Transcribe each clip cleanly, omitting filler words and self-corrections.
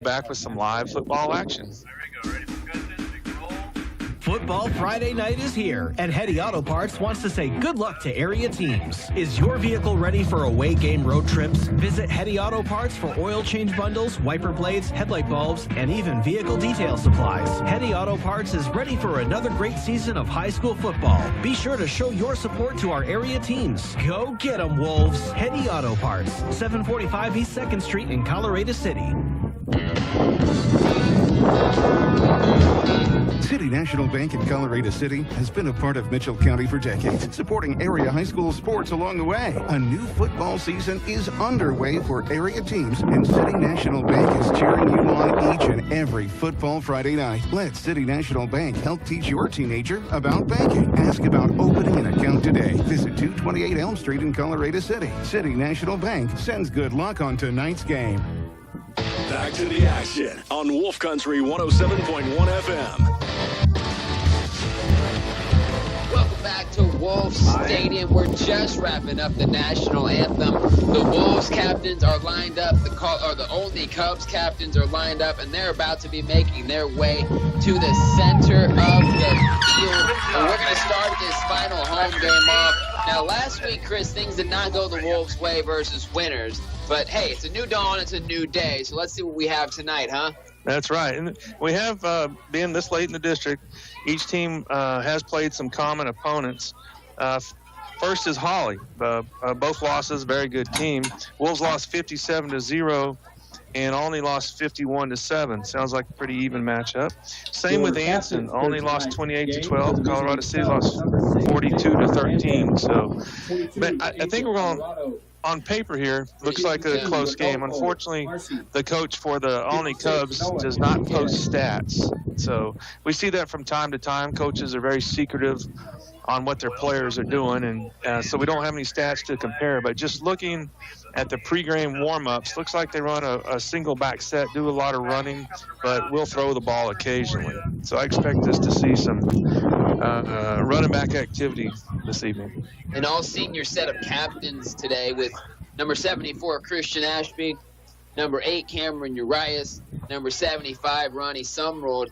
back with some live football action. Football Friday night is here, and Hetty Auto Parts wants to say good luck to area teams. Is your vehicle ready for away game road trips? Visit Hetty Auto Parts for oil change bundles, wiper blades, headlight bulbs, and even vehicle detail supplies. Hetty Auto Parts is ready for another great season of high school football. Be sure to show your support to our area teams. Go get 'em, Wolves. Hetty Auto Parts, 745 East 2nd Street in Colorado City. City National Bank in Colorado City has been a part of Mitchell County for decades, supporting area high school sports along the way. A new football season is underway for area teams, and City National Bank is cheering you on each and every football Friday night. Let City National Bank help teach your teenager about banking. Ask about opening an account today. Visit 228 Elm Street in Colorado City. City National Bank sends good luck on tonight's game. Back to the action on Wolf Country 107.1 FM. Welcome back to Wolf Stadium. We're just wrapping up the national anthem. The Wolves captains are lined up. The Olney Cubs captains are lined up, and they're about to be making their way to the center of the field. And we're going to start this final home game off. Now, last week, Chris, things did not go the Wolves' way versus winners. But, hey, it's a new dawn, it's a new day. So let's see what we have tonight, huh? That's right. And we have, being this late in the district, each team has played some common opponents. First is Holly. Both losses, very good team. Wolves lost 57-0, and Olney lost 51-7. Sounds like a pretty even matchup. Same with Anson. Olney lost 28-12. Colorado City lost 42-13. So, but I think we're going on paper here, looks like a close game. Unfortunately, the coach for the Olney Cubs does not post stats. So we see that from time to time. Coaches are very secretive on what their players are doing, and so we don't have any stats to compare. But just looking at the pregame warm-ups, looks like they run a single back set, do a lot of running, but will throw the ball occasionally. So I expect us to see some running back activity this evening. An all-senior set of captains today with number 74, Christian Ashby, number 8, Cameron Urias, number 75, Ronnie Sumrold,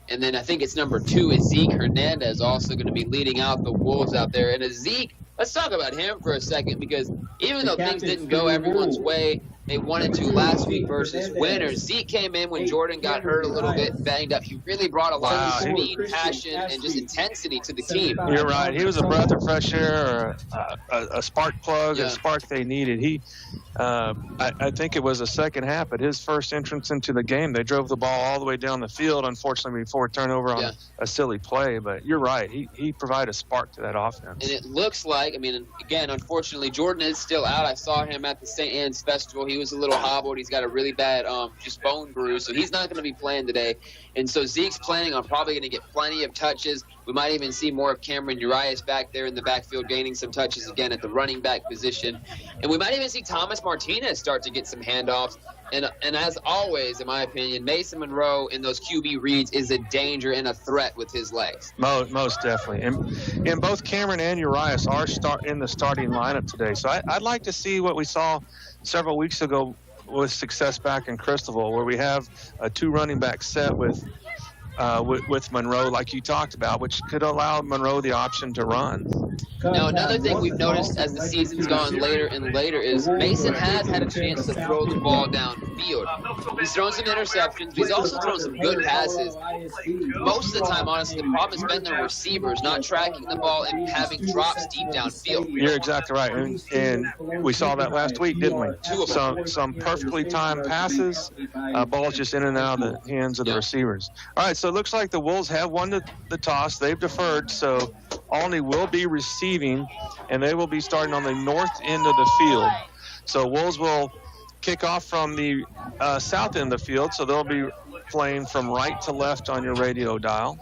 and then I think it's number 2 is Zeke Hernandez, also going to be leading out the Wolves out there. And Zeke, let's talk about him for a second, because even though things didn't go everyone's way, they wanted to last week versus winners. Zeke came in when Jordan got hurt a little bit, banged up. He really brought a lot of speed, passion, and just intensity to the team. You're right. He was a breath of fresh air, or a spark plug, a spark they needed. I think it was the second half, but his first entrance into the game, they drove the ball all the way down the field, unfortunately, before a turnover on a silly play. But you're right. He provided a spark to that offense. And it looks like, again, unfortunately, Jordan is still out. I saw him at the St. Anne's Festival. He was a little hobbled. He's got a really bad just bone bruise, so he's not going to be playing today. And so Zeke's planning on probably going to get plenty of touches. We might even see more of Cameron Urias back there in the backfield, gaining some touches again at the running back position. And we might even see Thomas Martinez start to get some handoffs. And as always, in my opinion, Mason Monroe in those QB reads is a danger and a threat with his legs. Most definitely. And both Cameron and Urias are in the starting lineup today. So I'd like to see what we saw several weeks ago with success back in Cristoval, where we have a 2 running back set with Monroe, like you talked about, which could allow Monroe the option to run. Now, another thing we've noticed as the season's gone later and later is Mason has had a chance to throw the ball downfield. He's thrown some interceptions, but he's also thrown some good passes. Most of the time, honestly, the problem has been the receivers not tracking the ball and having drops deep downfield. You're exactly right, and we saw that last week, didn't we? Some perfectly timed passes, balls just in and out of the hands of the receivers. All right, so it looks like the Wolves have won the toss. They've deferred, so Olney will be receiving, and they will be starting on the north end of the field. So Wolves will kick off from the south end of the field, so they'll be playing from right to left on your radio dial.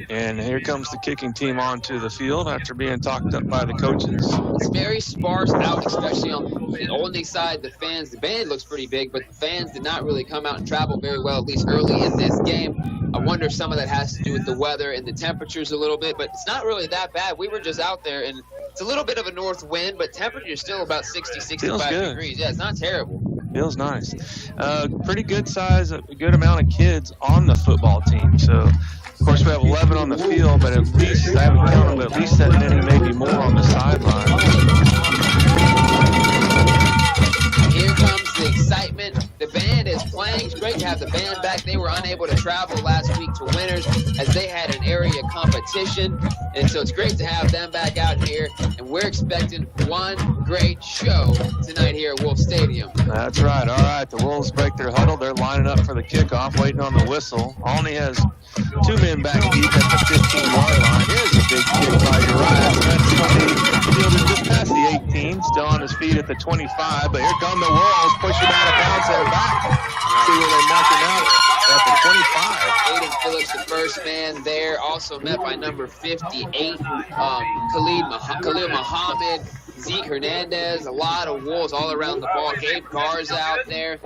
And here comes the kicking team onto the field after being talked up by the coaches. It's very sparse out, especially on the Olney side. The band looks pretty big, but the fans did not really come out and travel very well, at least early in this game. I wonder if some of that has to do with the weather and the temperatures a little bit, but it's not really that bad. We were just out there, and it's a little bit of a north wind, but temperature is still about 60, 65 degrees. Yeah, it's not terrible. Feels nice. Pretty good size, a good amount of kids on the football team. So, of course, we have 11 on the field, but at least, I haven't counted them, but at least that many, maybe more on the sideline. Here comes the excitement. The band is playing. It's great to have the band back. They were unable to travel last week to Winners as they had an area competition. And so it's great to have them back out here. And we're expecting one great show tonight here at Wolf Stadium. That's right. All right. The Wolves break their huddle. They're lining up for the kickoff, waiting on the whistle. Olney has 2 men back deep at the 15-yard line. Here's a big kick by Uriah. That's going to be fielded just past the 18. Still on his feet at the 25. But here come the Wolves. Push him out of bounds there back. See where they mark him out at the 25. Aiden Phillips, the first man there, also met by number 58, Khalil Muhammad, Zeke Hernandez, a lot of Wolves all around the ball. Gabe Carr's out there.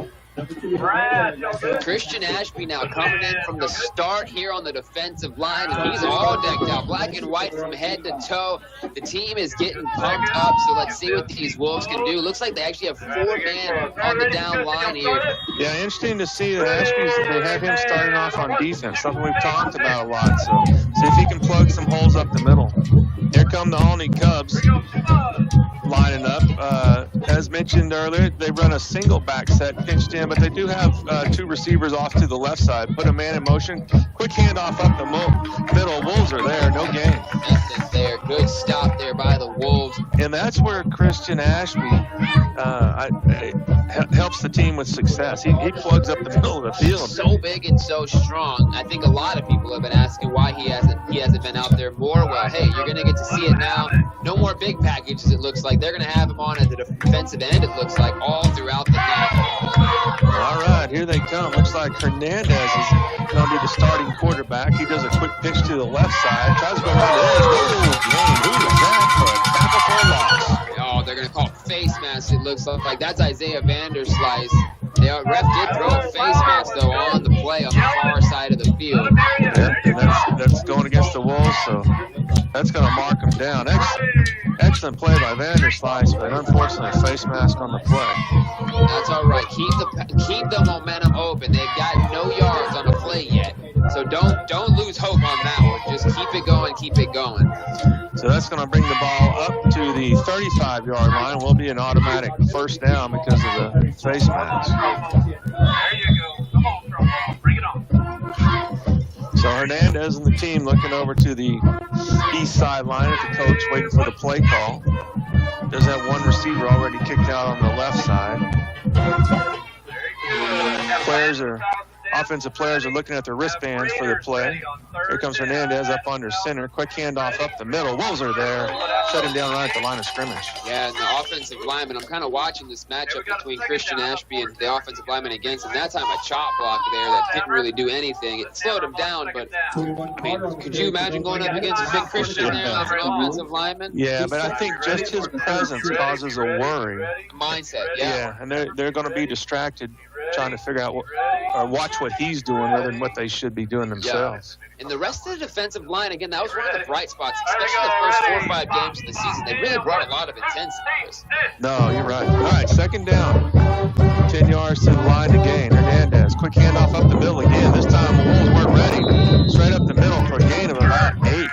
Christian Ashby now coming in from the start here on the defensive line, and he's all decked out, black and white from head to toe. The team is getting pumped up, so let's see what these Wolves can do. Looks like they actually have 4 men on the down line here. Yeah, interesting to see that they have him starting off on defense, something we've talked about a lot. So see if he can plug some holes up the middle. Here come the Olney Cubs lining up. As mentioned earlier, they run a single back set pinched in, but they do have 2 receivers off to the left side. Put a man in motion. Quick handoff up the middle. Wolves are there. No gain. Nothing there. Good stop there by the Wolves. And that's where Christian Ashby helps the team with success. He plugs up the middle of the field. So big and so strong. I think a lot of people have been asking why he hasn't been out there more. Well, hey, you're going to get to see it now. No more big packages, it looks like. They're going to have him on at the defensive end, it looks like, all throughout the night. All right, here they come. Looks like Hernandez is going to be the starting quarterback. He does a quick pitch to the left side. Tries to go around the edge. Who is that for a tackle for a loss? Oh, they're going to call face mask, it looks like. That's Isaiah Vanderslice. The ref did throw a face mask, though, on the play on the far side of the field. Yeah, and that's going against the Wolves, so that's going to mark him down. Excellent play by Vanderslice, but unfortunately, face mask on the play. That's all right. Keep the momentum open. They've got no yards on the play yet, so don't lose hope on that one. Just keep it going, keep it going. So that's going to bring the ball up to the 35-yard line. Will be an automatic first down because of the face mask. There you go. Come on, Trump. Bring it on. So Hernandez and the team looking over to the east sideline at the coach, waiting for the play call. Does have 1 receiver already kicked out on the left side. Offensive players are looking at their wristbands for the play. Here comes Hernandez up under center. Quick handoff up the middle. Wolves are there. Shut him down right at the line of scrimmage. Yeah, and the offensive lineman, I'm kind of watching this matchup between Christian Ashby and the offensive lineman against him. That time a chop block there that didn't really do anything. It slowed him down, but, I mean, could you imagine going up against a big Christian there as an offensive lineman? Yeah, but I think just his presence causes a worry. Mindset, yeah. And they're going to be distracted trying to figure out or watch what he's doing rather than what they should be doing themselves. Yeah. And the rest of the defensive line, again, that was one of the bright spots, especially the first 4 or 5 games of the season. They really brought a lot of intensity to this. No, you're right. All right, second down. 10 yards to the line to gain. Hernandez, quick handoff up the middle again. This time the Wolves weren't ready. Straight up the middle for a gain of about 8.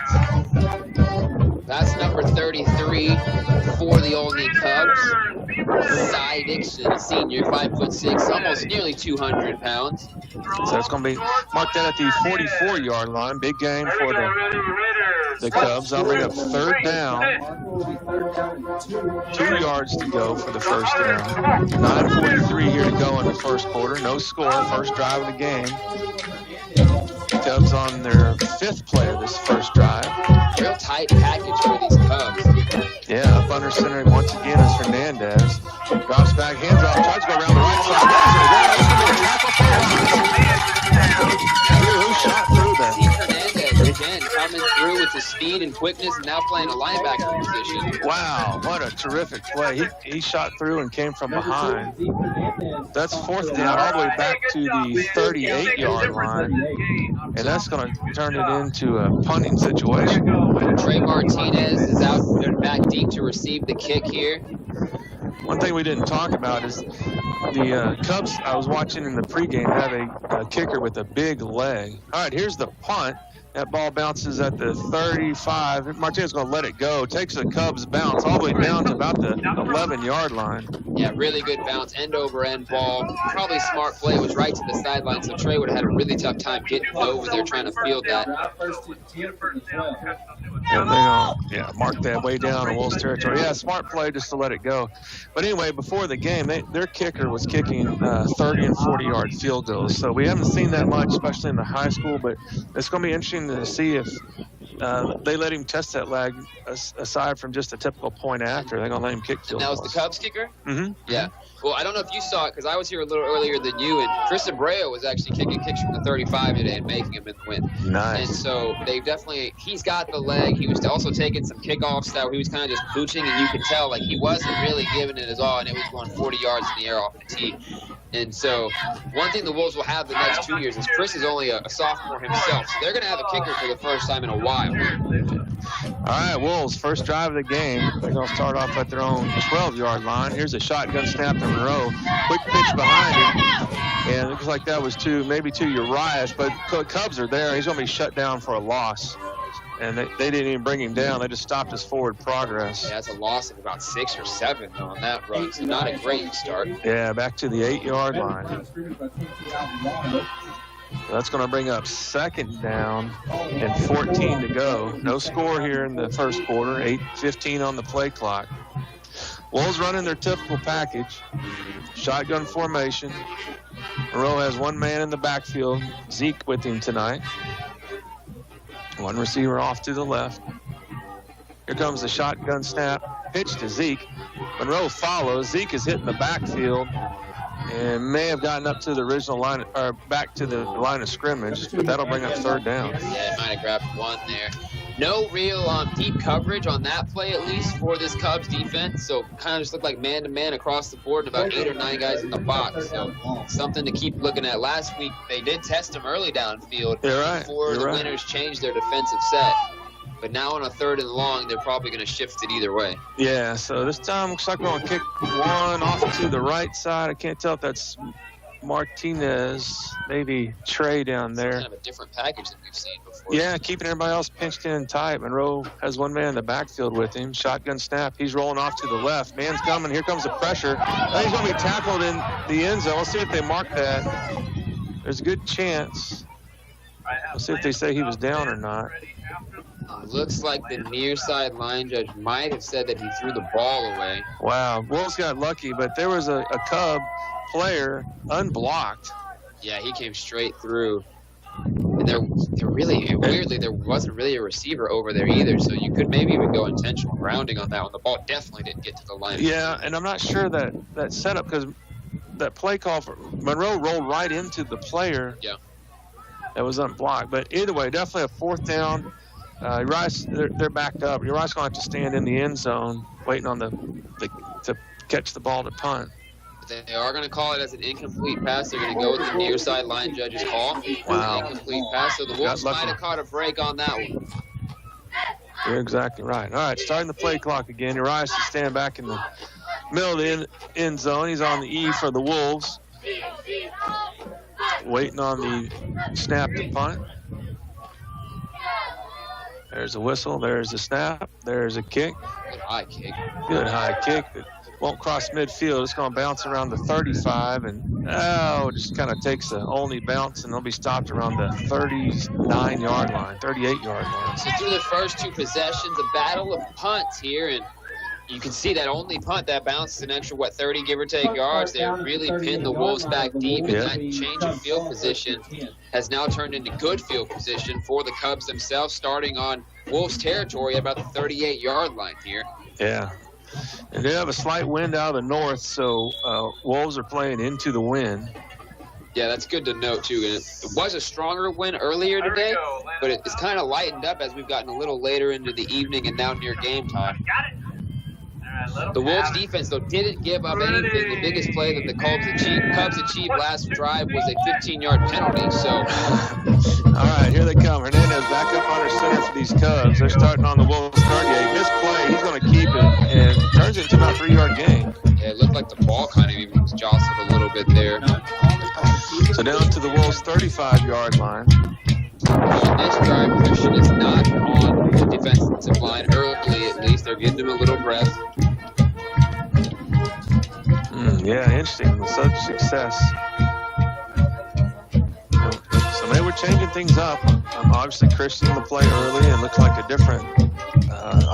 That's number 33 for the Olney Cubs. Cy Dixon, senior, 5'6", almost nearly 200 pounds. So it's going to be marked out at the 44-yard line. Big game for the Cubs. They'll bring up third down. 2 yards to go for the first down. 9:43 here to go in the first quarter. No score. First drive of the game. Cubs on their 5th play of this first drive. Real tight package for these Cubs. Yeah, up under center once again is Hernandez. Drops back, hands off, tries to go around the right side. Who shot through that? Hernandez again coming through with his speed and quickness and now playing a linebacker position. Wow, what a terrific play. He shot through and came from behind. That's 4th down all the way back to the 38-yard line. And that's going to turn it into a punting situation. Trey Martinez is out there back deep to receive the kick here. One thing we didn't talk about is the Cubs, I was watching in the pregame, have a kicker with a big leg. All right, here's the punt. That ball bounces at the 35. Martinez going to let it go. Takes a Cubs bounce all the way down to about the 11-yard line. Yeah, really good bounce, end-over-end ball. Probably smart play. It was right to the sideline, so Trey would have had a really tough time getting over there trying to field that. Yeah, mark that way down in Wolves territory. Yeah, smart play just to let it go. But anyway, before the game, their kicker was kicking 30 and 40-yard field goals. So we haven't seen that much, especially in the high school. But it's going to be interesting to see if they let him test that leg aside from just a typical point after. They're going to let him kick field goals. And that was the Cubs kicker? Mm-hmm. Yeah. Well, I don't know if you saw it because I was here a little earlier than you, and Chris Abreu was actually kicking kicks from the 35 today and making them in the win. Nice. And so he's got the leg. He was also taking some kickoffs that he was kind of just pooching, and you could tell like he wasn't really giving it his all, and it was going 40 yards in the air off the tee. And so one thing the Wolves will have the next 2 years is Chris is only a sophomore himself, so they're going to have a kicker for the first time in a while. All right, Wolves, first drive of the game. They're going to start off at their own 12-yard line. Here's a shotgun snap to Monroe. Quick pitch behind him. And it looks like that was maybe to Urias, but Cubs are there. He's going to be shut down for a loss. And they didn't even bring him down. They just stopped his forward progress. Yeah, that's a loss of about 6 or 7 on that run, so not a great start. Yeah, back to the 8-yard line. So that's going to bring up second down and 14 to go. No score here in the first quarter. 8:15 on the play clock. Wolves running their typical package. Shotgun formation. Monroe has one man in the backfield. Zeke with him tonight. One receiver off to the left. Here comes the shotgun snap. Pitch to Zeke. Monroe follows. Zeke is hitting the backfield and may have gotten up to the original line, or back to the line of scrimmage, but that'll bring up third down. Yeah, might have grabbed one there. No real deep coverage on that play, at least for this Cubs defense. So kind of just looked like man-to-man across the board and about 8 or 9 guys in the box. So something to keep looking at. Last week, they did test him early downfield before the Winners changed their defensive set. But now on a 3rd and long, they're probably going to shift it either way. Yeah, so this time looks like we're going to kick one off to the right side. I can't tell if that's Martinez, maybe Trey down there. It's kind of a different package than we've seen before. Yeah, keeping everybody else pinched in tight. Monroe has one man in the backfield with him. Shotgun snap. He's rolling off to the left. Man's coming. Here comes the pressure. He's going to be tackled in the end zone. Let's see if they mark that. There's a good chance. Let's see if they say he was down or not. Looks like the near side line judge might have said that he threw the ball away. Wow, Wolves got lucky, but there was a Cub player unblocked. Yeah, he came straight through. And weirdly, there wasn't really a receiver over there either, so you could maybe even go intentional grounding on that one. The ball definitely didn't get to the line. Yeah, and I'm not sure that setup, because that play call for Monroe rolled right into the player. Yeah. That was unblocked. But either way, definitely a 4th down. Urias, they're backed up. Urias going to have to stand in the end zone waiting on to catch the ball to punt. But they are going to call it as an incomplete pass. They're going to go with the near side line judge's call. Wow. Incomplete pass. So the Wolves might have caught a break on that one. You're exactly right. All right, starting the play clock again. Urias is standing back in the middle of the end zone. He's on the E for the Wolves. Waiting on the snap to punt. There's a whistle. There's a snap. There's a kick. Good high kick. Good high kick. It won't cross midfield. It's going to bounce around the 35 and just kind of takes a Olney bounce, and they'll be stopped around the 39-yard line, 38-yard line. So through the first 2 possessions, a battle of punts here, and you can see that Olney punt that bounces an extra 30 give or take yards. They really pinned the Wolves back deep, and that change of field position has now turned into good field position for the Cubs themselves, starting on Wolves territory about the 38-yard line here. Yeah. And they have a slight wind out of the north, so Wolves are playing into the wind. Yeah, that's good to know, too. And it was a stronger wind earlier today, but it's kind of lightened up as we've gotten a little later into the evening and now near game time. Got it. The Wolves defense, though, didn't give up anything. The biggest play that the Cubs achieved last drive was a 15-yard penalty. So, all right, here they come. Hernandez back up under center for these Cubs. They're starting on the Wolves 38. Missed play. He's going to keep it, and turns it into about a 3-yard gain. Yeah, it looked like the ball kind of even was jostled a little bit there. So down to the Wolves' 35-yard line. On this drive, Christian is not on the defensive line early, at least. They're giving him a little breath. Yeah, interesting. With such success. So maybe we're changing things up. Obviously, Christian in the play early and looks like a different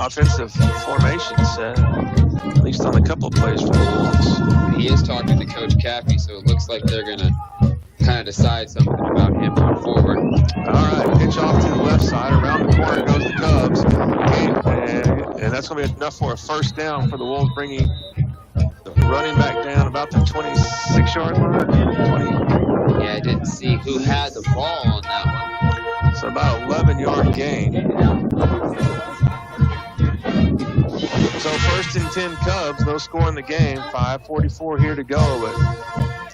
offensive formation set, at least on a couple of plays for the Wolves. He is talking to Coach Caffey, so it looks like they're going to kind of decide something about him going forward. All right, pitch off to the left side. Around the corner goes the Cubs. And that's going to be enough for a first down for the Wolves, bringing the running back down about the 26-yard line. 20. Yeah, I didn't see who had the ball on that one. So about 11-yard gain. So first and 10 Cubs, no score in the game. 5:44 here to go, but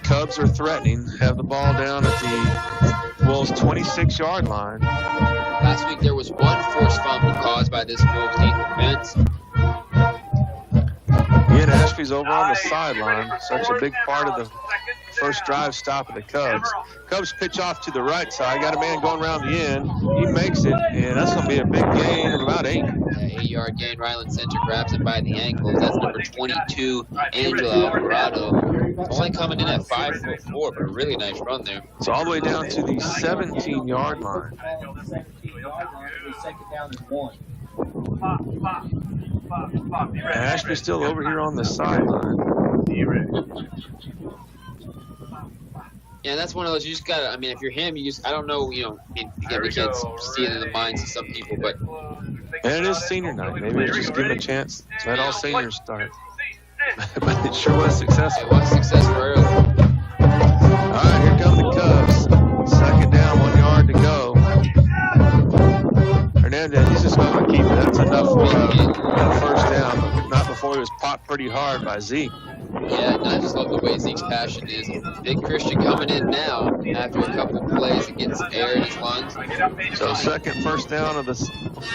Cubs are threatening. Have the ball down at the Wolves' 26-yard line. Last week there was one forced fumble caused by this Wolves defense. Ian Ashby's over on the sideline. Such a big part of the first drive stop of the Cubs. Cubs pitch off to the right side. Got a man going around the end. He makes it, and that's going to be a big gain of about 8. 8-yard gain. Ryland Center grabs him by the ankles. That's number 22, Angela Alvarado. Only coming in at 5'4", but a really nice run there. It's all the way down to the 17-yard line. Ashby's still over here on the sideline. Yeah, that's one of those, you just gotta, I mean, if you're him, you just, I don't know, you know, again, we can't see it in the minds of some people, but. And it is senior night. Maybe it's just give him a chance to let all seniors start. But it sure was successful. It was successful early. All right, here come the Cubs. Second down, 1 yard to go. Hernandez, he's just going to keep it. That's enough for a first down, but not before he was popped pretty hard by Zeke. Yeah, and I just love the way Zeke's passion is. Big Christian coming in now after a couple of plays and getting some air in his lungs. So second first down of the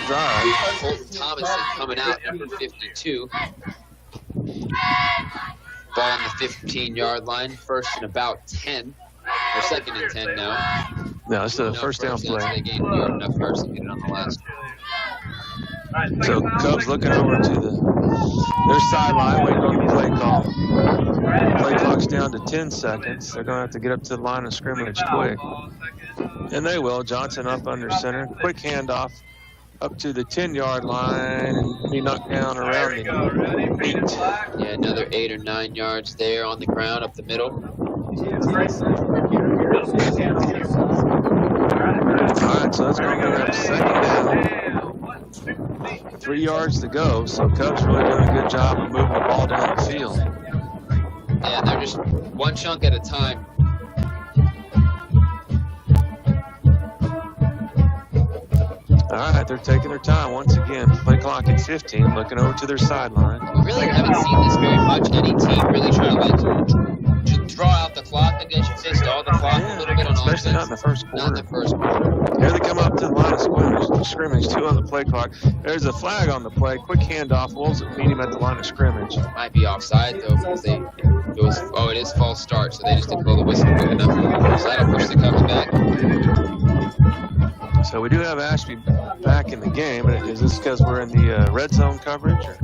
drive. Colton Thomason coming out, number 52. Ball on the 15-yard line, first and about 10. Or second and 10 now. No, it's a first down play. So they gained enough first to get it on the last. So Cubs looking over to their sideline, waiting on the play call. Play clock's down to 10 seconds. They're going to have to get up to the line of scrimmage quick. And they will. Johnson up under center. Quick handoff up to the 10-yard line and be knocked down around the 8. Yeah, another 8 or 9 yards there on the ground up the middle. All right, so that's going to be up second down. 3 yards to go, so Cubs really doing a good job of moving the ball down the field. Yeah, they're just one chunk at a time. All right, they're taking their time once again. Play clock at 15, looking over to their sideline. We really haven't seen this very much. Any team really trying to draw out the clock against your fist, all the clock a little bit on offense. Especially not in the first quarter. Not in the first quarter. Here they come up to the line of scrimmage, 2 on the play clock. There's a flag on the play. Quick handoff. Wolves meet him at the line of scrimmage. Might be offside though because it is false start, so they just didn't blow the whistle quick enough. So that'll push the Cubs back. So we do have Ashby back in the game. Is this because we're in the red zone coverage? Or?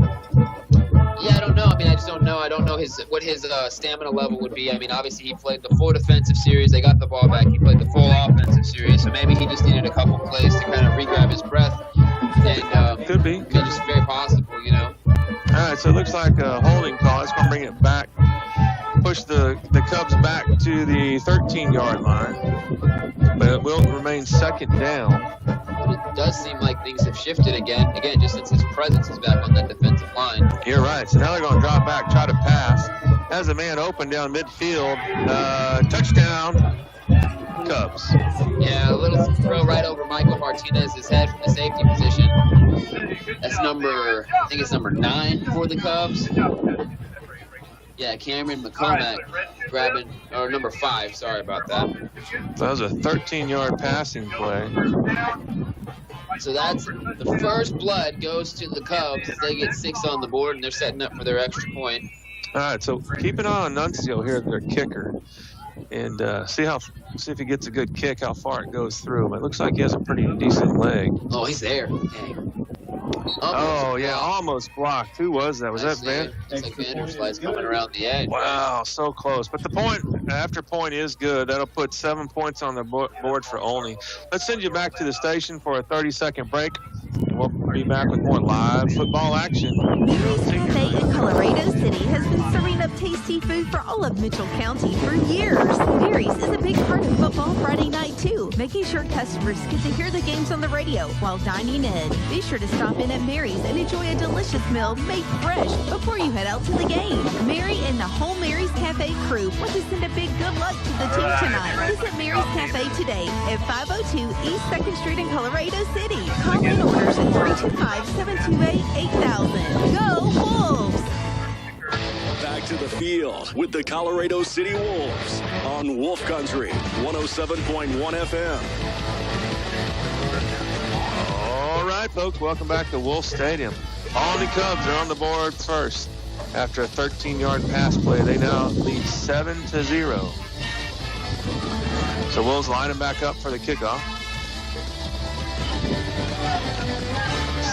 Yeah, I don't know. I mean, I just don't know. I don't know what his stamina level would be. I mean, obviously he played the full defensive series. They got the ball back. He played the full offensive series. So maybe he just needed a couple plays to kind of re-grab his breath. And could be. Just very possible, you know. All right, so it looks like a holding call. It's going to bring it back, push the Cubs back to the 13-yard line. But it will remain second down. But it does seem like things have shifted again. Again, just since his presence is back on that defensive line. You're right. So now they're going to drop back, try to pass. Has a man open down midfield. Touchdown, Cubs. Yeah, a little throw right over Michael Martinez's head from the safety position. That's I think it's number 9 for the Cubs. Yeah, Cameron McCormack grabbing, or number 5, sorry about that. That was a 13-yard passing play. So that's the first blood goes to the Cubs as they get 6 on the board and they're setting up for their extra point. All right, so keep an eye on Nuncio here, their kicker, and see if he gets a good kick, how far it goes through. But it looks like he has a pretty decent leg. Oh, he's there. Dang. Almost blocked. Who was that? Was that Van? It's like Vanderslide's coming around the edge. Wow, so close. But the point after point is good. That'll put 7 points on the board for Olney. Let's send you back to the station for a 30-second break. We'll be back with more live football action. Mary's Cafe in Colorado City has been serving up tasty food for all of Mitchell County for years. Mary's is a big part of football Friday night, too, making sure customers get to hear the games on the radio while dining in. Be sure to stop in at Mary's and enjoy a delicious meal made fresh before you head out to the game. Mary and the whole Mary's Cafe crew want to send a big good luck to the team tonight. Visit Mary's Cafe today at 502 East 2nd Street in Colorado City. Call in orders at 325-728-8000. Go Wolves! Back to the field with the Colorado City Wolves on Wolf Country 107.1 FM. All right, folks, welcome back to Wolf Stadium. Olney Cubs are on the board first. After a 13-yard pass play, they now lead 7-0. So Wolves lining back up for the kickoff.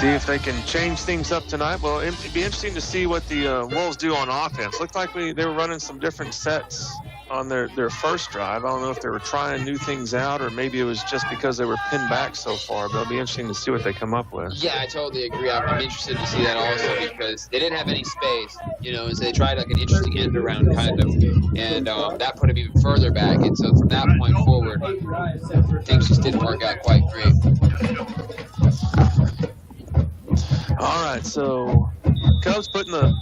See if they can change things up tonight. Well, it'd be interesting to see what the Wolves do on offense. Looked like they were running some different sets on their first drive. I don't know if they were trying new things out or maybe it was just because they were pinned back so far, but it'll be interesting to see what they come up with. Yeah, I totally agree. I'm interested to see that also because they didn't have any space, so they tried like an interesting end around kind of, and that put them even further back. And so from that point forward, things just didn't work out quite great. All right, so Cubs putting the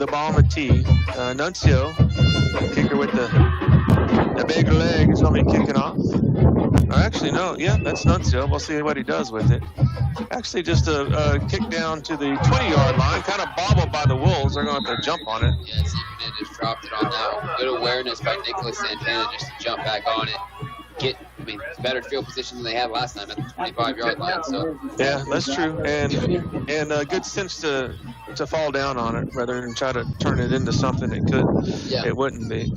ball on the tee. Nuncio, kicker with the big leg, is going to be kicking off. Or actually, no, yeah, that's Nuncio. We'll see what he does with it. Actually, just a kick down to the 20-yard line, kind of bobbled by the Wolves. They're going to have to jump on it. Yeah, Zeke just dropped it on that one. Good awareness by Nicholas Santana just to jump back on it. It's better field position than they had last time at the 25-yard line. So yeah, that's true, and a good sense to fall down on it rather than try to turn it into something it wouldn't be.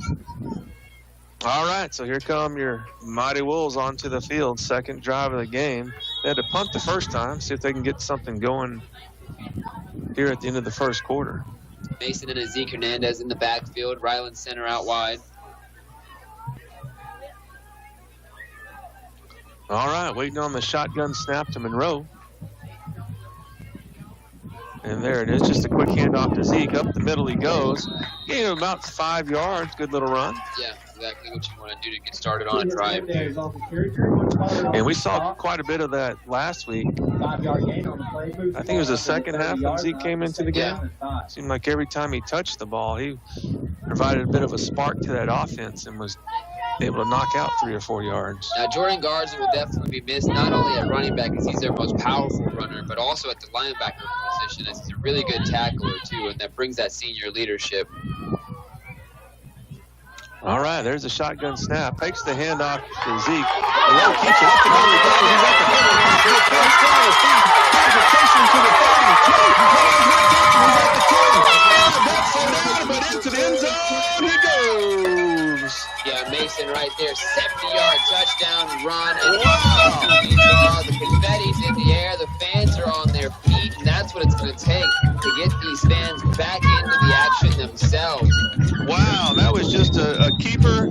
All right, so here come your mighty Wolves onto the field. Second drive of the game. They had to punt the first time, see if they can get something going here at the end of the first quarter. Mason and Zeke Hernandez in the backfield. Ryland center out wide. All right, waiting on the shotgun snap to Monroe. And there it is, just a quick handoff to Zeke. Up the middle he goes. Gain of about 5 yards, good little run. Yeah, exactly what you want to do to get started on a drive. And we saw quite a bit of that last week. I think it was the second half when Zeke came into the game. Seemed like every time he touched the ball, he provided a bit of a spark to that offense and was able to knock out 3 or 4 yards. Now, Jordan Garza will definitely be missed, not only at running back because he's their most powerful runner, but also at the linebacker position as he's a really good tackler, too, and that brings that senior leadership. All right, there's a shotgun snap. Takes the handoff to Zeke. Monroe keeps it up the middle. He's at the middle. He's first down. Chasing to the 30. He's at the 10. That's so down, but into the end zone he goes. Yeah, Mason right there, 70-yard touchdown run. And the confetti's in the air, the fans are on their feet, and that's what it's going to take to get these fans back into the action themselves. Wow, that was just a keeper.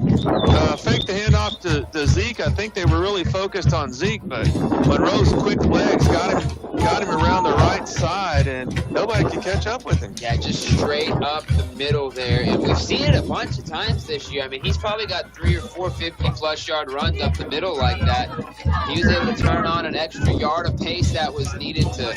Fake the handoff to Zeke. I think they were really focused on Zeke, but Monroe's quick legs got him around the right side, and nobody could catch up with him. Yeah, just straight up the middle there, and we've seen it a bunch of times this year. I mean, he's probably got 3 or 4 50-plus yard runs up the middle like that. He was able to turn on an extra yard of pace that was needed to.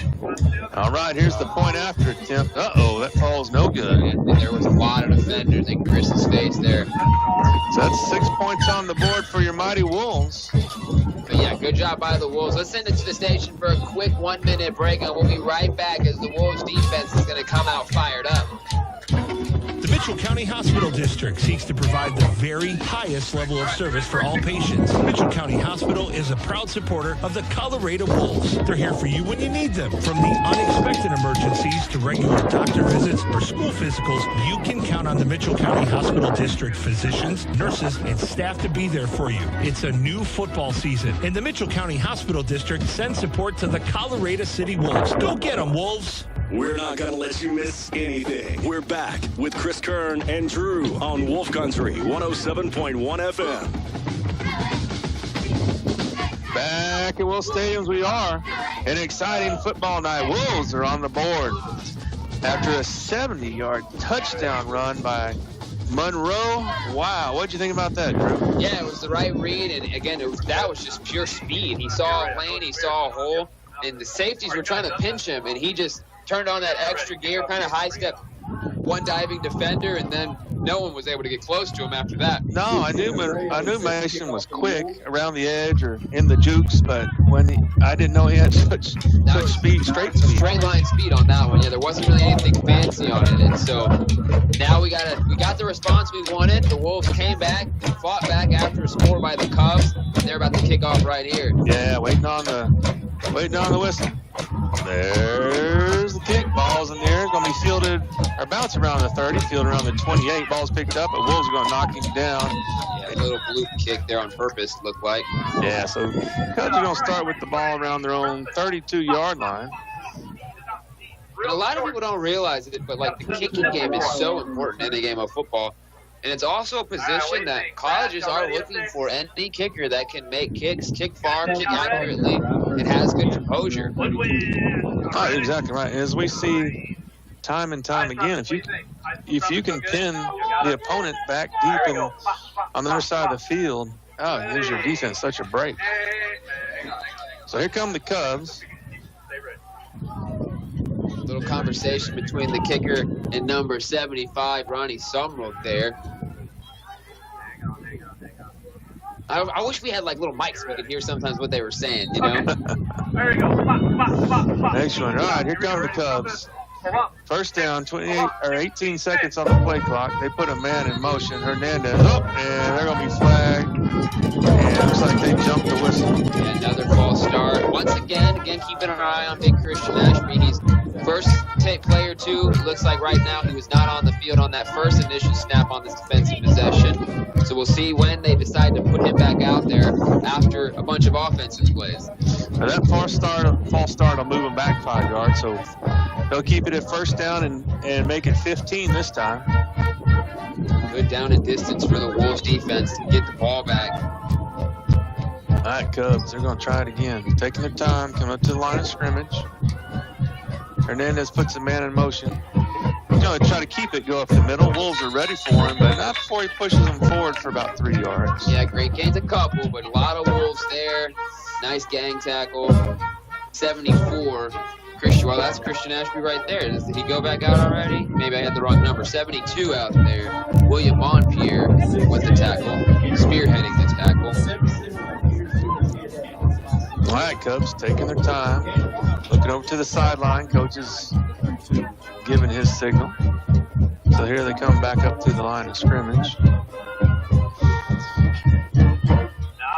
All right, here's the point after attempt. Uh-oh, that ball's no good. And there was a lot of defenders in Chris's face there. So that's 6 points on the board for your mighty Wolves. But yeah, good job by the Wolves. Let's send it to the station for a quick 1-minute break, and we'll be right back as the Wolves defense is going to come out fired up. The Mitchell County Hospital District seeks to provide the very highest level of service for all patients. Mitchell County Hospital is a proud supporter of the Colorado Wolves. They're here for you when you need them. From the unexpected emergencies to regular doctor visits or school physicals, you can count on the Mitchell County Hospital District physicians, nurses, and staff to be there for you. It's a new football season, and the Mitchell County Hospital District sends support to the Colorado City Wolves. Go get them, Wolves! We're not going to let you miss anything. We're back with Chris Kern and Drew on Wolf Country 107.1 FM. Back at Wolf Stadiums we are. An exciting football night. Wolves are on the board after a 70-yard touchdown run by Monroe. Wow, what'd you think about that, Drew? Yeah, it was the right read, and again, that was just pure speed. He saw a lane, he saw a hole, and the safeties were trying to pinch him, and he just turned on that extra gear, kind of high step, one diving defender, and then no one was able to get close to him after that. No, I knew Mason was quick around the edge or in the jukes, but I didn't know he had such speed, straight speed. Straight line speed on that one. Yeah, there wasn't really anything fancy on it, and so now we got the response we wanted. The Wolves came back, fought back after a score by the Cubs. They're about to kick off right here. Yeah, waiting on the whistle. There's the kick. Ball's in the air. Going to be fielded or bounce around the 30, fielded around the 28. Ball's picked up, but Wolves are going to knock him down. Yeah, a little bloop kick there on purpose, looked like. Yeah, so Cubs are going to start with the ball around their own 32-yard line. And a lot of people don't realize it, but like the kicking game is so important in the game of football. And it's also a position that colleges are looking for any kicker that can make kicks, kick far, kick accurately, and has good composure. Oh, exactly right. As we see time and time again, if you can pin the opponent back deep on the other side of the field, oh, it gives your defense such a break. So here come the Cubs. Little conversation between the kicker and number 75, Ronnie Sumrook there. I wish we had like little mics so we could hear sometimes what they were saying, you know? There you go. Excellent. All right, here come the Cubs. First down, 18 seconds on the play clock. They put a man in motion. Hernandez up, and they're going to be flagged. And it looks like they jumped the whistle. Yeah, another false start. Once again, keeping an eye on Big Christian Ashby. He's first player too. Looks like right now he was not on the field on that first initial snap on this defensive possession. So we'll see when they decide to put him back out there after a bunch of offensive plays. Now that false start will move him back 5 yards. So they'll keep it at first down and make it 15 this time. Good down and distance for the Wolves defense to get the ball back. All right, Cubs, they're going to try it again. Taking their time, coming up to the line of scrimmage. Hernandez puts a man in motion. He's going to try to keep it, go up the middle. Wolves are ready for him, but not before he pushes them forward for about 3 yards. Yeah, great gains a couple, but a lot of Wolves there. Nice gang tackle. 74. Well, that's Christian Ashby right there. Did he go back out already? Maybe I had the wrong number. 72 out there. William Monpierre with the tackle, spearheading the tackle. All right, Cubs taking their time. Looking over to the sideline. Coach is giving his signal. So here they come back up to the line of scrimmage.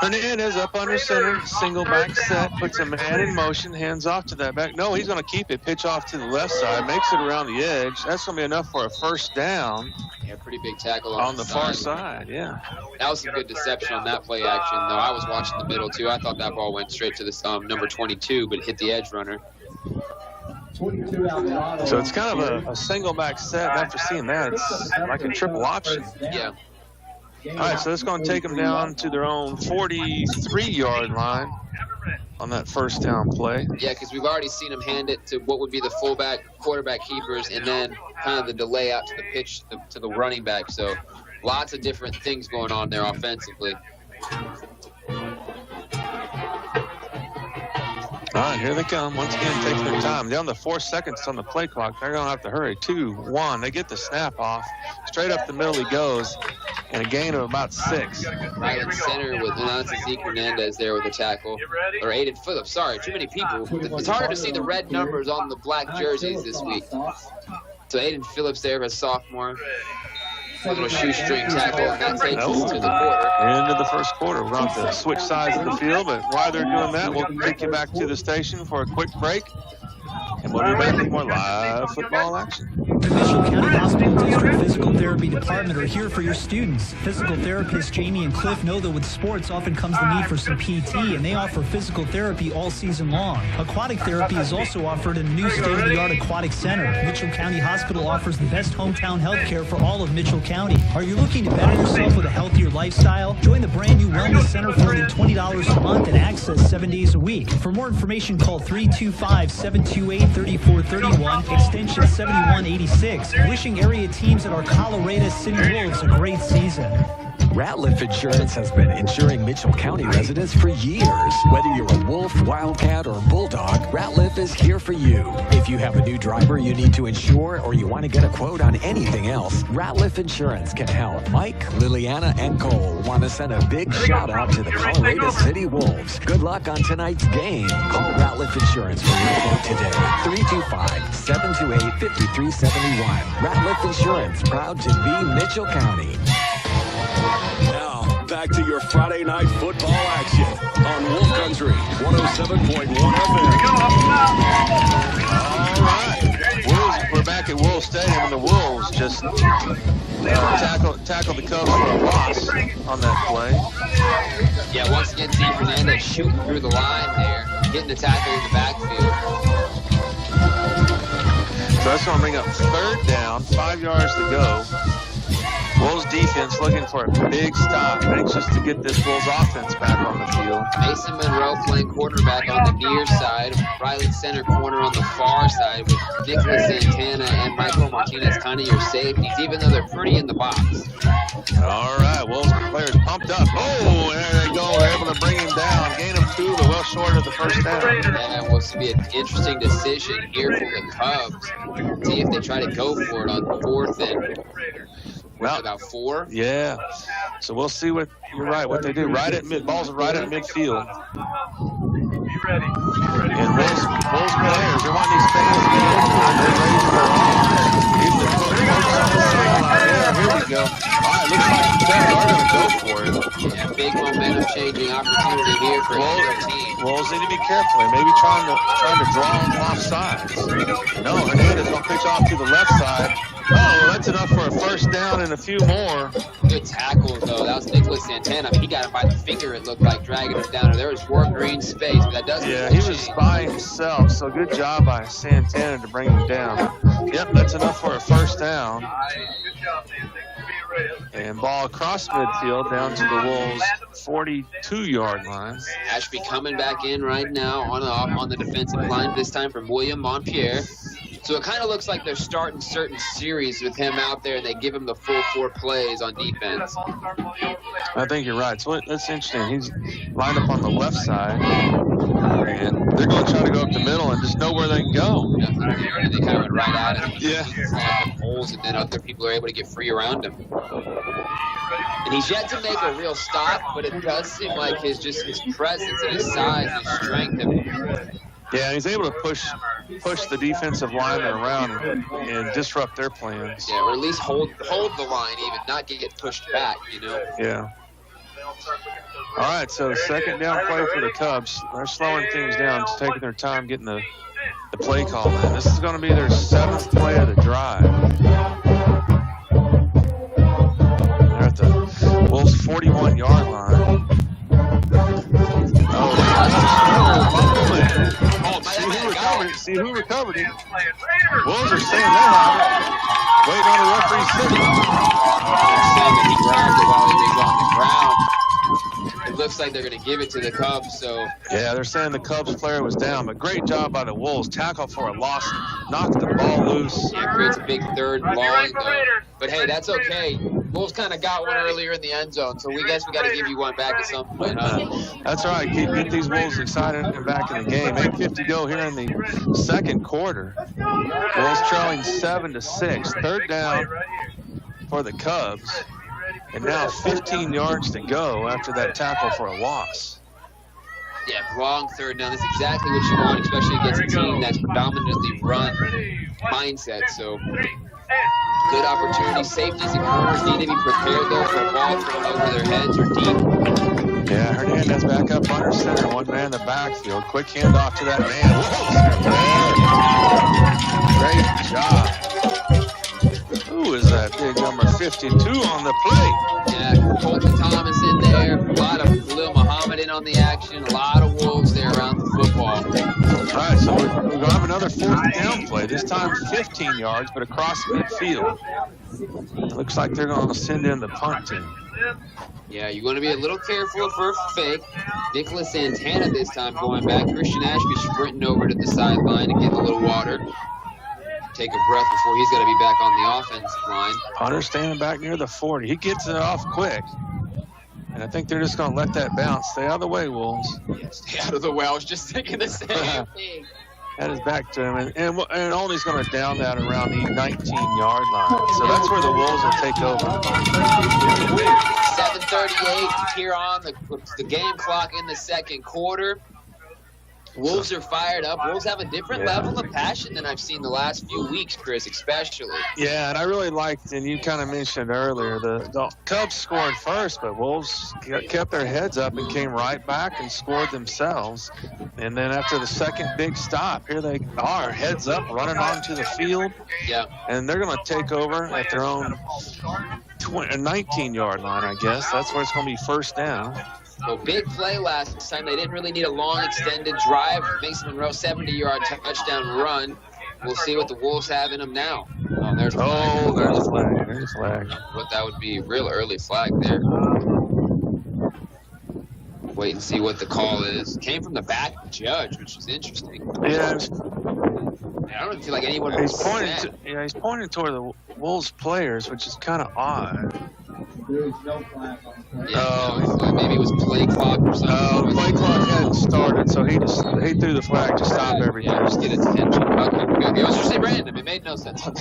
Hernandez up under center, single back set, puts a man in motion, hands off to that back. No, he's going to keep it, pitch off to the left side, makes it around the edge. That's going to be enough for a first down. Yeah, pretty big tackle on the far side, yeah. That was some good deception on that play action, though. I was watching the middle, too. I thought that ball went straight to the number 22, but it hit the edge runner. So it's kind of a single back set. After seeing that, it's like a triple option. Yeah. All right, so it's going to take them down to their own 43-yard line on that first down play. Yeah, because we've already seen them hand it to what would be the fullback, quarterback keepers, and then kind of the delay out to the pitch to the running back. So lots of different things going on there offensively. All right, here they come. Once again, taking their time. Down to 4 seconds on the play clock. They're going to have to hurry. 2, 1. They get the snap off. Straight up the middle he goes. And a gain of about 6. Right in center with Zeke Hernandez there with a tackle. Or Aiden Phillips. Sorry, too many people. It's harder to see the red numbers on the black jerseys this week. So Aiden Phillips there, a sophomore. A little shoestring tackle, and that takes us to the quarter. Into the first quarter. We're going to switch sides of the field, but while they're doing that, we'll take you back to the station for a quick break. And we'll be back with more live football action. The Mitchell County Hospital District Physical Therapy Department are here for your students. Physical therapists Jamie and Cliff know that with sports often comes the need for some PT, and they offer physical therapy all season long. Aquatic therapy is also offered in a new state-of-the-art aquatic center. Mitchell County Hospital offers the best hometown health care for all of Mitchell County. Are you looking to better yourself with a healthier lifestyle? Join the brand new Wellness Center for only $20 a month and access 7 days a week. For more information, call 325-728-3431, extension 7186. Wishing area teams at our Colorado City Wolves a great season. Ratliff Insurance has been insuring Mitchell County residents for years. Whether you're a wolf, wildcat, or bulldog, Ratliff is here for you. If you have a new driver you need to insure or you want to get a quote on anything else, Ratliff Insurance can help. Mike, Liliana, and Cole want to send a big shout out to the Colorado City Wolves. Good luck on tonight's game. Call Ratliff Insurance for your quote today. 325-728-5371. Ratliff Insurance, proud to be Mitchell County. Now, back to your Friday night football action on Wolf Country 107.1 FM. All right. We're back at Wolves Stadium, and the Wolves just tackled the Cubs for a loss on that play. Yeah, once again, Steve Hernandez shooting through the line there, getting the tackle in the backfield. So that's going to bring up third down, 5 yards to go. Wolves defense looking for a big stop, anxious to get this Wolves offense back on the field. Mason Monroe playing quarterback on the near side, Riley center corner on the far side with Nicholas Santana and Michael Martinez kind of your safeties, even though they're pretty in the box. All right, Wolves players pumped up. Oh, there they go. They're able to bring him down. Gain him 2, but well short of the first down. And will be an interesting decision here for the Cubs. See if they try to go for it on 4th and about 4. Yeah. So we'll see what you're right. What they do right at balls are right at midfield. And Wolves players, they're wanting these fans to get in. They're ready for it. Here we go. All right, looks like the Cubs are going to go for it. Yeah, big momentum changing opportunity here for either team. Wolves need to be careful. They may be trying to draw them off sides. No, Hernandez going to pitch off to the left side. Oh, that's enough for a first down and a few more. Good tackle, though. That was Nicholas Santana. He got him by the finger, it looked like, dragging him down. There was more green space, but that doesn't he was by himself, so good job by Santana to bring him down. Yep, that's enough for a first down. And ball across midfield down to the Wolves' 42-yard line. Ashby coming back in right now on the defensive line, this time from William Montpierre. So it kind of looks like they're starting certain series with him out there, and they give him the full 4 plays on defense. I think you're right. So that's interesting. He's lined up on the left side, and they're going to try to go up the middle and just know where they can go. Yeah, they kind of went right at him. Yeah. Holes, and then other people are able to get free around him. And he's yet to make a real stop, but it does seem like his presence and his size and his strength Yeah, he's able to push the defensive lineman around and disrupt their plans. Yeah, or at least hold the line even, not get pushed back, Yeah. All right, so second down play for the Cubs. They're slowing things down, just taking their time getting the play call in. This is going to be their 7th play of the drive. They're at the Wolves' 41-yard line. See who recovered it. Wolves are saying they have it. Waiting on a referee's signal. They're saying that he grabbed it while he was on the ground. It looks like they're going to give it to the Cubs. So yeah, they're saying the Cubs player was down, but great job by the Wolves. Tackle for a loss, knocked the ball loose. Yeah, creates a big third long, though. But hey, that's okay. Wolves kind of got one earlier in the end zone, so we guess we got to give you one back at some point, huh? That's all right. Get these Wolves excited and back in the game. 8:50 go here in the second quarter. Wolves trailing 7-6. Third down for the Cubs. And now 15 yards to go after that tackle for a loss. Yeah, long third down. That's exactly what you want, especially against a team that's predominantly run mindset. So good opportunity. Safeties and corners need to be prepared, though, for a ball thrown over their heads or deep. Yeah, Hernandez back up under center. One man in the backfield. Quick handoff to that man. Great job. Who is that big number 52 on the plate? Yeah, Colton Thomas in there. A lot of Khalil Muhammad in on the action. A lot of Wolves there around the football. All right, so we're going to have another fourth down play. This time 15 yards, but across midfield. It looks like they're going to send in the punt team. Yeah, you're going to be a little careful for a fake. Nicholas Santana this time going back. Christian Ashby sprinting over to the sideline and getting a little water. Take a breath before he's going to be back on the offensive line. Hunter standing back near the 40. He gets it off quick. And I think they're just going to let that bounce. Stay out of the way, Wolves. Yeah, stay out of the way. I was just thinking the same thing. That is back to him. And Olney's going to down that around the 19-yard line. So that's where the Wolves will take over. 7:38 here on the game clock in the second quarter. Wolves are fired up. Wolves have a different level of passion than I've seen the last few weeks, Chris, especially. Yeah, and I really liked, and you kind of mentioned earlier, the Cubs scored first, but Wolves kept their heads up and came right back and scored themselves. And then after the second big stop, here they are, heads up, running onto the field. Yeah. And they're going to take over at their own 19-yard line, I guess. That's where it's going to be first down. So big play last time. They didn't really need a long extended drive. Mason Monroe, 70-yard touchdown run. We'll see what the Wolves have in them now. Oh, there's a flag. There's a flag. There's a flag. What that would be a real early flag there. Wait and see what the call is. Came from the back judge, which is interesting. Yeah. I don't feel like anyone he's pointing toward the Wolves players, which is kind of odd. Yeah, maybe it was play clock or something. No, play clock hadn't started, so he threw the flag to stop everything. Yeah, just get attention. Okay, good. It was just random. It made no sense. All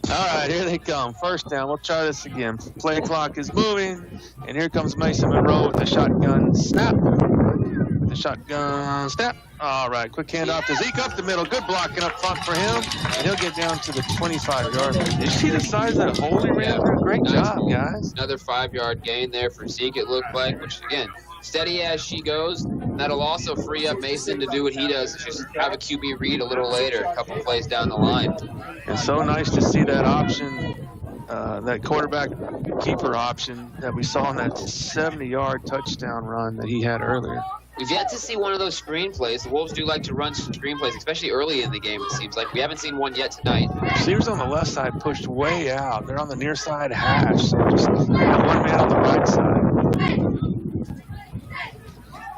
right, here they come. First down. We'll try this again. Play clock is moving, and here comes Mason Monroe with the shotgun snap. The shotgun snap. All right, quick handoff to Zeke up the middle. Good blocking up front for him, and he'll get down to the 25-yard line. Did you see the size of that hole he ran through? Great job, guys. Another 5-yard gain there for Zeke, it looked like, which, again, steady as she goes. That'll also free up Mason to do what he does, just have a QB read a little later, a couple plays down the line. And so nice to see that option, that quarterback keeper option that we saw in that 70-yard touchdown run that he had earlier. We've yet to see one of those screenplays. The Wolves do like to run screenplays, especially early in the game, it seems like. We haven't seen one yet tonight. Receivers on the left side pushed way out. They're on the near side hash, so just one man on the right side.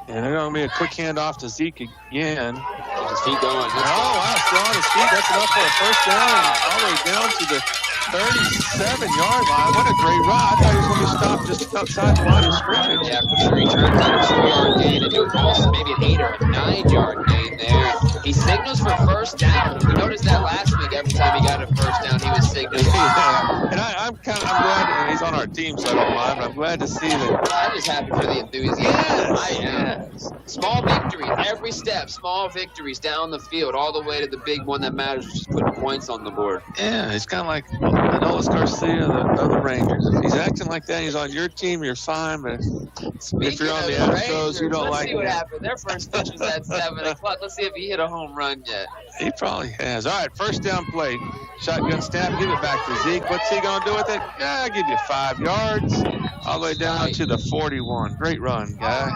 And they're going to be a quick handoff to Zeke again. Keep his feet going. Oh, wow, still on his feet. That's enough for a first down. All the way down to the 37-yard line. What a great run. I thought he was going to be stopped just outside the line of scrimmage. Yeah, for sure. He turned on a 2-yard gain into almost maybe an 8 or a 9-yard gain there. He signals for first down. We noticed that last week. Every time he got a first down, he was signaling. Yeah. And I'm glad he's on our team, so I don't mind, but I'm glad to see that. I'm just happy for the enthusiasm. Yes, I am. Yes. Small victories, every step, small victories down the field, all the way to the big one that matters, which is putting points on the board. Yeah, it's kind of like Anolis Garcia, the Rangers. If he's acting like that, he's on your team, you're fine, but if you're on the Astros, you don't like it. Let's see what happened. Their first pitch was at 7 o'clock. Let's see if he hit a home run yet. He probably has. All right, first down play. Shotgun snap, give it back to Zeke. What's he going to do with it? Yeah, I'll give you 5 yards. All the way down to the 41. Great run, guy.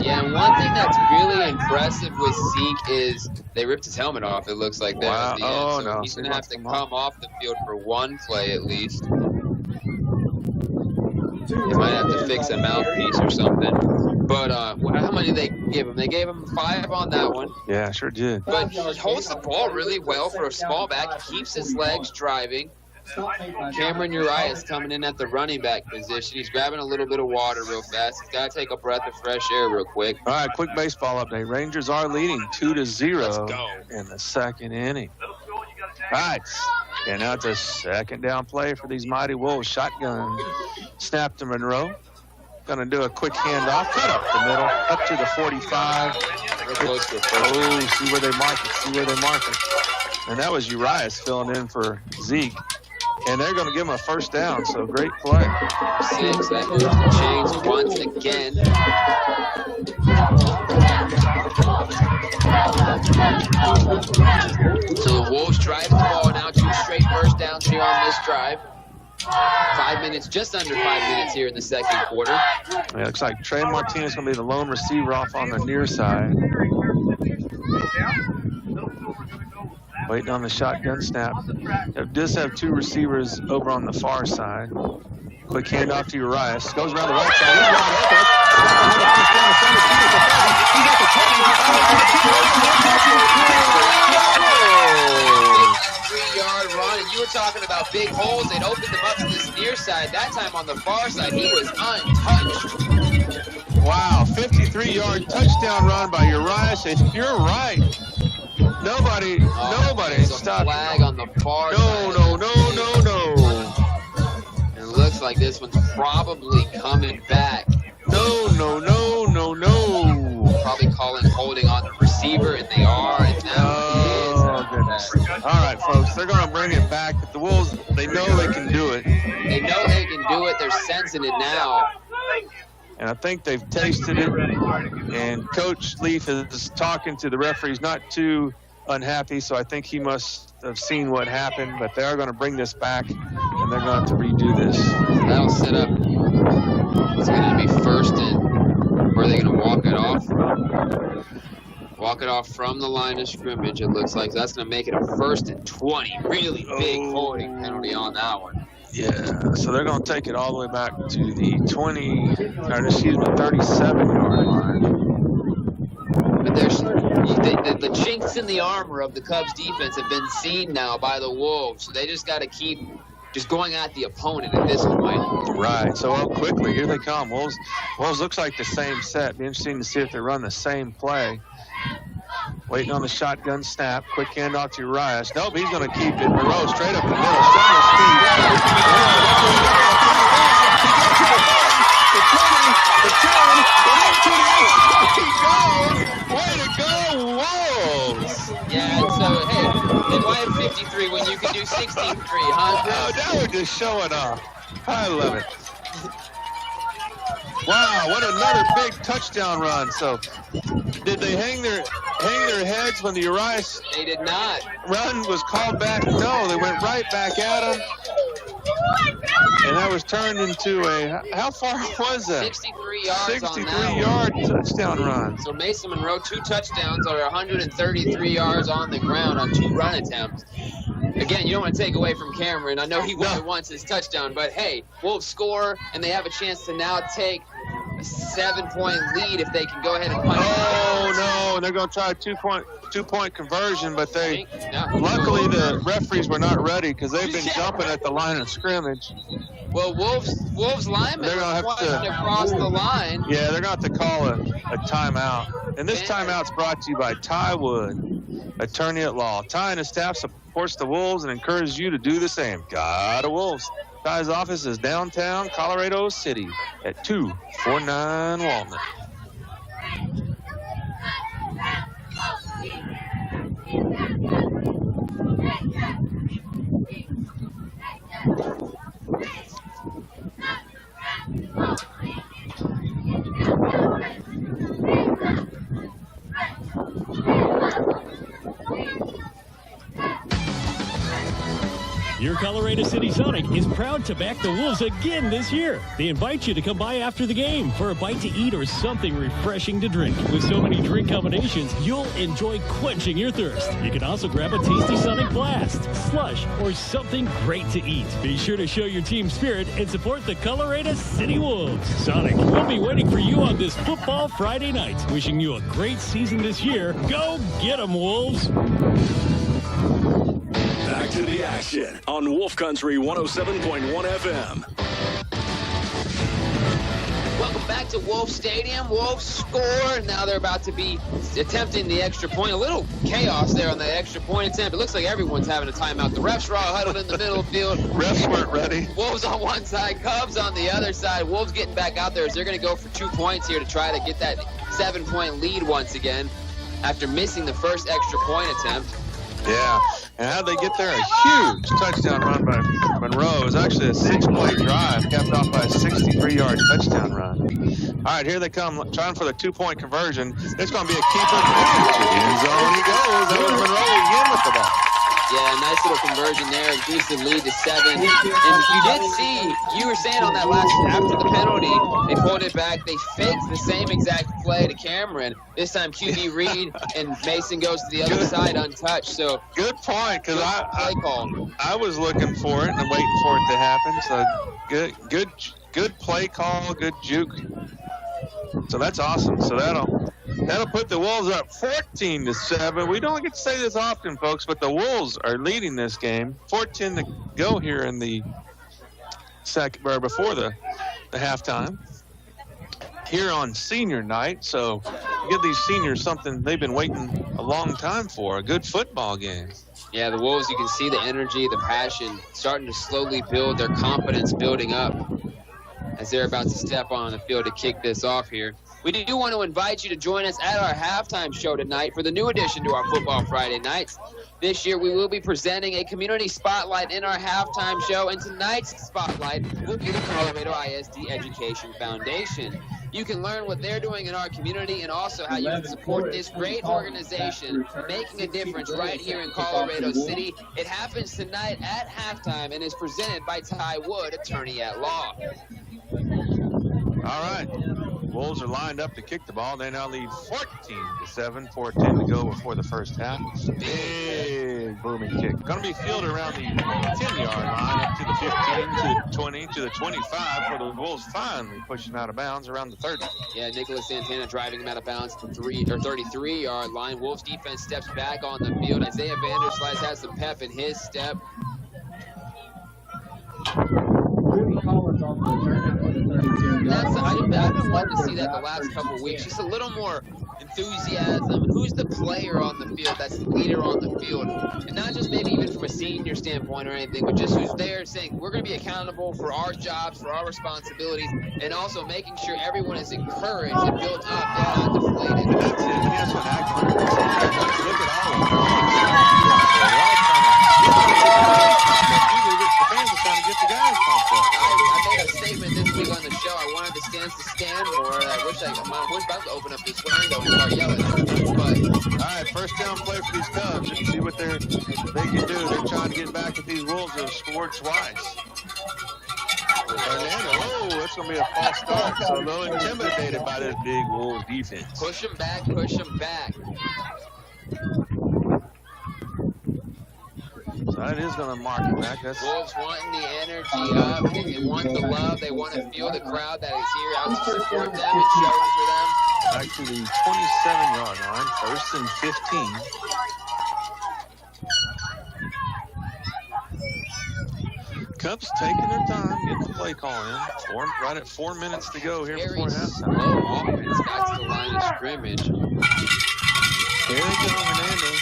Yeah, and one thing that's really impressive with Zeke is they ripped his helmet off, it looks like there at the end. So no. He's going to have to come off the field for one play at least. They might have to fix a mouthpiece or something. But how many did they give him? They gave him 5 on that one. Yeah, sure did. But he holds the ball really well for a small back. He keeps his legs driving. Cameron Uriah is coming in at the running back position. He's grabbing a little bit of water real fast. He's got to take a breath of fresh air real quick. All right, quick baseball update. Rangers are leading 2-0 in the second inning. All right, and now it's a second down play for these mighty Wolves. Shotgun snap to Monroe. Going to do a quick handoff, cut up the middle, up to the 45. Oh, see where they mark it, And that was Urias filling in for Zeke. And they're going to give him a first down, so great play. 6, that moves the chains once again. So the Wolves drive the ball now, 2 straight first downs here on this drive. 5 minutes, just under 5 minutes here in the second quarter. Yeah, it looks like Trey Martinez is going to be the lone receiver off on the near side. Waiting on the shotgun snap. They just have 2 receivers over on the far side. Quick handoff to Urias. Goes around the right side. He's wide open. He's at the 53-yard run, and you were talking about big holes. They'd opened them up to this near side. That time on the far side, he was untouched. Wow, 53-yard touchdown run by Urias. If you're right, nobody stopped. Flag on the far side. No. It looks like this one's probably coming back. No. Probably calling holding on the receiver, and they are. And now goodness. All right, folks, they're going to bring it back. But the Wolves, they know they can do it. They know they can do it. They're sensing it now. And I think they've tasted it. And Coach Leaf is talking to the referees, not too unhappy, so I think he must have seen what happened. But they are going to bring this back, and they're going to have to redo this. That'll set up. It's going to be first and where are they going to walk it off from? Walk it off from the line of scrimmage, it looks like. So that's going to make it a 1st and 20. Really big holding penalty on that one. Yeah, so they're going to take it all the way back to the 37-yard line. But there's the chinks in the armor of the Cubs defense have been seen now by the Wolves. So they just got to keep just going at the opponent at this point. Right, so quickly, here they come. Wolves looks like the same set. Be interesting to see if they run the same play. Waiting on the shotgun snap. Quick handoff to Urias. Nope, he's going to keep it. Moreau straight up the middle. Showing his speed. Way to go, Wolves! Yeah, so, hey, then why have 53 when you can do 63, huh? Oh, now we're just showing off. I love it. Wow, what another big touchdown run. So, did they hang their heads when the Urias They did not. run was called back? No, they went right back at him. And that was turned into how far was that? 63 yards 63-yard touchdown run. So Mason Monroe, 2 touchdowns or 133 yards on the ground on 2 run attempts. Again, you don't want to take away from Cameron. I know he wants his touchdown, but hey, Wolves score, and they have a chance to now take a 7-point lead if they can go ahead and punch. Oh, no, and they're going to try a two-point conversion, but luckily the referees were not ready because they've been jumping at the line of scrimmage. Well, Wolves linemen They're gonna have to cross the line. Yeah, they're going to have to call a timeout. And this timeout's brought to you by Ty Wood, attorney at law. Ty and his staff supports the Wolves and encourages you to do the same. Gotta Wolves. Ty's office is downtown Colorado City at 249 Walnut. Your Colorado City Sonic is proud to back the Wolves again this year. They invite you to come by after the game for a bite to eat or something refreshing to drink. With so many drink combinations, you'll enjoy quenching your thirst. You can also grab a tasty Sonic Blast, slush, or something great to eat. Be sure to show your team spirit and support the Colorado City Wolves. Sonic will be waiting for you on this Football Friday night. Wishing you a great season this year. Go get 'em, Wolves! Back to the action on Wolf Country 107.1 FM. Welcome back back to Wolf Stadium. Wolves score. Now they're about to be attempting the extra point. A little chaos there on the extra point attempt. It looks like everyone's having a timeout. The refs are all huddled in the middle of the field. Refs weren't ready. Wolves on one side, Cubs on the other side. Wolves getting back out there as they're going to go for 2 points here to try to get that 7-point lead once again after missing the first extra point attempt. Yeah, and how'd they get there? A huge touchdown run by Monroe. It was actually a 6-play drive capped off by a 63-yard touchdown run. All right, here they come, trying for the 2-point conversion. It's going to be a keeper. To the end zone he goes. That was Monroe again with the ball. Yeah, nice little conversion there. Increased the lead to 7. And you did see, you were saying on that last, after the penalty, they pulled it back. They faked the same exact play to Cameron. This time QB Reed and Mason goes to the other side untouched. So good point, because I was looking for it and waiting for it to happen. So good play call, good juke. So that's awesome. So that'll put the Wolves up 14-7. We don't get to say this often, folks, but the Wolves are leading this game. 14 to go here in the second, or before the halftime. Here on senior night, so give these seniors something they've been waiting a long time for, a good football game. Yeah, the Wolves, you can see the energy, the passion starting to slowly build, their confidence building up as they're about to step on the field to kick this off here. We do want to invite you to join us at our halftime show tonight for the new addition to our Football Friday nights. This year, we will be presenting a community spotlight in our halftime show, and tonight's spotlight will be the Colorado ISD Education Foundation. You can learn what they're doing in our community and also how you can support this great organization making a difference right here in Colorado City. It happens tonight at halftime and is presented by Ty Wood, attorney at law. All right. Wolves are lined up to kick the ball. They now lead 14-7, 4:10 to go before the first half. Big booming kick. Going to be fielded around the 10-yard line up to the 15, to the 20, to the 25, where the Wolves finally push him out of bounds around the 30. Yeah, Nicholas Santana driving him out of bounds to 33-yard line. Wolves defense steps back on the field. Isaiah Vanderslice has some pep in his step. I've been wanting to see that the last couple of weeks. Just a little more enthusiasm. Who's the player on the field that's the leader on the field? And not just maybe even from a senior standpoint or anything, but just who's there saying we're going to be accountable for our jobs, for our responsibilities, and also making sure everyone is encouraged and built up and not deflated. That's it. Yes, what happened. Look at all of them. The fans are trying to get the guys pumped up. I made a statement this week on the show. I wanted the stands to stand more. I wish I was about to open up this window and start yelling. But all right, first down play for these Cubs. Let's see what they can do. They're trying to get back at these Wolves that have scored twice. Fernando, that's going to be a false start. So they're intimidated by this big Wolves defense. Push them back, push them back. So that is going to mark it back. That's Wolves wanting the energy up. They want the love. They want to feel the crowd that is here out to support them and showing for them. Back to the 27-yard line. First and 15. Cubs taking their time, getting the play call in. Right at 4 minutes to go here before halftime. Slow offense got to the line of scrimmage. Here they go, Hernandez.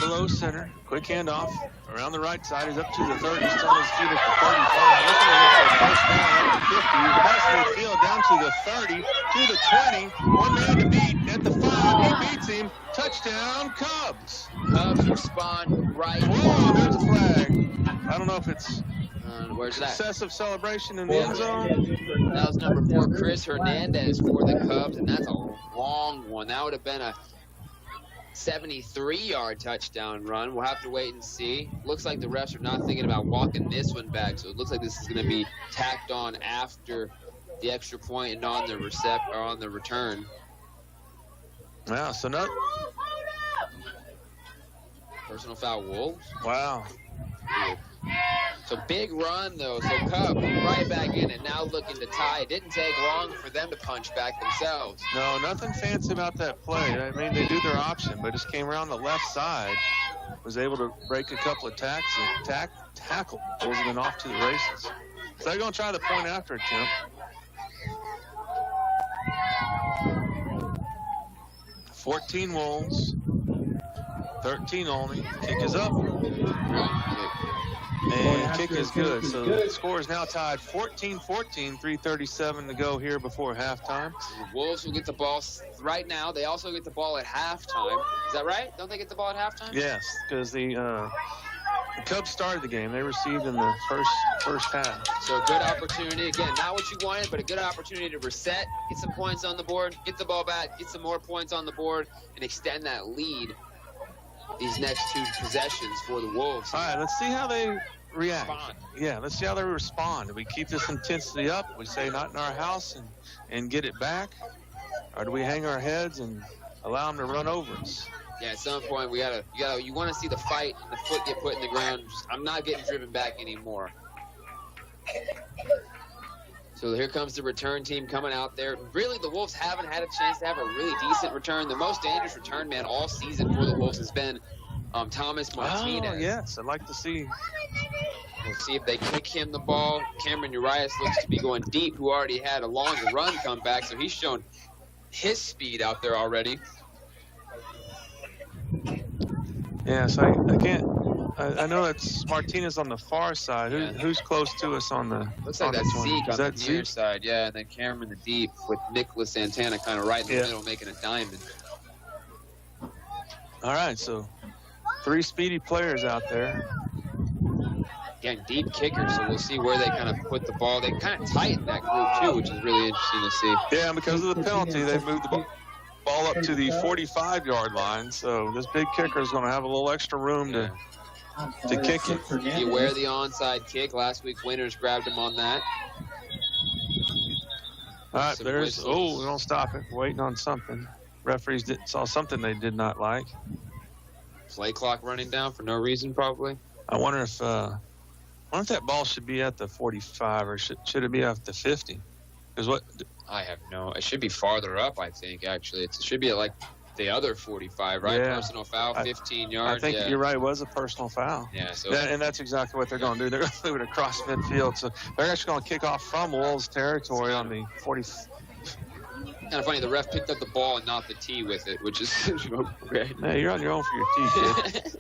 Below center. Quick handoff. Around the right side. He's up to the 30. Still on his feet at the 35. Looking at the first down at the 50. Across the field down to the 30. To the 20. One man to beat at the 5. He beats him. Touchdown, Cubs. Cubs respond right. Whoa, there's a flag. I don't know if it's where's that? Excessive celebration in the end zone. That was number 4, Chris Hernandez for the Cubs, and that's a long one. That would have been a 73-yard touchdown run. We'll have to wait and see. Looks like the refs are not thinking about walking this one back, so it looks like this is going to be tacked on after the extra point and on the return. Wow, so no personal foul, Wolves. Wow. So big run, though. So Cubs right back in it, now looking to tie. It didn't take long for them to punch back themselves. No, nothing fancy about that play. I mean, they do their option, but just came around the left side, was able to break a couple of tackles, and been off to the races. So they're going to try the point after attempt. 14 Wolves, 13 Olney. Kick is up. And kick is good. So the score is now tied 14-14, 3:37 to go here before halftime. The Wolves will get the ball right now. They also get the ball at halftime. Is that right? Don't they get the ball at halftime? Yes, because the Cubs started the game. They received in the first half. So a good opportunity. Again, not what you wanted, but a good opportunity to reset, get some points on the board, get the ball back, get some more points on the board, and extend that lead these next two possessions for the Wolves. All right, let's see how they react. Yeah, let's see how they respond. Do we keep this intensity up? Do we say not in our house and get it back? Or do we hang our heads and allow them to run over us? Yeah, at some point you want to see the fight and the foot get put in the ground. I'm not getting driven back anymore. So here comes the return team coming out there. Really, the Wolves haven't had a chance to have a really decent return. The most dangerous return man all season for the Wolves has been Thomas Martinez. Oh, yes, I'd like to see. We'll see if they kick him the ball. Cameron Urias looks to be going deep, who already had a long run come back, so he's shown his speed out there already. Yes, I can't. I know that's Martinez on the far side. Who's close to us on the? Looks like that's Zeke on the near side, yeah, and then Cameron the deep with Nicholas Santana kind of right in the middle making a diamond. All right, so 3 speedy players out there. Again, deep kickers, so we'll see where they kind of put the ball. They kind of tighten that group too, which is really interesting to see. Yeah, because of the penalty, they've moved the ball up to the 45-yard line, so this big kicker is going to have a little extra room to kick it. Be aware of the onside kick. Last week, Winters grabbed him on that. All right, we don't stop it. We're waiting on something. Referees saw something they did not like. Play clock running down for no reason, probably. I wonder if that ball should be at the 45 or should it be at the 50? Because what? I have it should be farther up, I think, actually. It should be at like the other 45, right? Yeah. Personal foul, 15 yards. I think you're right. It was a personal foul. Yeah. So and that's exactly what they're going to do. They're going to move it across midfield. So they're actually going to kick off from Wolves territory on the 40. Kind of funny. The ref picked up the ball and not the tee with it, which is okay. Yeah, you're on your own for your tee, kid.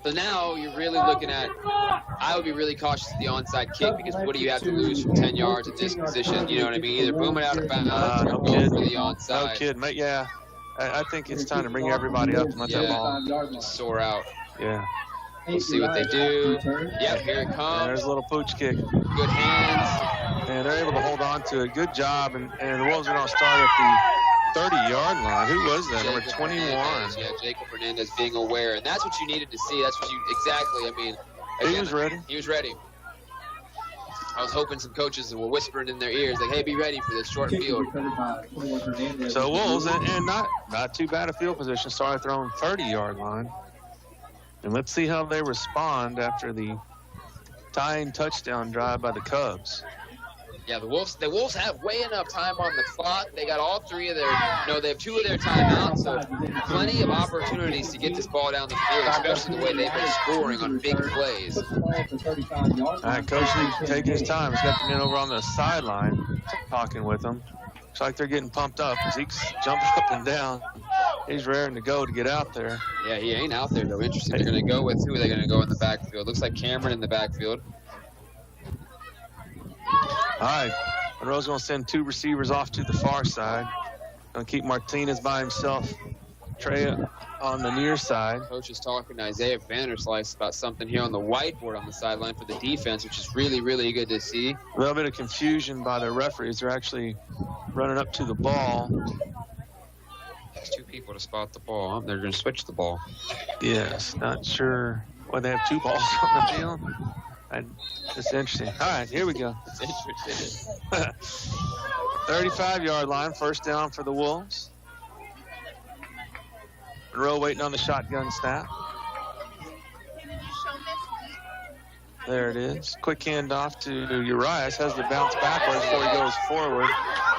So now you're really looking at, I would be really cautious at the onside kick because what do you have to lose from 10 yards at this position? You know what I mean? Either boom it out of bounds or go for the onside. No kid, mate. Yeah, I think it's time to bring everybody up and let that ball just soar out. Yeah. We'll see what they do. Yep, here it comes. There's a little pooch kick. Good hands. And they're able to hold on to it. Good job. And the Wolves are going to start at the 30-yard line. Who was that? Number 21. Yeah, Jacob Hernandez being aware. And that's what you needed to see. That's what you exactly, I mean. Again, he was ready. He was ready. I was hoping some coaches were whispering in their ears, like, hey, be ready for this short field. So Wolves, and not too bad a field position, started at their own 30-yard line. And let's see how they respond after the tying touchdown drive by the Cubs. Yeah, the Wolves have way enough time on the clock. They got all 3 of their, they have 2 of their timeouts, so plenty of opportunities to get this ball down the field, especially the way they've been scoring on big plays. All right, Coach Lee taking his time. He's got the men over on the sideline talking with them. Looks like they're getting pumped up. Zeke's jumping up and down. He's raring to go to get out there. Yeah, he ain't out there, though. Interesting. They're going to go with, who are they going to go in the backfield? Looks like Cameron in the backfield. All right, Monroe's going to send 2 receivers off to the far side. Going to keep Martinez by himself. Trey on the near side. Coach is talking to Isaiah Vanderslice about something here on the whiteboard on the sideline for the defense, which is really, really good to see. A little bit of confusion by the referees. They're actually running up to the ball. There's 2 people to spot the ball. They're going to switch the ball. Yes, not sure why they have 2 balls on the field. It's interesting. All right, here we go. It's interesting. 35-yard line, first down for the Wolves. Monroe waiting on the shotgun snap. There it is. Quick handoff to Urias. Has the bounce backwards before he goes forward.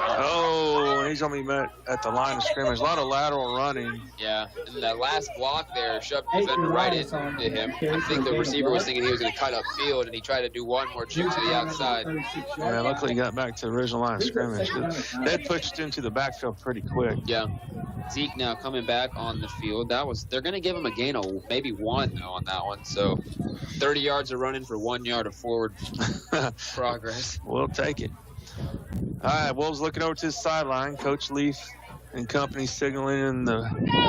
Oh, he's going to be met at the line of scrimmage. A lot of lateral running. Yeah, and that last block there shoved the defender right into him. I think the receiver was thinking he was going to cut up field, and he tried to do one more chip to the outside. Yeah, luckily he got back to the original line of scrimmage. They pushed into the backfield pretty quick. Yeah. Zeke now coming back on the field. They're going to give him a gain of maybe 1 though on that one. So 30 yards of running for 1 yard of forward progress. We'll take it. All right, Wolves looking over to the sideline. Coach Leaf and company signaling in the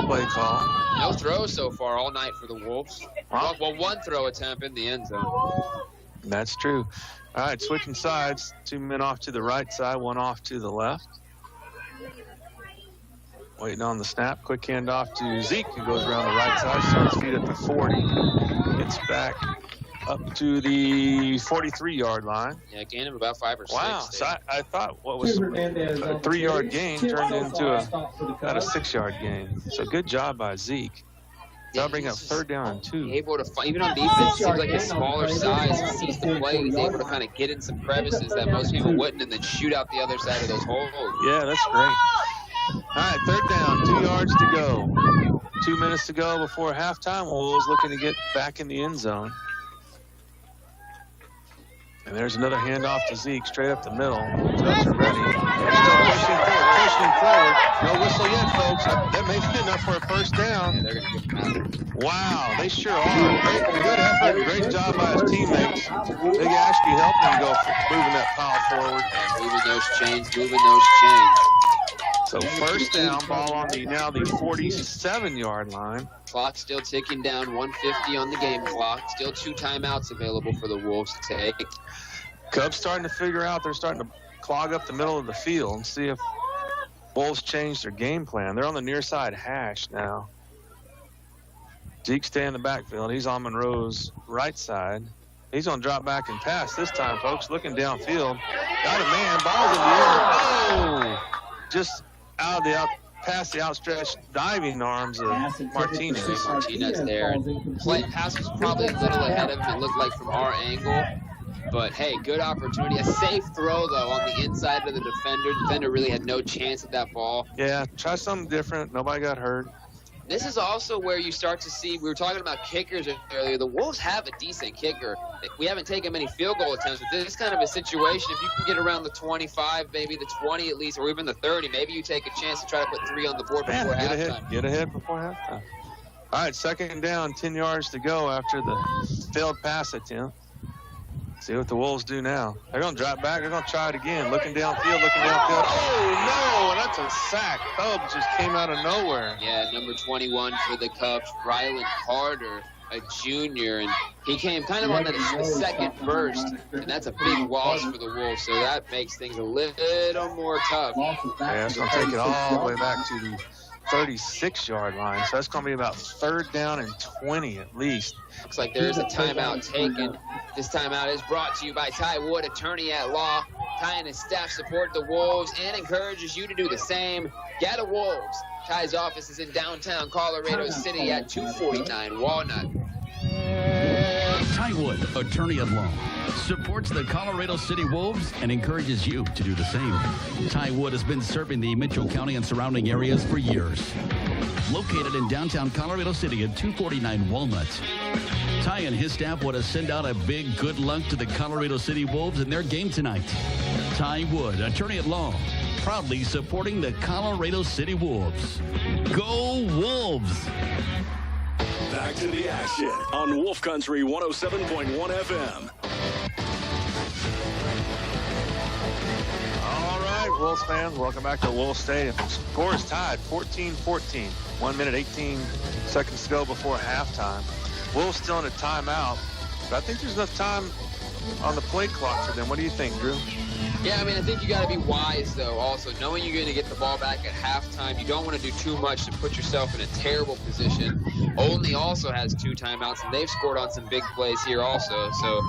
play call. No throws so far all night for the Wolves. Well, one throw attempt in the end zone. That's true. All right, switching sides. 2 men off to the right side, 1 off to the left. Waiting on the snap. Quick handoff to Zeke, who goes around the right side, starts feet at the 40. Gets back up to the 43-yard line. Yeah, gain of about 5 or 6. Wow, so I thought what was a 3-yard gain turned into about a 6-yard gain. So good job by Zeke. That'll bring up 3rd down and 2. Able to find, even on defense, seems like his smaller size. He sees the play. He's able to kind of get in some crevices that most people wouldn't, and then shoot out the other side of those holes. Yeah, that's great. All right, 3rd down, 2 yards to go. 2 minutes to go before halftime. Wolves looking to get back in the end zone. And there's another handoff to Zeke, straight up the middle. Cubs are ready. They're still pushing forward. No whistle yet, folks. That may be enough for a 1st down. Yeah, they're going to get him out. Wow, they sure are. Good effort, great job by his teammates. Big Ashby helping him go moving that pile forward. Moving those chains. So 1st down, ball on the 47-yard line. Clock still ticking down, 150 on the game clock. Still 2 timeouts available for the Wolves to take. Cubs starting to figure out they're starting to clog up the middle of the field and see if Wolves change their game plan. They're on the near side hash now. Zeke stay in the backfield. He's on Monroe's right side. He's going to drop back and pass this time, folks. Looking downfield. Got a man. Ball's in the air. Oh! Just out of past the outstretched diving arms of Martinez. Martinez there. Pass was probably a little ahead of him, it looked like, from our angle. But, hey, good opportunity. A safe throw, though, on the inside of the defender. Defender really had no chance at that ball. Yeah, try something different. Nobody got hurt. This is also where you start to see, we were talking about kickers earlier. The Wolves have a decent kicker. We haven't taken many field goal attempts, but this is kind of a situation. If you can get around the 25, maybe the 20 at least, or even the 30, maybe you take a chance to try to put 3 on the board before halftime. Get ahead before halftime. All right, 2nd down, 10 yards to go after the failed pass attempt. See what the Wolves do now. They're going to drop back. They're going to try it again. Looking downfield. Oh, no, that's a sack. Cubs just came out of nowhere. Yeah, number 21 for the Cubs, Rylan Carter, a junior, and he came kind of on the 2nd burst, and that's a big loss for the Wolves, so that makes things a little more tough. Yeah, it's going to take it all the way back to the 36-yard line, so that's going to be about 3rd down and 20 at least. Looks like there is a timeout taken. This timeout is brought to you by Ty Wood, attorney at law. Ty and his staff support the Wolves and encourages you to do the same. Get a Wolves. Ty's office is in downtown Colorado City at 249 Walnut. Ty Wood, attorney at law, supports the Colorado City Wolves and encourages you to do the same. Ty Wood has been serving the Mitchell County and surrounding areas for years. Located in downtown Colorado City at 249 Walnut. Ty and his staff want to send out a big good luck to the Colorado City Wolves in their game tonight. Ty Wood, attorney at law, proudly supporting the Colorado City Wolves. Go Wolves! Back to the action on Wolf Country 107.1 FM. All right, Wolves fans, welcome back to Wolves Stadium. Score is tied, 14-14. 1 minute, 18 seconds to go before halftime. Wolves still in a timeout, but I think there's enough time on the play clock for them. What do you think, Drew? Yeah, I mean, I think you got to be wise, though, also. Knowing you're going to get the ball back at halftime, you don't want to do too much to put yourself in a terrible position. Olney also has 2 timeouts, and they've scored on some big plays here also. So,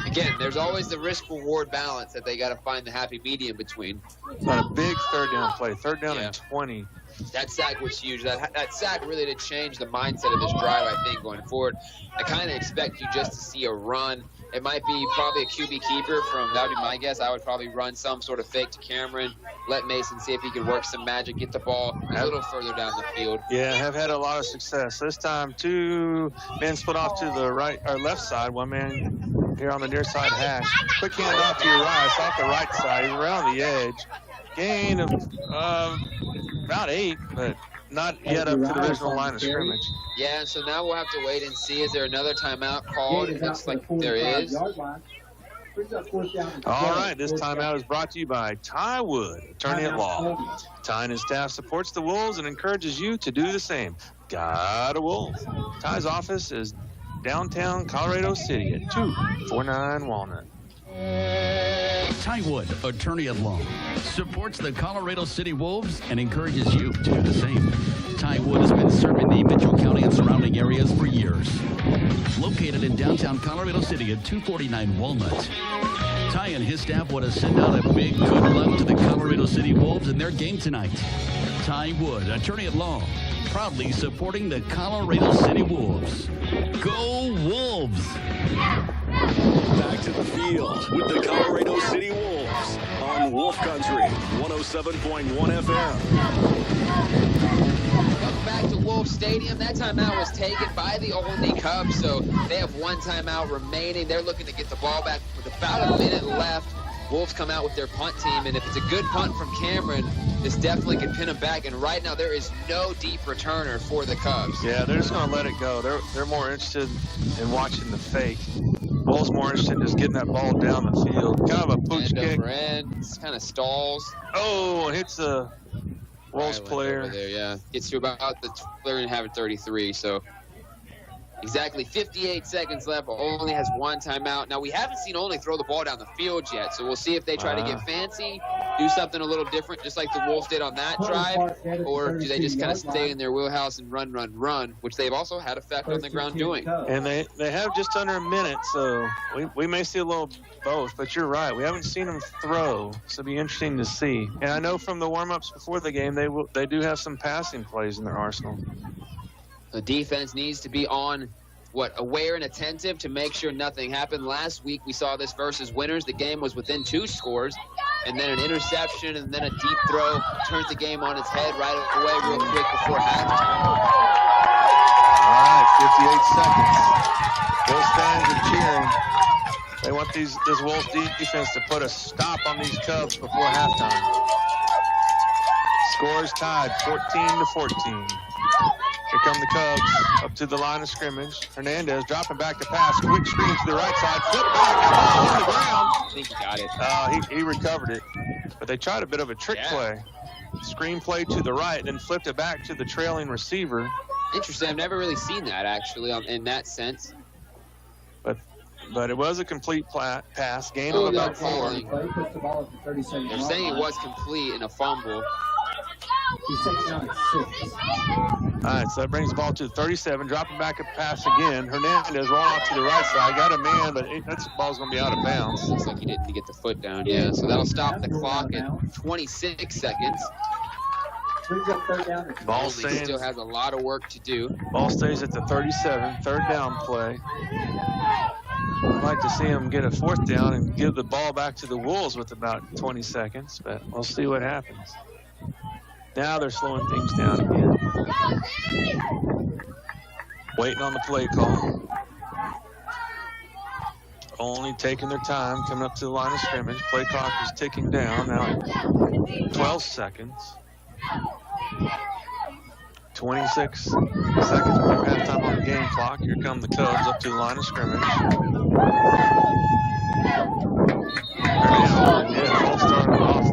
again, there's always the risk-reward balance that they got to find the happy medium between. Not a big 3rd down play, 3rd down and 20. That sack was huge. That sack really did change the mindset of this drive, I think, going forward. I kind of expect you just to see a run, It might be probably a QB keeper that would be my guess. I would probably run some sort of fake to Cameron, let Mason see if he can work some magic, get the ball a little further down the field. Yeah, have had a lot of success. This time, 2 men split off to the right or left side. 1 man here on the near side hash. Quick hand off to Urias off the right side. He's around the edge. Gain of about 8, but not yet up to the original line of scrimmage. Yeah, so now we'll have to wait and see. Is there another timeout called? It looks like there is. All right, this timeout is brought to you by Ty Wood, attorney at law. Ty and his staff supports the Wolves and encourages you to do the same. Got a Wolf. Ty's office is downtown Colorado City at 249 Walnut. Ty Wood, attorney at law, supports the Colorado City Wolves and encourages you to do the same. Ty Wood has been serving the Mitchell County and surrounding areas for years. Located in downtown Colorado City at 249 Walnut. Ty and his staff want to send out a big good luck to the Colorado City Wolves in their game tonight. Ty Wood, attorney at law, proudly supporting the Colorado City Wolves. Go Wolves! Back to the field with the Colorado City Wolves on Wolf Country 107.1 FM. Welcome back to Wolf Stadium. That timeout was taken by the Olney Cubs, so they have 1 timeout remaining. They're looking to get the ball back with about a minute left. Wolves come out with their punt team, and if it's a good punt from Cameron, this definitely could pin them back. And right now, there is no deep returner for the Cubs. Yeah, they're just going to let it go. They're more interested in watching the fake. Wolves more interested in just getting that ball down the field. Kind of a pooch kick. Over end. It's kind of stalls. Oh, and hits a Wolves player. There, yeah. Gets to about they're going to have it 33, so exactly 58 seconds left. Olney has 1 timeout. Now, we haven't seen Olney throw the ball down the field yet, so we'll see if they try to get fancy, do something a little different, just like the Wolves did on that drive, or do they just kind of stay in their wheelhouse and run, which they've also had effect on the ground doing. And they have just under a minute, so we may see a little both, but you're right. We haven't seen them throw, so it'll be interesting to see. And I know from the warm-ups before the game, they do have some passing plays in their arsenal. The defense needs to be aware and attentive to make sure nothing happened. Last week we saw this versus Winners. The game was within 2 scores, and then an interception and then a deep throw turns the game on its head right away real quick before halftime. All right, 58 seconds. Wolves fans are cheering. They want this Wolves defense to put a stop on these Cubs before halftime. Scores tied 14-14. Here come the Cubs up to the line of scrimmage. Hernandez dropping back to pass. Quick screen to the right side. Flip back. Ball on the ground. I think he got it. He recovered it. But they tried a bit of a trick play. Screen play to the right, then flipped it back to the trailing receiver. Interesting. I've never really seen that, actually, in that sense. But it was a complete pass. Gain of about 4. They're saying it was complete in a fumble. All right, so that brings the ball to the 37, dropping back a pass again. Hernandez rolling off to the right side. Got a man, but that ball's going to be out of bounds. Looks like he didn't get the foot down, yeah. So that'll stop the clock at 26 seconds. Ball still has a lot of work to do. Ball stays at the 37, 3rd down play. I'd like to see him get a 4th down and give the ball back to the Wolves with about 20 seconds, but we'll see what happens. Now they're slowing things down again. Waiting on the play call. Only taking their time, coming up to the line of scrimmage. Play clock is ticking down now. 12 seconds. 26 seconds before halftime on the game clock. Here come the Cubs up to the line of scrimmage. All started off.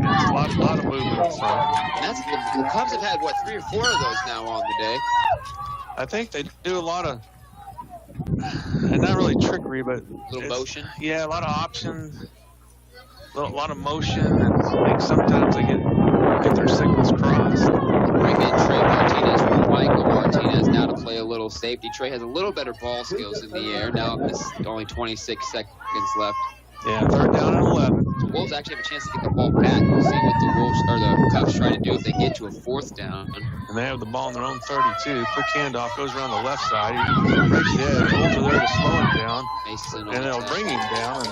It's a lot of movement. So. The Cubs have had, 3 or 4 of those now on the day? I think they do a lot of, and not really trickery, but a little motion. Yeah, a lot of options, a lot of motion, and I think sometimes they get their signals crossed. Bring in Trey Martinez from Michael Martinez now to play a little safety. Trey has a little better ball skills in the air. Now there's only 26 seconds left. Yeah, 3rd down and 11. The Wolves actually have a chance to get the ball back. We'll see what the Wolves or the Cuffs try to do if they get to a 4th down. And they have the ball on their own 32. Quick handoff goes around the left side. He breaks the edge. Wolves are there to slow him down. And they'll bring him down.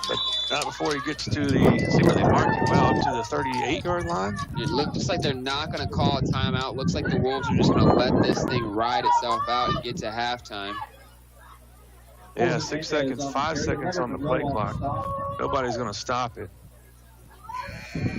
But not before he gets to see where they marked him well, up to the 38-yard line. It looks like they're not going to call a timeout. Looks like the Wolves are just going to let this thing ride itself out and get to halftime. Yeah, 6 seconds, 5 seconds on the play clock. Nobody's going to stop it.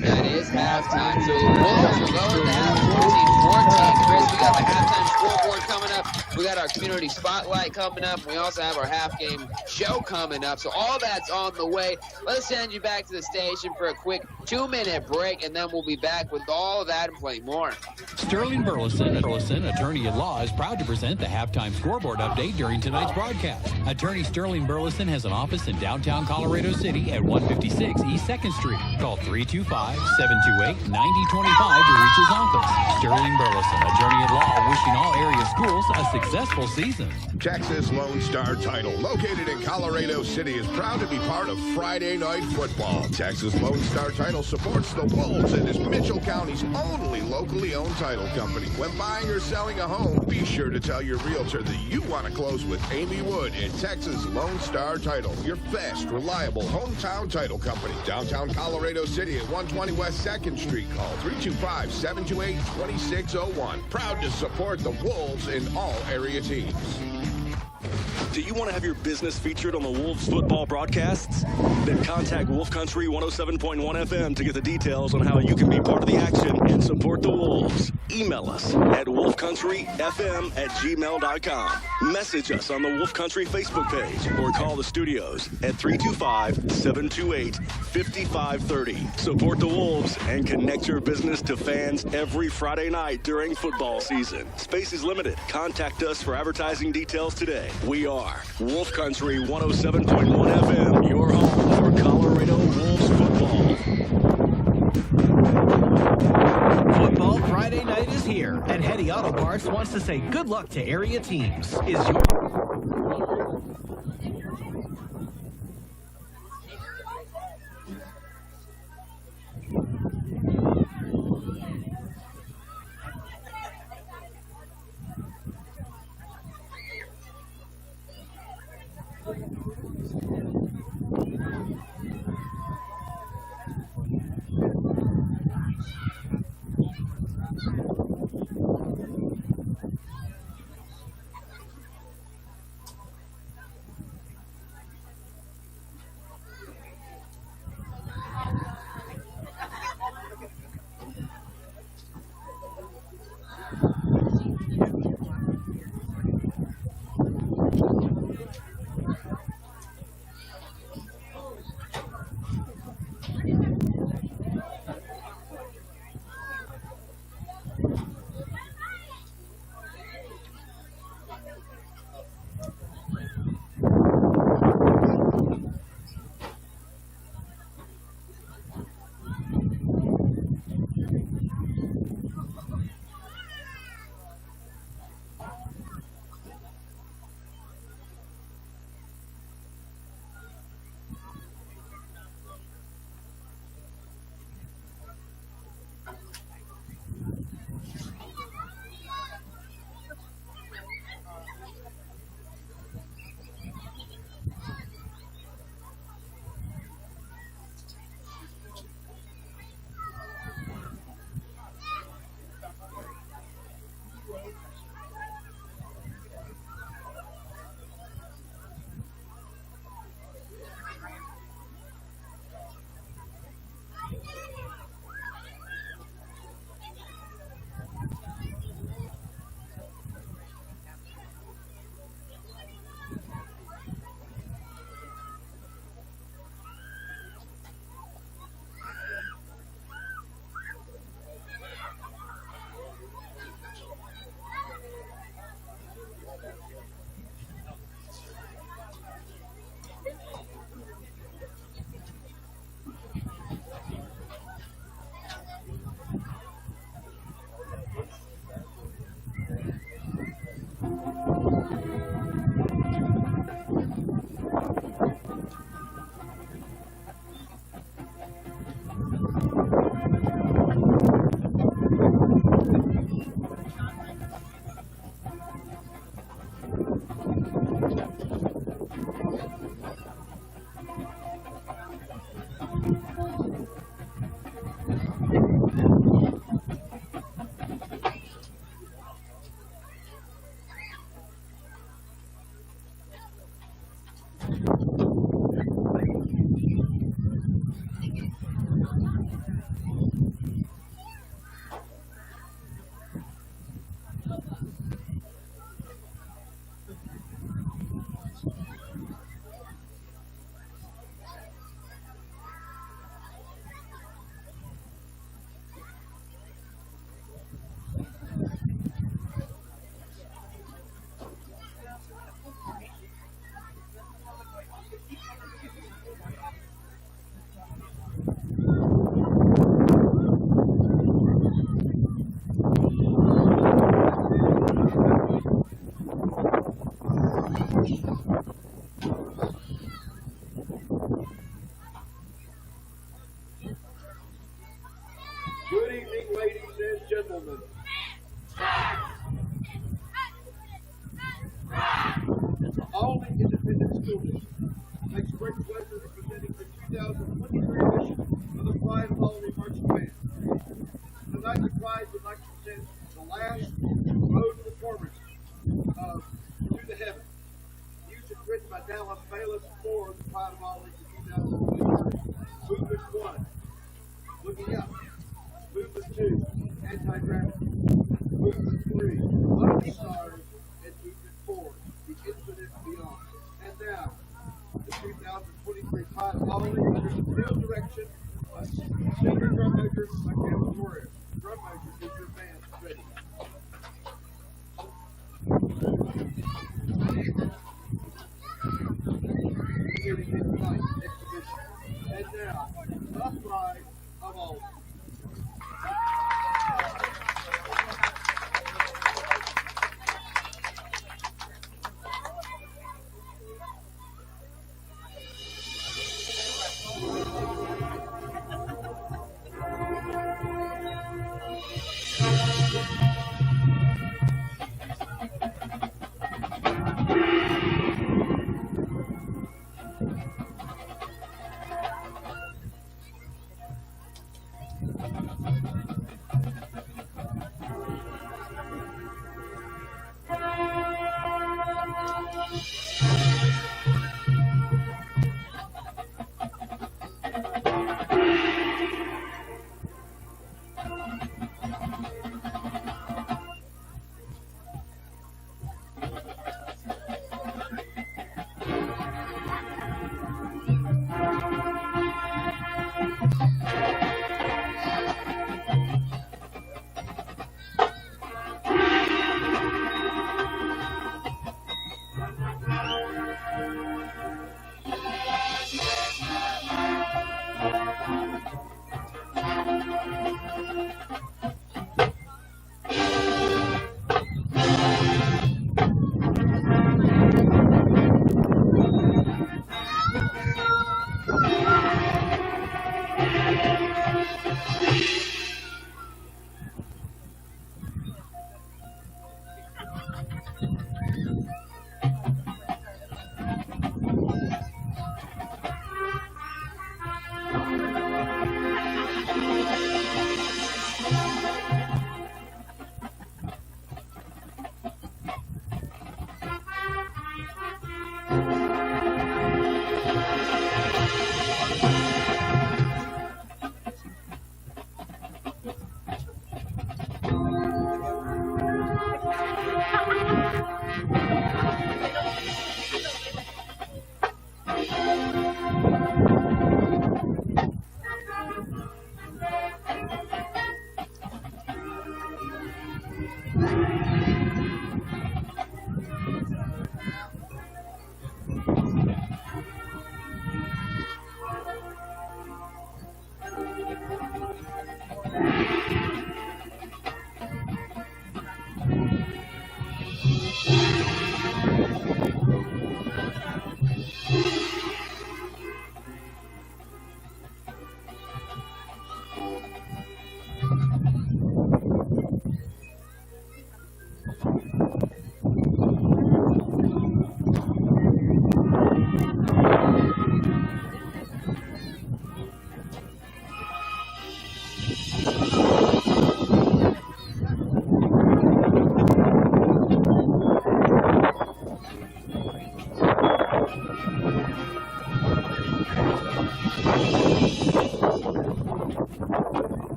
That is halftime. So the Wolves will go into half 14-14. Chris, we got the halftime scoreboard coming up. We got our community spotlight coming up. We also have our half-game show coming up. So all that's on the way. Let's send you back to the station for a quick 2-minute break, and then we'll be back with all of that and plenty more. Sterling Burleson, attorney-at-law, is proud to present the halftime scoreboard update during tonight's broadcast. Attorney Sterling Burleson has an office in downtown Colorado City at 156 East 2nd Street. Call 325-728-9025 to reach his office. Sterling Burleson, attorney-at-law, wishing all area schools a successful season. Texas Lone Star Title, located in Colorado City, is proud to be part of Friday Night Football. Texas Lone Star Title supports the Wolves and is Mitchell County's only locally owned title company. When buying or selling a home, be sure to tell your realtor that you want to close with Amy Wood at Texas Lone Star Title, your fast, reliable hometown title company. Downtown Colorado City at 120 West 2nd Street. Call 325-728-2601. Proud to support the Wolves and all area teams. Do you want to have your business featured on the Wolves football broadcasts? Then contact Wolf Country 107.1 FM to get the details on how you can be part of the action and support the Wolves. Email us at wolfcountryfm@gmail.com. Message us on the Wolf Country Facebook page or call the studios at 325-728-5530. Support the Wolves and connect your business to fans every Friday night during football season. Space is limited. Contact us for advertising details today. We are Wolf Country 107.1 FM, your home for Colorado Wolves football. Football Friday night is here, and Hetty Auto Parts wants to say good luck to area teams. Is your evening, ladies and gentlemen. Olney Independent School District makes great pleasure in presenting the 2023 edition of the Pride of Olney Marching Band. Tonight, the Pride would like to present the last road performance of To the Heaven. Music written by Dallas Bayless for the Pride of Olney for 2023. Movement 1, Looking Up. Movement 2, Anti-Gravity. Movement 3, Under the Stars. And Movement 4, The Infinite Beyond. And now, the 2023 Pride of Olney under the real direction of Senior Drum Major Michaela Torres. Drum Major, is your band ready? Beginning in tonight's exhibition. And now, the Pride of Olney.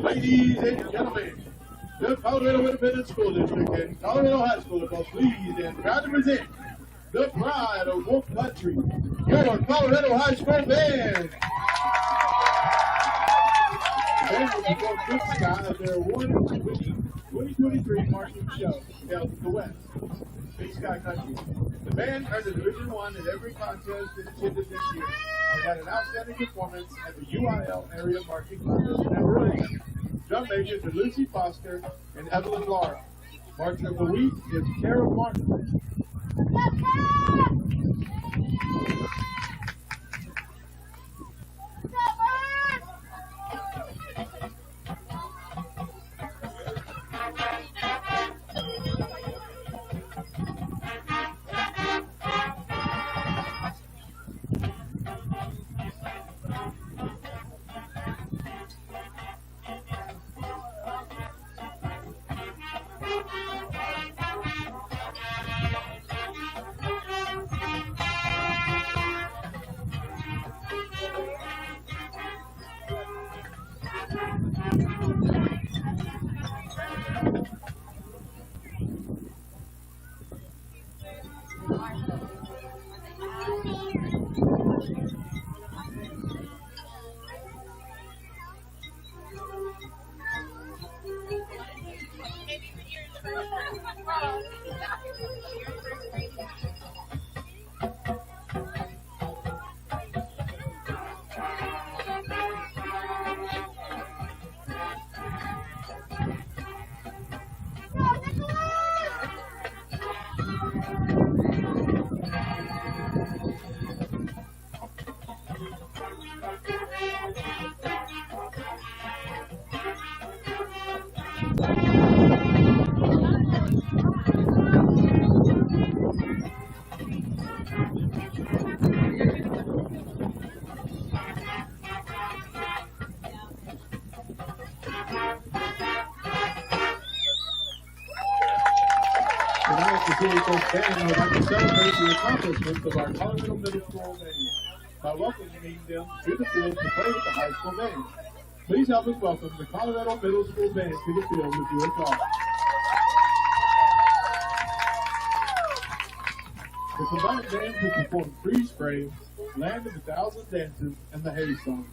Ladies and gentlemen, the Colorado Independent School District and Colorado High School are pleased and proud to present the pride of Wolf Country, your Colorado High School band. The band will perform Good Sky of their award-winning 2023 marching show held in the West, Big Sky Country. The band earned a Division I at every contest it attended this year and had an outstanding performance at the UIL area marching contest in Amarillo. Drum majors are Lucy Foster and Evelyn Laura. Marcher of the week is Carol Martin. City Coast Band would like to celebrate the accomplishments of our Colorado Middle School band by welcoming them to the field to play with the high school band. Please help us welcome the Colorado Middle School band to the field with your applause. The combined bands will perform Freeze Frame, Land of a Thousand Dances, and the Hay Song.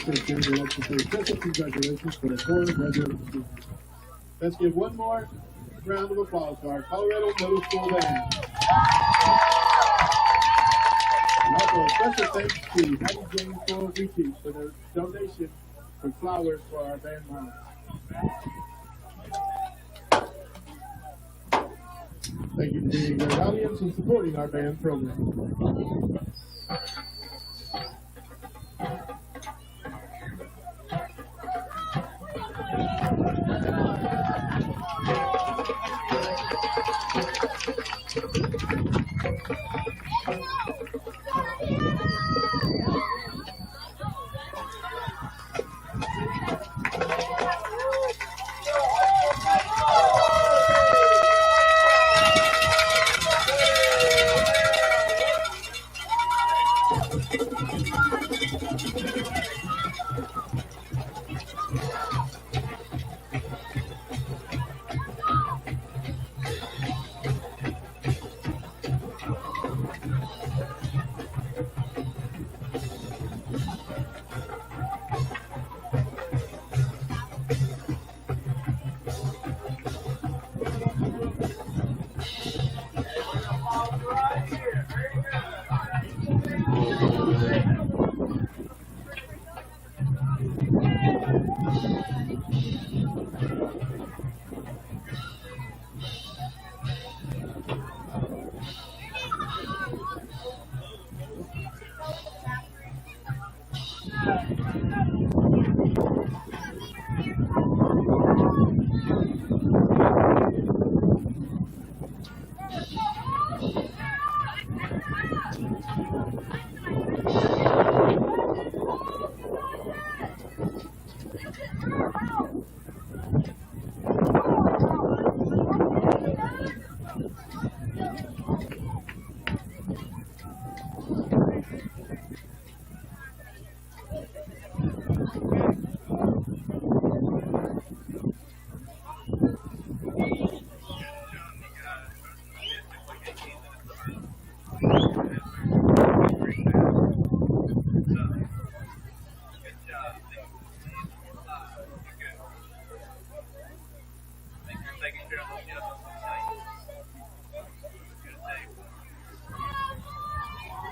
Christians, we'd like to say special congratulations for the 4 graduating students. Let's give one more round of applause to our Colorado Middle School band. And also a special thanks to Hattie James for Reteach for their donation for flowers for our band lounge. Thank you for being a great audience and supporting our band program.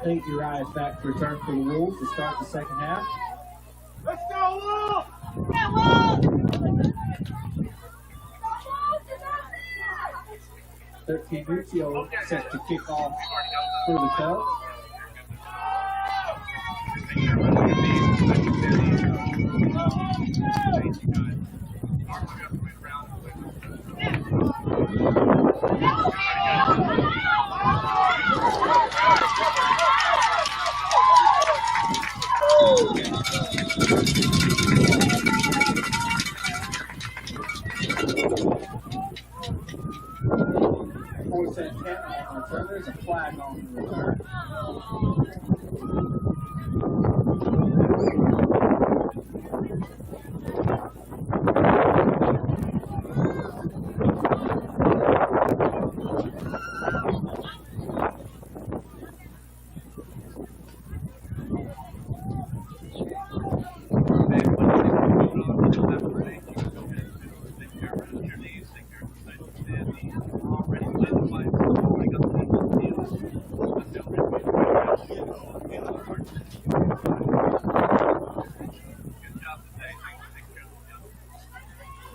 Take your eyes back to return for the Wolves to start the second half. Let's go, Wolves! Yeah, Wolves! 13 Lucio set to kick off for the Cubs. For Santana on the return, there's a flag on the return.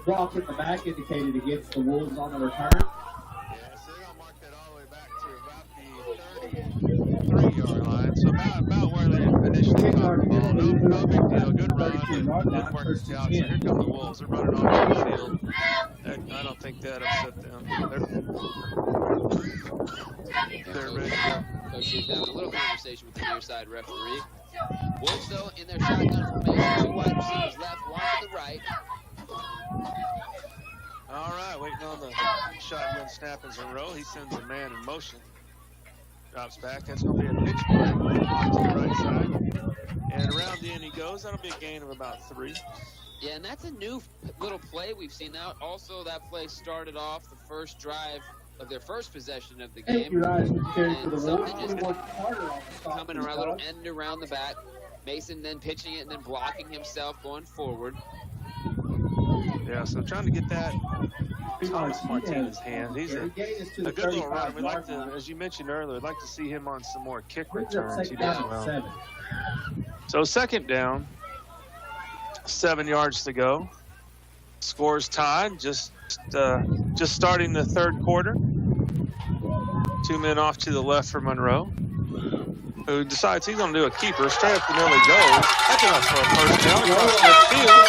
Block in the back indicated against the Wolves on the return. Yeah, so they're going to mark that all the way back to about the 33-yard line. So about where they initially caught the ball. No big deal. Good run. Good work to Scouts. So here come the Wolves. They're running on the field. I don't think that upset them. They're ready to go. Coach is having a little conversation with the near side referee. Wolves, though, in their shotgun formation, 2 wide receivers left, 1 to the right. All right, waiting on the shotgun snap as a row. He sends a man in motion. Drops back. That's going to be a pitch play to the right side. And around the end he goes. That'll be a gain of about 3. Yeah, and that's a new little play we've seen now. Also, that play started off the first drive of their first possession of the game. Take your eyes and carry for the Something Wolves. just coming around, a little end around the back. Mason then pitching it and then blocking himself going forward. Yeah, so trying to get that Thomas Martinez's hand. He's a good little runner. We'd like to, as you mentioned earlier, we'd like to see him on some more kick returns. He does well. So second down, 7 yards to go. Scores tied, just starting the third quarter. 2 men off to the left for Monroe, who decides he's going to do a keeper. Straight up the middle he goes. That's enough for a first down across midfield.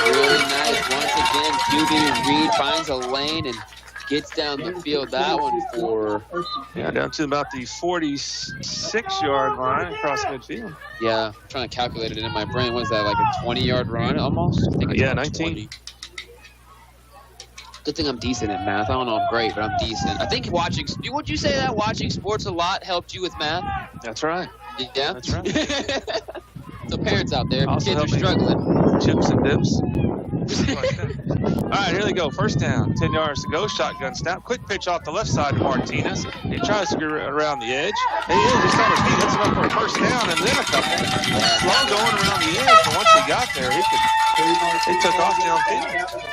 Really nice. Once again, QB Reed finds a lane and gets down the field. That one for... Yeah, down to about the 46-yard line across midfield. Yeah, I'm trying to calculate it in my brain. What is that, like a 20-yard run almost? I think it's 19. 20. Good thing I'm decent at math. I don't know I'm great, but I'm decent. I think would you say that watching sports a lot helped you with math? That's right. Yeah? That's right. So parents out there, Also kids are struggling. Chips and dips. All right, here they go. First down, 10 yards to go. Shotgun snap. Quick pitch off the left side to Martinez. He tries to get around the edge. He is just on his feet. That's enough for a first down and then a couple. Slow going around the edge, but once he got there, he took off downfield.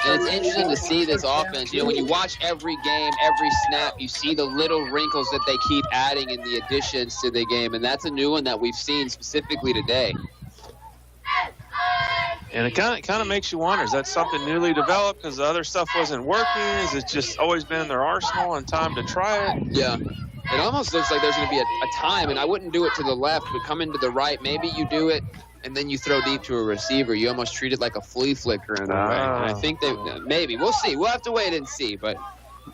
And it's interesting to see this offense. You know, when you watch every game, every snap, you see the little wrinkles that they keep adding in the additions to the game, and that's a new one that we've seen specifically today. And it kind of makes you wonder, is that something newly developed because the other stuff wasn't working? Is it just always been in their arsenal and time to try it? Yeah. It almost looks like there's going to be a time, and I wouldn't do it to the left, but come into the right. Maybe you do it, and then you throw deep to a receiver. You almost treat it like a flea flicker in a way. And I think maybe. We'll see. We'll have to wait and see. But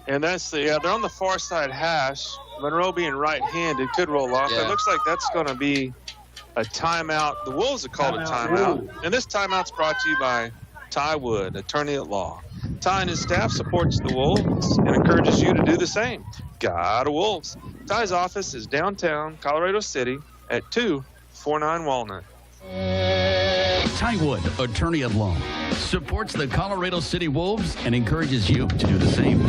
And that's they're on the far side hash. Monroe being right-handed could roll off. Yeah. It looks like that's going to be a timeout. The Wolves have called a timeout. And this timeout's brought to you by Ty Wood, attorney at law. Ty and his staff supports the Wolves and encourages you to do the same. Go Wolves. Ty's office is downtown Colorado City at 249 Walnut. Ty Wood, attorney at law, supports the Colorado City Wolves and encourages you to do the same.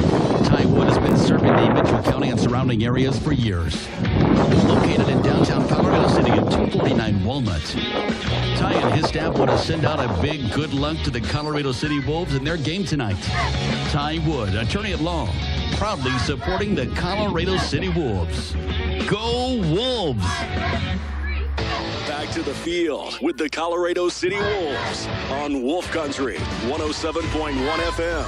Ty Wood has been serving the Mitchell County and surrounding areas for years. Located in downtown Colorado City at 249 Walnut. Ty and his staff want to send out a big good luck to the Colorado City Wolves in their game tonight. Ty Wood, attorney at law, proudly supporting the Colorado City Wolves. Go Wolves! Back to the field with the Colorado City Wolves on Wolf Country 107.1 FM.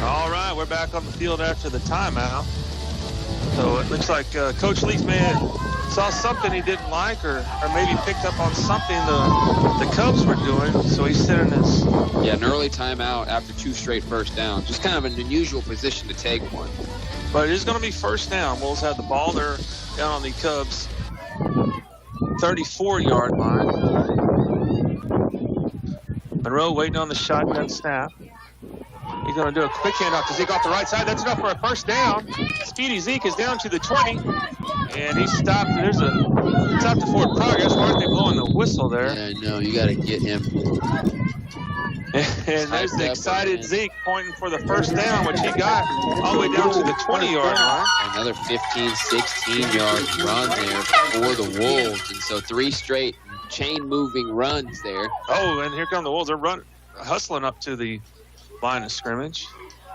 All right, we're back on the field after the timeout. So it looks like Coach Leaf may have saw something he didn't like or maybe picked up on something the Cubs were doing, so he's sitting his... Yeah, an early timeout after 2 straight first downs. Just kind of an unusual position to take one. But it is going to be first down. Wolves have the ball. They're down on the Cubs' 34-yard line. Monroe waiting on the shotgun snap. He's going to do a quick handoff to Zeke off the right side. That's enough for a first down. Speedy Zeke is down to the 20. And he stopped. There's a stop to forward progress. Why aren't they blowing the whistle there? Yeah, I know. You got to get him. And there's the excited Zeke pointing for the first down, which he got all the way down to the 20-yard line. Another 15, 16-yard run there for the Wolves. And so 3 straight chain-moving runs there. Oh, and here come the Wolves. They're hustling up to the line of scrimmage.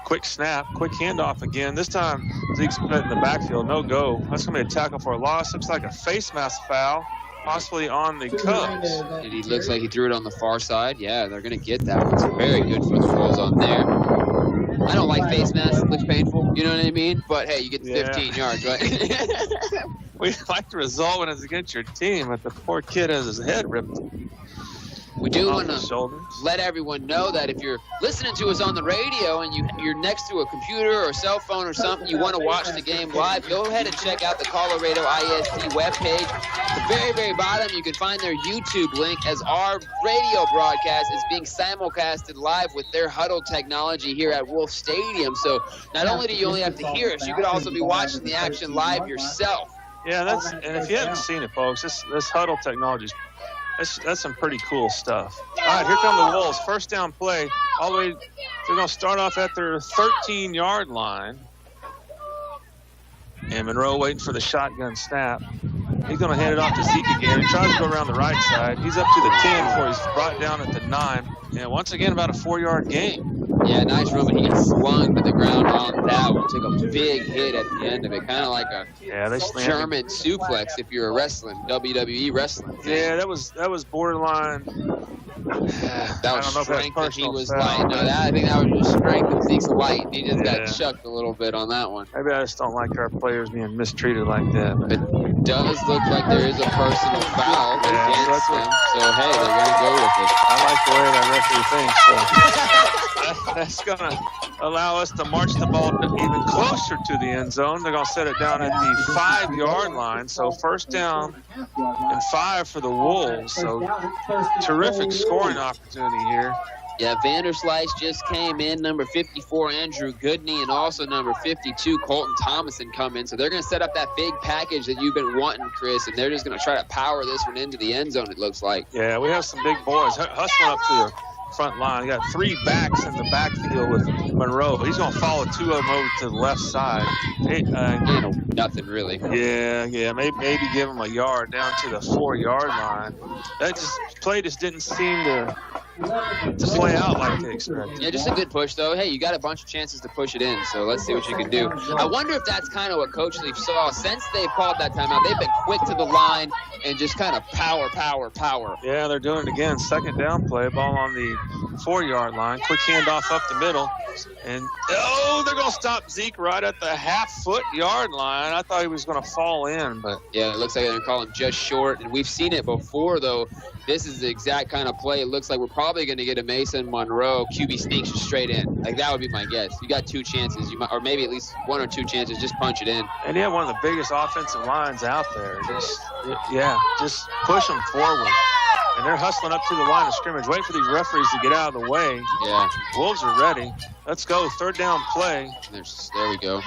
Quick snap, quick handoff again. This time, Zeke's put in the backfield. No go. That's going to be a tackle for a loss. Looks like a face mask foul, possibly on the Cubs. And he looks like he threw it on the far side. Yeah, they're going to get that one. So very good for the Wolves on there. I don't like face masks. It looks painful. You know what I mean? But, hey, you get the 15 yards, right? We like the result when it's against your team, but the poor kid has his head ripped. We do want to let everyone know that if you're listening to us on the radio and you're next to a computer or cell phone or something, you want to watch the game live, go ahead and check out the Colorado ISD webpage. At the very, very bottom, you can find their YouTube link as our radio broadcast is being simulcasted live with their huddle technology here at Wolf Stadium. So not only do you only have to hear us, you could also be watching the action live yourself. Yeah, and if you haven't seen it, folks, this huddle technology is That's some pretty cool stuff. All right, here come the Wolves. First down play. All the way, they're going to start off at their 13-yard line. And Monroe waiting for the shotgun snap. He's going to hand it off to Zeke again. He tries to go around the right side. He's up to the 10 before he's brought down at the 9. And once again, about a 4-yard gain. Yeah, nice run, but he gets slung to the ground on that one. Took a big hit at the end of it, kind of like a German suplex if you're a wrestling, WWE wrestling. Yeah, that was borderline. That was strength that he was light. No, I think that was just strength and Zeke's light. He just got chucked a little bit on that one. Maybe I just don't like our players being mistreated like that. It does look like there is a personal foul against them. So, hey, they're going to go with it. I like the way that referee thinks. So that's going to allow us to march the ball even closer to the end zone. They're going to set it down at the 5-yard line. So first down and 5 for the Wolves. So terrific scoring opportunity here. Yeah, Vanderslice just came in. Number 54, Andrew Goodney, and also number 52, Colton Thomason come in. So they're going to set up that big package that you've been wanting, Chris, and they're just going to try to power this one into the end zone, it looks like. Yeah, we have some big boys hustling up to the front line. We got 3 backs in the backfield with Monroe. He's going to follow 2 of them over to the left side. Nothing really. Yeah. Maybe give him a yard down to the 4-yard line. That play just didn't seem to play out like they expected. Yeah, just a good push, though. Hey, you got a bunch of chances to push it in, so let's see what you can do. I wonder if that's kind of what Coach Leaf saw. Since they've called that timeout, they've been quick to the line and just kind of power. Yeah, they're doing it again. Second down play, ball on the 4-yard line. Quick handoff up the middle. And, they're going to stop Zeke right at the half-foot-yard line. I thought he was going to fall in, but... Yeah, it looks like they're going to call him just short. And we've seen it before, though. This is the exact kind of play. It looks like we're probably going to get a Mason Monroe QB sneaks straight in. Like, that would be my guess. You got 2 chances, or maybe at least 1 or 2 chances. Just punch it in. And you have one of the biggest offensive lines out there. Just push them forward. And they're hustling up to the line of scrimmage. Wait for these referees to get out of the way. Yeah. Wolves are ready. Let's go. 3rd down play. There we go.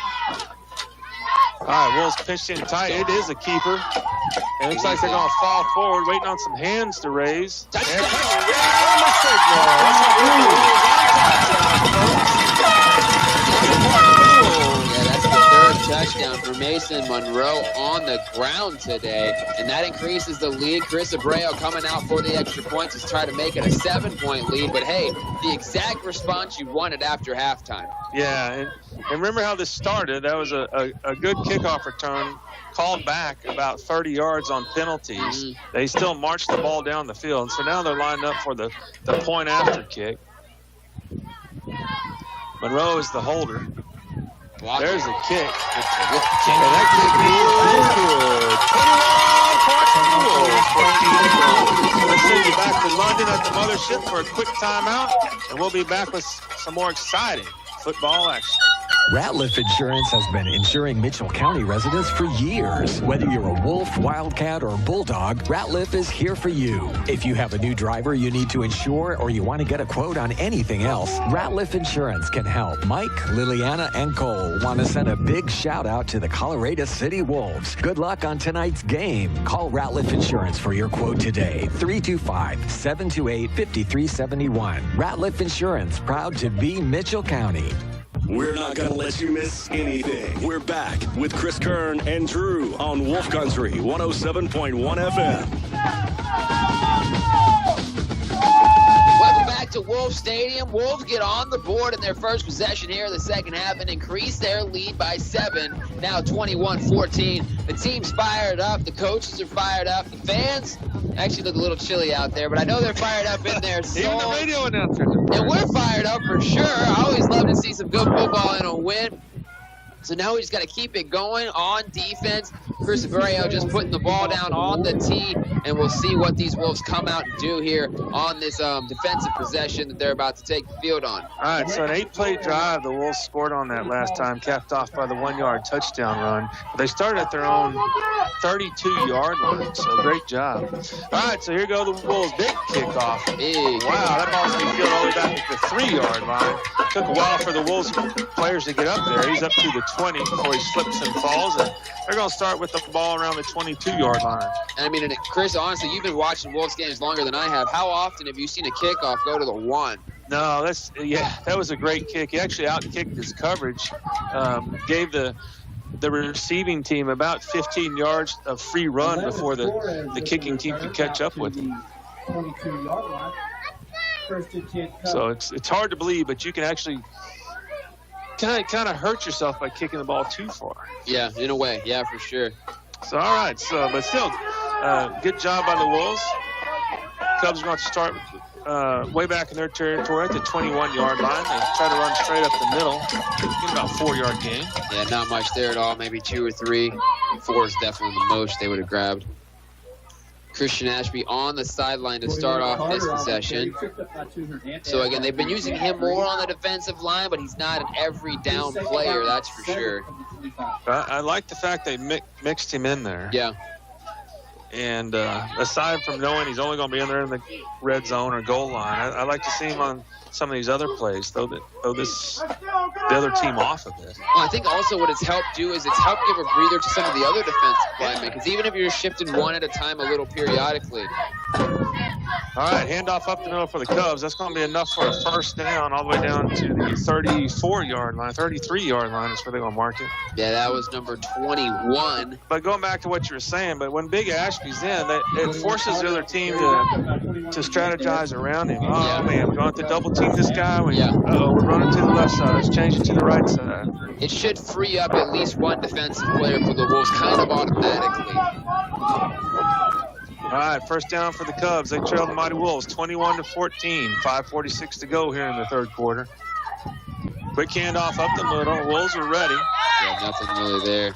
All right, Wolves pitched in tight. It is a keeper. It looks like they're going to fall forward, waiting on some hands to raise. Touchdown! Touchdown for Mason Monroe on the ground today, and that increases the lead. Chris Abreu coming out for the extra points to try to make it a 7-point lead, but hey, the exact response you wanted after halftime. Yeah, and remember how this started. That was a good kickoff return, called back about 30 yards on penalties. They still marched the ball down the field, so now they're lined up for the point after kick. Monroe is the holder. There's a kick. And that kick is good. 21-14. Let's send you back to London at the mothership for a quick timeout, and we'll be back with some more exciting football action. Ratliff Insurance has been insuring Mitchell County residents for years. Whether you're a wolf, wildcat, or bulldog, Ratliff is here for you. If you have a new driver you need to insure or you want to get a quote on anything else, Ratliff Insurance can help. Mike, Liliana, and Cole want to send a big shout out to the Colorado City Wolves. Good luck on tonight's game. Call Ratliff Insurance for your quote today. 325-728-5371. Ratliff Insurance, proud to be Mitchell County. We're not going to let you miss anything. We're back with Chris Kern and Drew on Wolf Country 107.1 FM. Welcome back to Wolf Stadium. Wolves get on the board in their first possession here in the second half and increase their lead by 7. Now 21-14. The team's fired up. The coaches are fired up. The fans actually look a little chilly out there, but I know they're fired up in there. Even the radio announcers. And we're fired up for sure. I always love to see some good football and a win. So now we just got to keep it going on defense. Chris Abreu just putting the ball down on the tee, and we'll see what these Wolves come out and do here on this defensive possession that they're about to take the field on. All right, so an 8-play drive, the Wolves scored on that last time, capped off by the 1-yard touchdown run. They started at their own 32-yard line, so great job. All right, so here go the Wolves. Big kickoff. Wow, that ball's going to be fielded all the way back at the 3-yard line. Took a while for the Wolves players to get up there. He's up to the 20 before he slips and falls, and they're going to start with the ball around the 22-yard line. I mean, and Chris, honestly, you've been watching Wolves games longer than I have. How often have you seen a kickoff go to the 1? No, that was a great kick. He actually out-kicked his coverage, gave the the receiving team about 15 yards of free run before the kicking team could catch up with them. 22-yard line. First and 10. So it's hard to believe, but you can actually kind of hurt yourself by kicking the ball too far. Yeah, in a way. Yeah, for sure. So, all right. So, but still, good job by the Wolves. Cubs are going to start way back in their territory at the 21-yard line. They try to run straight up the middle. Get about 4-yard gain. Yeah, not much there at all. Maybe 2 or 3. 4 is definitely the most they would have grabbed. Christian Ashby on the sideline to start off this possession. So again, they've been using him more on the defensive line, but he's not an every down player, that's for sure. I like the fact they mixed him in there. Yeah. And aside from knowing he's only going to be in there in the red zone or goal line, I like to see him on some of these other plays, throw the other team off of it. Well, I think also what it's helped do is it's helped give a breather to some of the other defensive linemen, because even if you're shifting one at a time a little periodically. All right, handoff up the middle for the Cubs. That's going to be enough for a first down all the way down to the 34-yard line. 33-yard line is where they're going to mark it. Yeah, that was number 21. But going back to what you were saying, but when Big Ashby's in, it forces the other team to strategize around him. Oh, man, we're going to double team this guy. Uh-oh, we're running to the left side. Let's change it to the right side. It should free up at least one defensive player for the Wolves kind of automatically. All right, first down for the Cubs. They trail the Mighty Wolves 21-14. 5:46 to go here in the third quarter. Quick handoff up the middle. Wolves are ready. Yeah, nothing really there.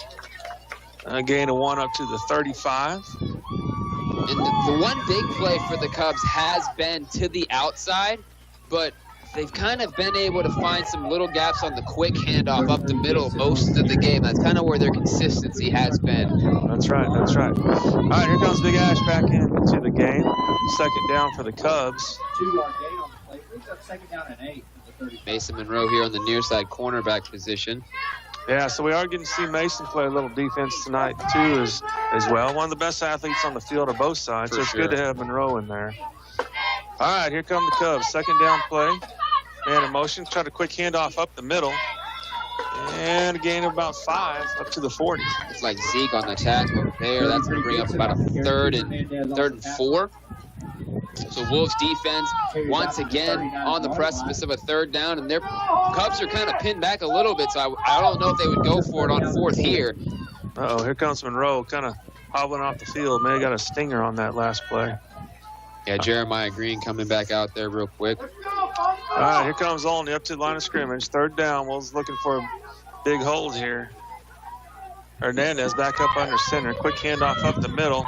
A gain of 1 up to the 35. And the one big play for the Cubs has been to the outside, but they've kind of been able to find some little gaps on the quick handoff up the middle most of the game. That's kind of where their consistency has been. That's right. All right, here comes Big Ash back into the game. Second down for the Cubs. 2-yard gain on the play. Brings up second down and 8. Mason Monroe here on the near side cornerback position. Yeah, so we are getting to see Mason play a little defense tonight, too, as well. One of the best athletes on the field on both sides, so it's good to have Monroe in there. All right, here come the Cubs. Second down play. Man in motion. Try to quick handoff up the middle. And a gain of about 5 up to the 40. It's like Zeke on the tackle there. That's going to bring up about a third and 4. So Wolves defense once again on the precipice of a third down, and their Cubs are kind of pinned back a little bit, so I don't know if they would go for it on fourth here. Uh-oh, here comes Monroe kind of hobbling off the field. Man, got a stinger on that last play. Yeah, Jeremiah Green coming back out there real quick. All right, here comes Olney up to the line of scrimmage. Third down. Wolves looking for a big hold here. Hernandez back up under center. Quick handoff up the middle.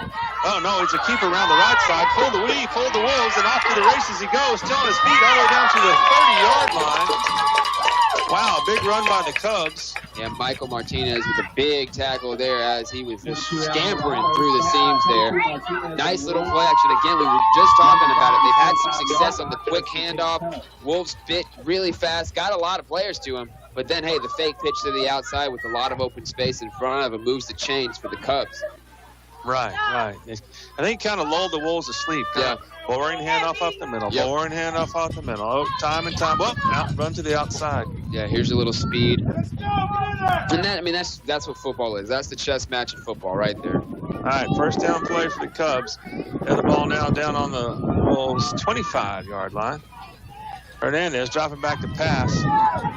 Oh, no, it's a keeper around the right side. Pull the Wolves, and off to the races he goes. Still on his feet all the way down to the 30-yard line. Wow, big run by the Cubs. Yeah, Michael Martinez with a big tackle there as he was just scampering through the seams there. Nice little play action. Again, we were just talking about it. They've had some success on the quick handoff. Wolves bit really fast, got a lot of players to him. But then, hey, the fake pitch to the outside with a lot of open space in front of him moves the chains for the Cubs. Right. I think he kind of lulled the Wolves asleep. Yeah. Boring handoff up the middle. Yep. Boring handoff off the middle. Oh, time and time. Well, run to the outside. Yeah, here's a little speed. And that's what football is. That's the chess match in football right there. All right, first down play for the Cubs. And the ball now down on the Wolves' 25-yard line. Hernandez dropping back to pass.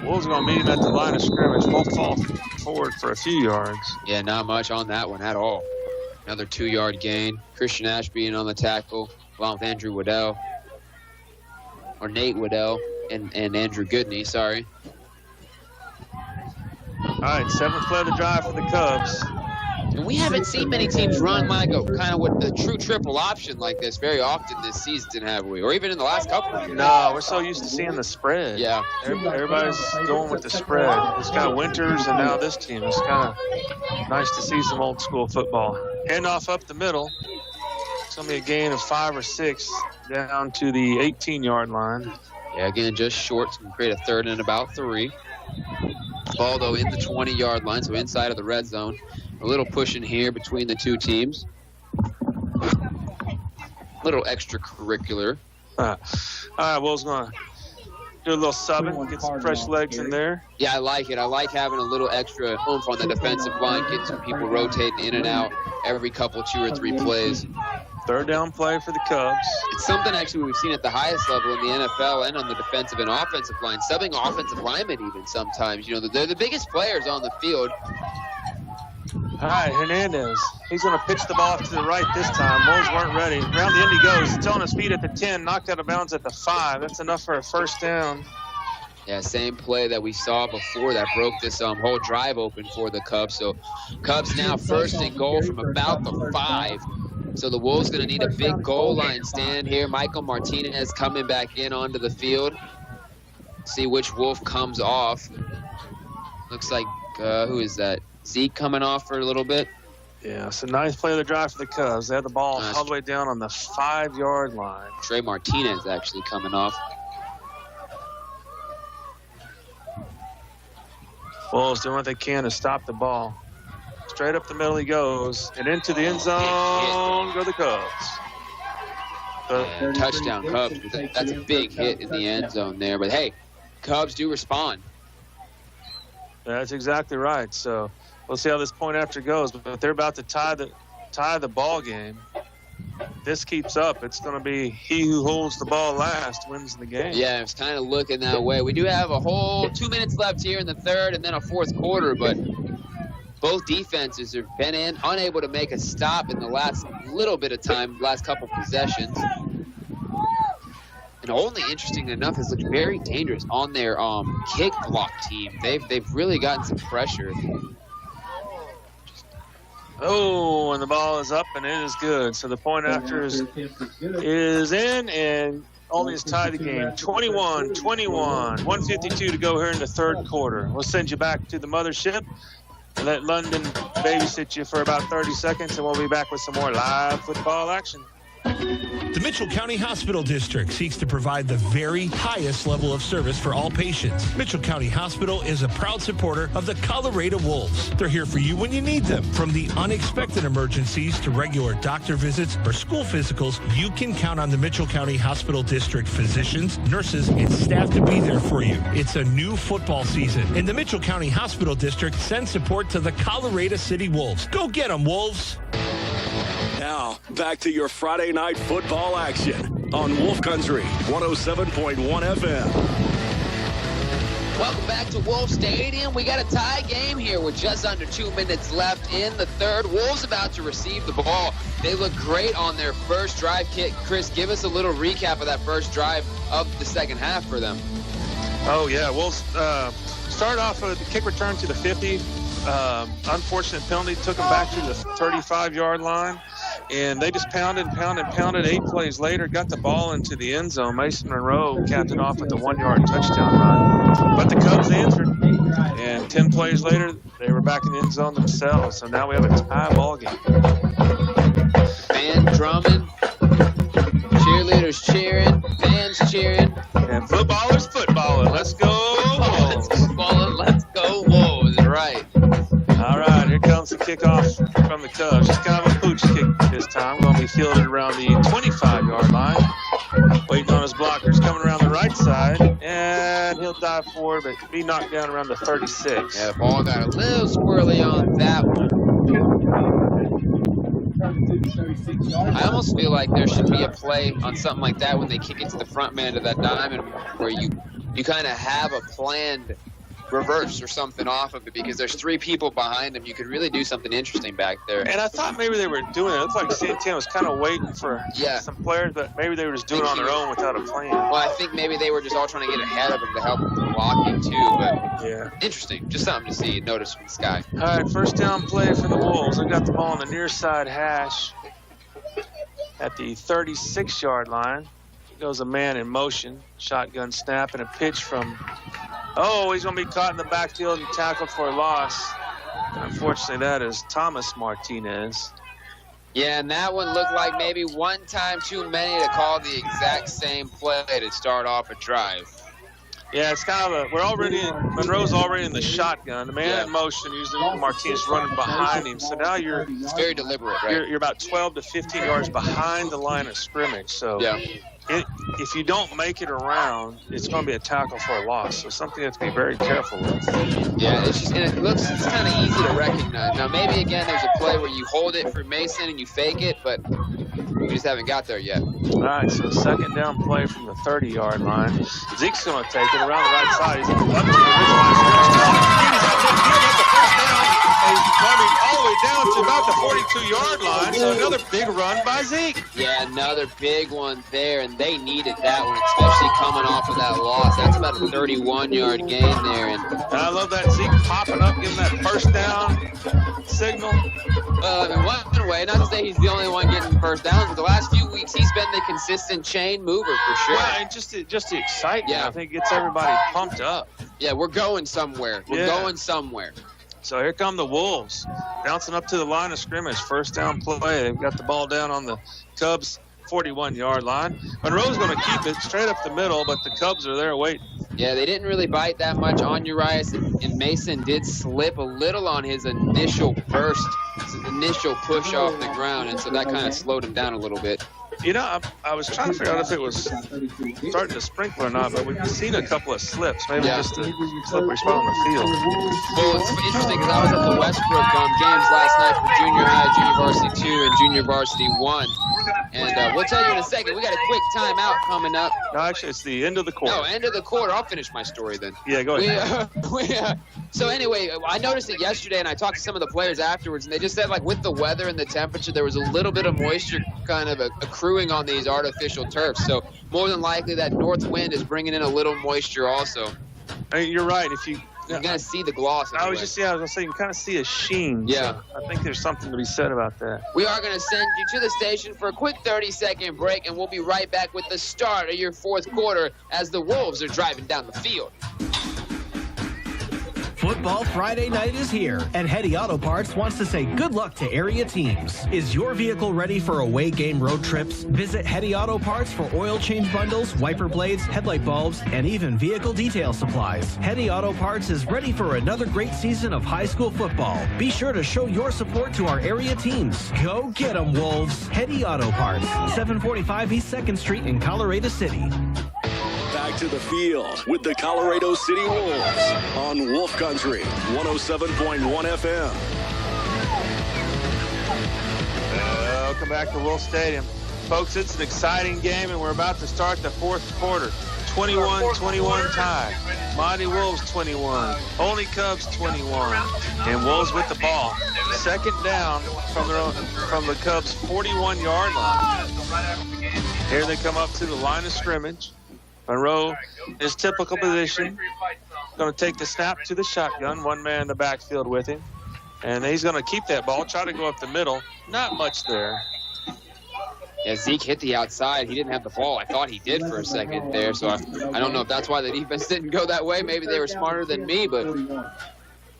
Wolves are going to meet him at the line of scrimmage. Both fall forward for a few yards. Yeah, not much on that one at all. Another 2-yard gain. Christian Ashby in on the tackle, along with Andrew Waddell. Or Nate Waddell and Andrew Goodney, sorry. All right, seventh play of the drive for the Cubs. And we haven't seen many teams run like a kind of with the true triple option like this very often this season, have we? Or even in the last couple of years. No, we're so used to seeing the spread. Yeah. Everybody's going with the spread. It's kind of Winters and now this team. It's kind of nice to see some old school football. Handoff up the middle. It's going to be a gain of 5 or 6 down to the 18-yard line. Yeah, again, just short to create a third and about 3. Ball, though, in the 20-yard line, so inside of the red zone. A little pushing here between the two teams. Little extracurricular. All right, Will's going to Do a little subbing, get some fresh legs in there. Yeah, I like it. I like having a little extra oomph on the defensive line, get some people rotating in and out every couple 2 or 3 plays. Third down play for the Cubs. It's something actually we've seen at the highest level in the NFL and on the defensive and offensive line. Subbing offensive linemen even sometimes. You know, they're the biggest players on the field. All right, Hernandez. He's going to pitch the ball to the right this time. Wolves weren't ready. Around the end he goes. Still on his feet at the 10. Knocked out of bounds at the 5. That's enough for a first down. Yeah, same play that we saw before that broke this whole drive open for the Cubs. So Cubs now first and goal from about the 5. So the Wolves going to need a big goal line stand here. Michael Martinez coming back in onto the field. See which Wolf comes off. Looks like, who is that? Zeke coming off for a little bit. Yeah, so ninth play of the drive for the Cubs. They had the ball all the way down on the 5-yard line. Trey Martinez actually coming off. Wolves doing what they can to stop the ball. Straight up the middle he goes, and into the end zone go the Cubs. Yeah, touchdown Cubs. That's a big hit in the end zone there. But, hey, Cubs do respond. That's exactly right. So we'll see how this point after goes. But they're about to tie the ball game. This keeps up, it's going to be he who holds the ball last wins the game. Yeah, it's kind of looking that way. We do have a whole 2 minutes left here in the third and then a fourth quarter, but both defenses have been unable to make a stop in the last little bit of time, last couple possessions. And Olney, interesting enough, has looked very dangerous on their kick block team. They've really gotten some pressure. Oh, and the ball is up, and it is good. So the point after is in, and Olney has tied the game. 21-21, 1:52 to go here in the third quarter. We'll send you back to the mothership and let London babysit you for about 30 seconds, and we'll be back with some more live football action. The Mitchell County Hospital District seeks to provide the very highest level of service for all patients. Mitchell County Hospital is a proud supporter of the Colorado Wolves. They're here for you when you need them. From the unexpected emergencies to regular doctor visits or school physicals, you can count on the Mitchell County Hospital District physicians, nurses, and staff to be there for you. It's a new football season, and the Mitchell County Hospital District sends support to the Colorado City Wolves. Go get them, Wolves! Now, back to your Friday night football action on Wolf Country 107.1 FM. Welcome back to Wolf Stadium. We got a tie game here with just under 2 minutes left in the third. Wolves about to receive the ball. They look great on their first drive. Chris, give us a little recap of that first drive of the second half for them. Oh, yeah. Wolves started off with the kick return to the 50. Unfortunate penalty took them back to the 35-yard line, and they just pounded. 8 plays later, got the ball into the end zone. Mason Monroe capped it off with a 1-yard touchdown run. But the Cubs answered, and 10 plays later, they were back in the end zone themselves. So now we have a tie ball game. Band drumming, cheerleaders cheering, fans cheering, and footballers footballing. Let's go Wolves! Let's go Wolves! Right. All right, here comes the kickoff from the Cubs. Just kind of a pooch kick this time. Going to be fielded around the 25-yard line. Waiting on his blockers, coming around the right side, and he'll dive forward, but be knocked down around the 36. Yeah, the ball got a little squirrely on that one. I almost feel like there should be a play on something like that when they kick it to the front man of that diamond, where you kind of have a planned reverse or something off of it, because there's 3 people behind him. You could really do something interesting back there. And I thought maybe they were doing it. It looked like Santana was kind of waiting for some players, but maybe they were just doing it on their own without a plan. Well, I think maybe they were just all trying to get ahead of him to help with the blocking too, but yeah, interesting. Just something to see, notice from the sky. All right, first down play for the Wolves. They got the ball on the near side hash at the 36-yard line. Goes a man in motion, shotgun snap, and a pitch from, he's going to be caught in the backfield and tackled for a loss. Unfortunately, that is Thomas Martinez. Yeah, and that one looked like maybe one time too many to call the exact same play to start off a drive. Yeah, it's kind of Monroe's already in the shotgun. The man in motion, usually Martinez running behind him. So now it's very deliberate, right? You're about 12 to 15 yards behind the line of scrimmage. So yeah, if you don't make it around, it's going to be a tackle for a loss. So something you have to be very careful with. Yeah, it's kind of easy to recognize. Now, maybe, again, there's a play where you hold it for Mason and you fake it, but we just haven't got there yet. All right, so second down play from the 30-yard line. Zeke's going to take it around the right side. He's up to the original line. He's out to the field at the first down. Coming all the way down to about the 42-yard line. So another big run by Zeke. Yeah, another big one there, and they needed that one, especially coming off of that loss. That's about a 31-yard gain there. And I love that Zeke popping up, giving that first down signal. In one way, not to say he's the only one getting first downs, but the last few weeks he's been the consistent chain mover for sure. Well, and just the excitement, yeah. I think gets everybody pumped up. Yeah, we're going somewhere. We're going somewhere. So here come the Wolves, bouncing up to the line of scrimmage. First down play. They've got the ball down on the Cubs' 41-yard line. Monroe's going to keep it straight up the middle, but the Cubs are there waiting. Yeah, they didn't really bite that much on Urias, and Mason did slip a little on his initial burst, his initial push off the ground, and so that kind of slowed him down a little bit. You know, I was trying to figure out if it was starting to sprinkle or not, but we've seen a couple of slips, maybe just a slippery spot on the field. Well, it's interesting because I was at the Westbrook games last night for junior high, junior varsity 2, and junior varsity 1. And we'll tell you in a second. We got a quick timeout coming up. No, actually, it's the end of the quarter. No, end of the quarter. I'll finish my story then. Yeah, go ahead. So anyway, I noticed it yesterday, and I talked to some of the players afterwards, and they just said, like, with the weather and the temperature, there was a little bit of moisture kind of accruing on these artificial turfs. So more than likely that north wind is bringing in a little moisture also. I mean, you're right. You're going to see the gloss. I was going to say, you kind of see a sheen. Yeah. So I think there's something to be said about that. We are going to send you to the station for a quick 30-second break, and we'll be right back with the start of your fourth quarter as the Wolves are driving down the field. Football Friday night is here, and Hetty Auto Parts wants to say good luck to area teams. Is your vehicle ready for away game road trips? Visit Hetty Auto Parts for oil change bundles, wiper blades, headlight bulbs, and even vehicle detail supplies. Hetty Auto Parts is ready for another great season of high school football. Be sure to show your support to our area teams. Go get 'em, Wolves. Hetty Auto Parts, 745 East 2nd Street in Colorado City. Back to the field with the Colorado City Wolves on Wolf Country 107.1 FM. Welcome back to Wolf Stadium. Folks, it's an exciting game, and we're about to start the fourth quarter. 21-21 tie. Mighty Wolves 21. Olney Cubs 21. And Wolves with the ball. Second down from the Cubs' 41-yard line. Here they come up to the line of scrimmage. Monroe, his typical position, going to take the snap to the shotgun. One man in the backfield with him. And he's going to keep that ball, try to go up the middle. Not much there. Yeah, Zeke hit the outside. He didn't have the ball. I thought he did for a second there. So I don't know if that's why the defense didn't go that way. Maybe they were smarter than me, but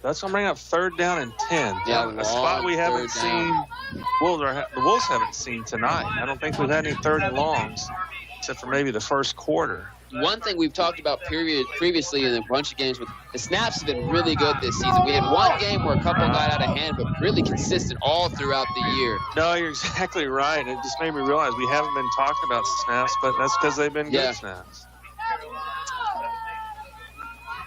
that's going to bring up third down and 10. Yeah, a spot we haven't seen. The Wolves haven't seen tonight. I don't think we've had any third and longs, except for maybe the first quarter. One thing we've talked about previously in a bunch of games, with the snaps have been really good this season. We had one game where a couple got out of hand, but really consistent all throughout the year. No, you're exactly right. It just made me realize we haven't been talking about snaps, but that's because they've been good snaps.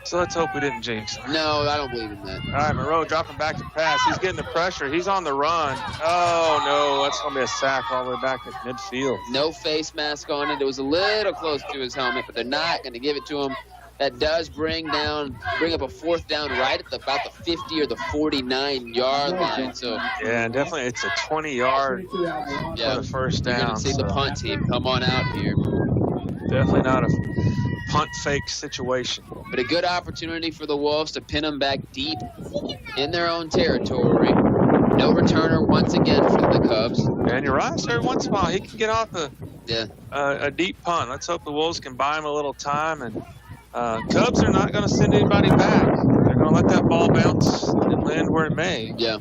So let's hope we didn't jinx him. No, I don't believe in that. All right, Monroe dropping back to pass. He's getting the pressure. He's on the run. Oh, no, that's going to be a sack all the way back at midfield. No face mask on it. It was a little close to his helmet, but they're not going to give it to him. That does bring up a fourth down right at about the 50 or the 49-yard line. So yeah, definitely it's a 20-yard for the first down. You're going to see the punt team come on out here. Definitely not a punt fake situation. But a good opportunity for the Wolves to pin them back deep in their own territory. No returner once again for the Cubs. And Urias, every once in a while, he can get off a deep punt. Let's hope the Wolves can buy him a little time. And Cubs are not going to send anybody back. They're going to let that ball bounce and land where it may. Yeah.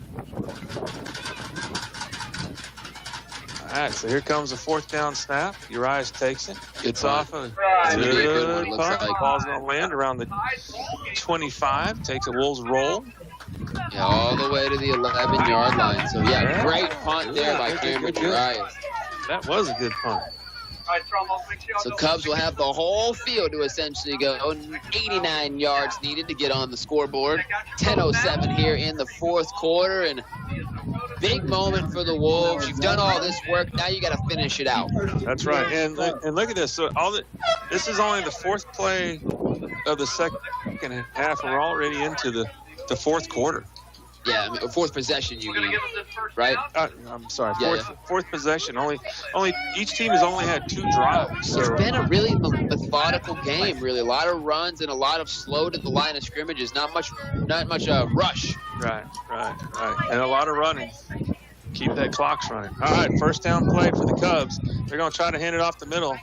All right, so here comes a fourth down snap. Urias takes it. Gets off a good punt. The ball's going to land around the 25. Takes a Wolves roll. Yeah, all the way to the 11-yard line. So, great punt there by Cameron Urias. That was a good punt. So Cubs will have the whole field to essentially go. 89 yards needed to get on the scoreboard. 10:07 here in the fourth quarter, and big moment for the Wolves. You've done all this work. Now you got to finish it out. That's right. And look at this. So this is only the fourth play of the second half, and we're already into the fourth quarter. Yeah, I mean, fourth possession, you mean, right? I'm sorry, Yeah, fourth possession. Only each team has only had 2 drives. So. It's been a really methodical game. Really, a lot of runs and a lot of slow to the line of scrimmages. Not much rush. Right, and a lot of running. Keep that clocks running. All right, first down play for the Cubs. They're going to try to hand it off the middle.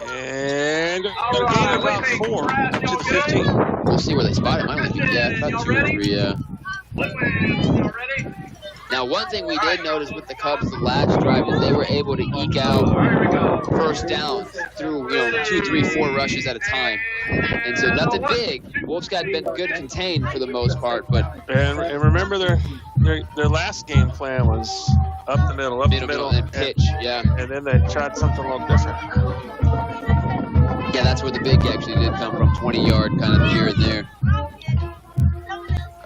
And they're gaining about 4 to the 15. We'll see where they spot him. I don't think, about 2 or 3, Now, one thing we did notice with the Cubs the last drive is they were able to eke out first down through 2, 3, 4 rushes at a time, and so nothing big. Wolves got been good contained for the most part, but and remember their last game plan was up the middle, and pitch, and then they tried something a little different. Yeah, that's where the big actually did come from, 20-yard kind of here and there.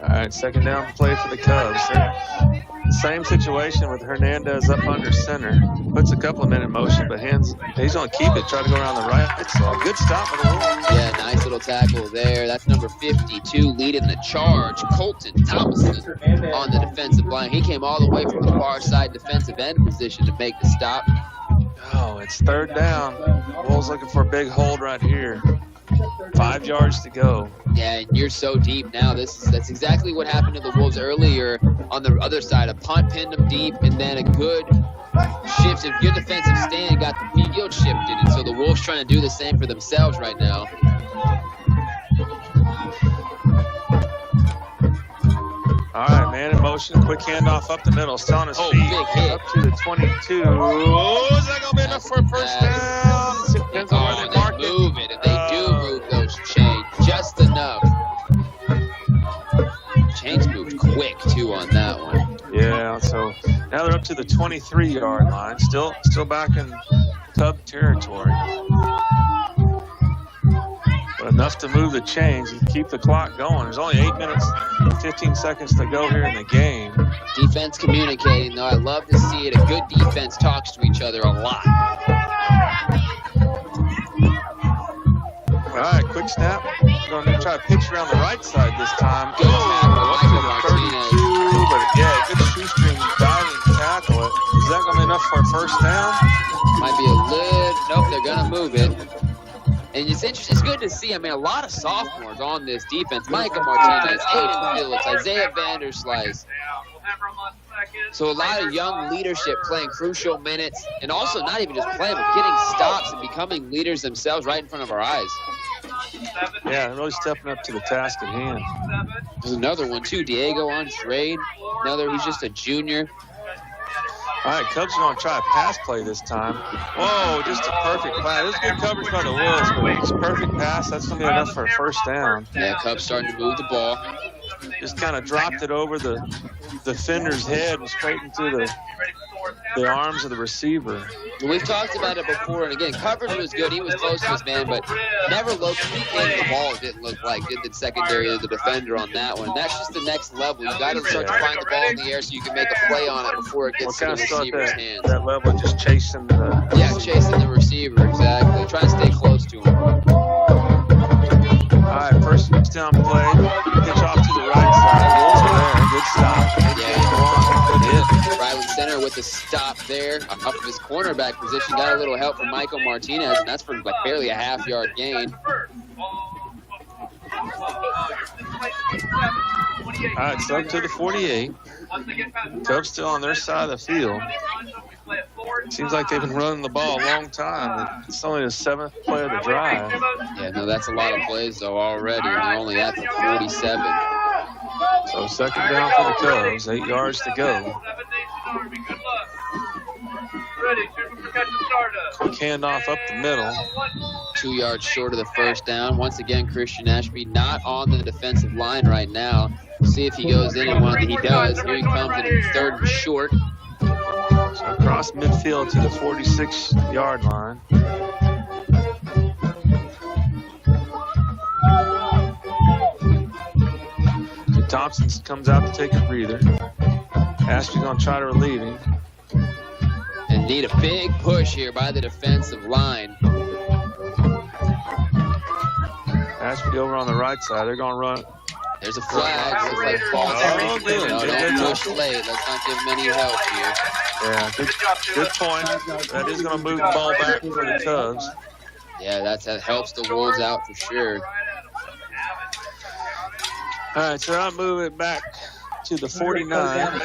All right, second down play for the Cubs. Same situation with Hernandez up under center. Puts a couple of men in motion, but he's going to keep it, try to go around the right side. Good stop for the Wolves. Yeah, nice little tackle there. That's number 52 leading the charge, Colton Thompson on the defensive line. He came all the way from the far side defensive end position to make the stop. Oh, it's third down. Wolves looking for a big hold right here. 5 yards to go. Yeah, and you're so deep now. That's exactly what happened to the Wolves earlier on the other side. A punt pinned them deep, and then a good shifted, good defensive stand got the field shifted. And so the Wolves trying to do the same for themselves right now. All right, man in motion. Quick handoff up the middle. Still on his feet. Big hit. Up to the 22. Oh, is that going to be enough for a first down? Depends on where they mark it. Move it. If they do move those chains just enough. Chains moved quick, too, on that one. Yeah, so now they're up to the 23-yard line. Still back in Cub territory. But enough to move the chains and keep the clock going. There's only 8 minutes and 15 seconds to go here in the game. Defense communicating, though. I love to see it. A good defense talks to each other a lot. All right, quick snap. Going to try to pitch around the right side this time. Good tackle, Michael Martinez. 32, but yeah, good shoestring diving tackle. Is that going to be enough for a first down? Might be a little. Nope, they're going to move it. And it's interesting. It's good to see. I mean, a lot of sophomores on this defense. Micah Martinez, Aiden Phillips, Isaiah Vanderslice. So a lot of young leadership playing crucial minutes, and also not even just playing, but getting stops and becoming leaders themselves right in front of our eyes. Yeah, really stepping up to the task at hand. There's another one, too. Diego on trade. He's just a junior. All right, Cubs are going to try a pass play this time. Whoa, just a perfect pass. This is good coverage by the Wolves, but it's a perfect pass. That's going to be enough for a first down. Yeah, Cubs starting to move the ball. Just kind of dropped it over the defender's head and straight into the arms of the receiver. We've talked about it before, and again, coverage was good. He was close to his man, but never looked like the ball didn't look like did the secondary of the defender on that one. That's just the next level. You got to start to find the ball in the air so you can make a play on it before it gets to the receiver's hands. That level, just chasing the chasing the receiver, exactly. Trying to stay close to him. All right, first down play, pitch off to the right side. Wolves are there. Good stop. Good hit. Right with center with the stop there. Up of his cornerback position. Got a little help from Michael Martinez, and that's for like barely a half-yard gain. All right, so up to the 48. Cubs still on their side of the field. Seems like they've been running the ball a long time. It's only the 7th play of the drive. Yeah, no, that's a lot of plays, though, already. They're only at the 47. So second down for the Cubs, 8 yards to go. Quick handoff up the middle. 2 yards short of the first down. Once again, Christian Ashby not on the defensive line right now. We'll see if he goes in and one. He does. Here he comes in 3rd and short. So across midfield to the 46-yard line. So Thompson comes out to take a breather. Ashby's going to try to relieve him. And need a big push here by the defensive line. Ashby over on the right side. They're going to run. There's a flag. Looks like false. Oh, good. No, don't push late. Let's not give him any help here. Yeah, good point. That is going to move the ball back for the Cubs. Yeah, that helps the Wolves out for sure. All right, so I'll move it back to the 49.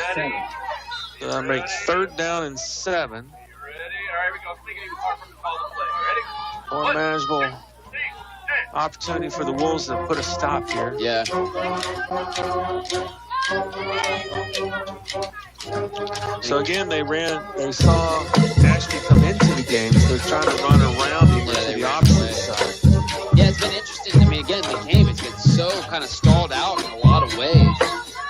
So I'll make 3rd down and 7. More manageable opportunity for the Wolves to put a stop here. Yeah. So again, they saw Ashby come into the game, so they're trying to run around him to the opposite side. Yeah, it's been interesting to me. Again, the game has been so kind of stalled out in a lot of ways.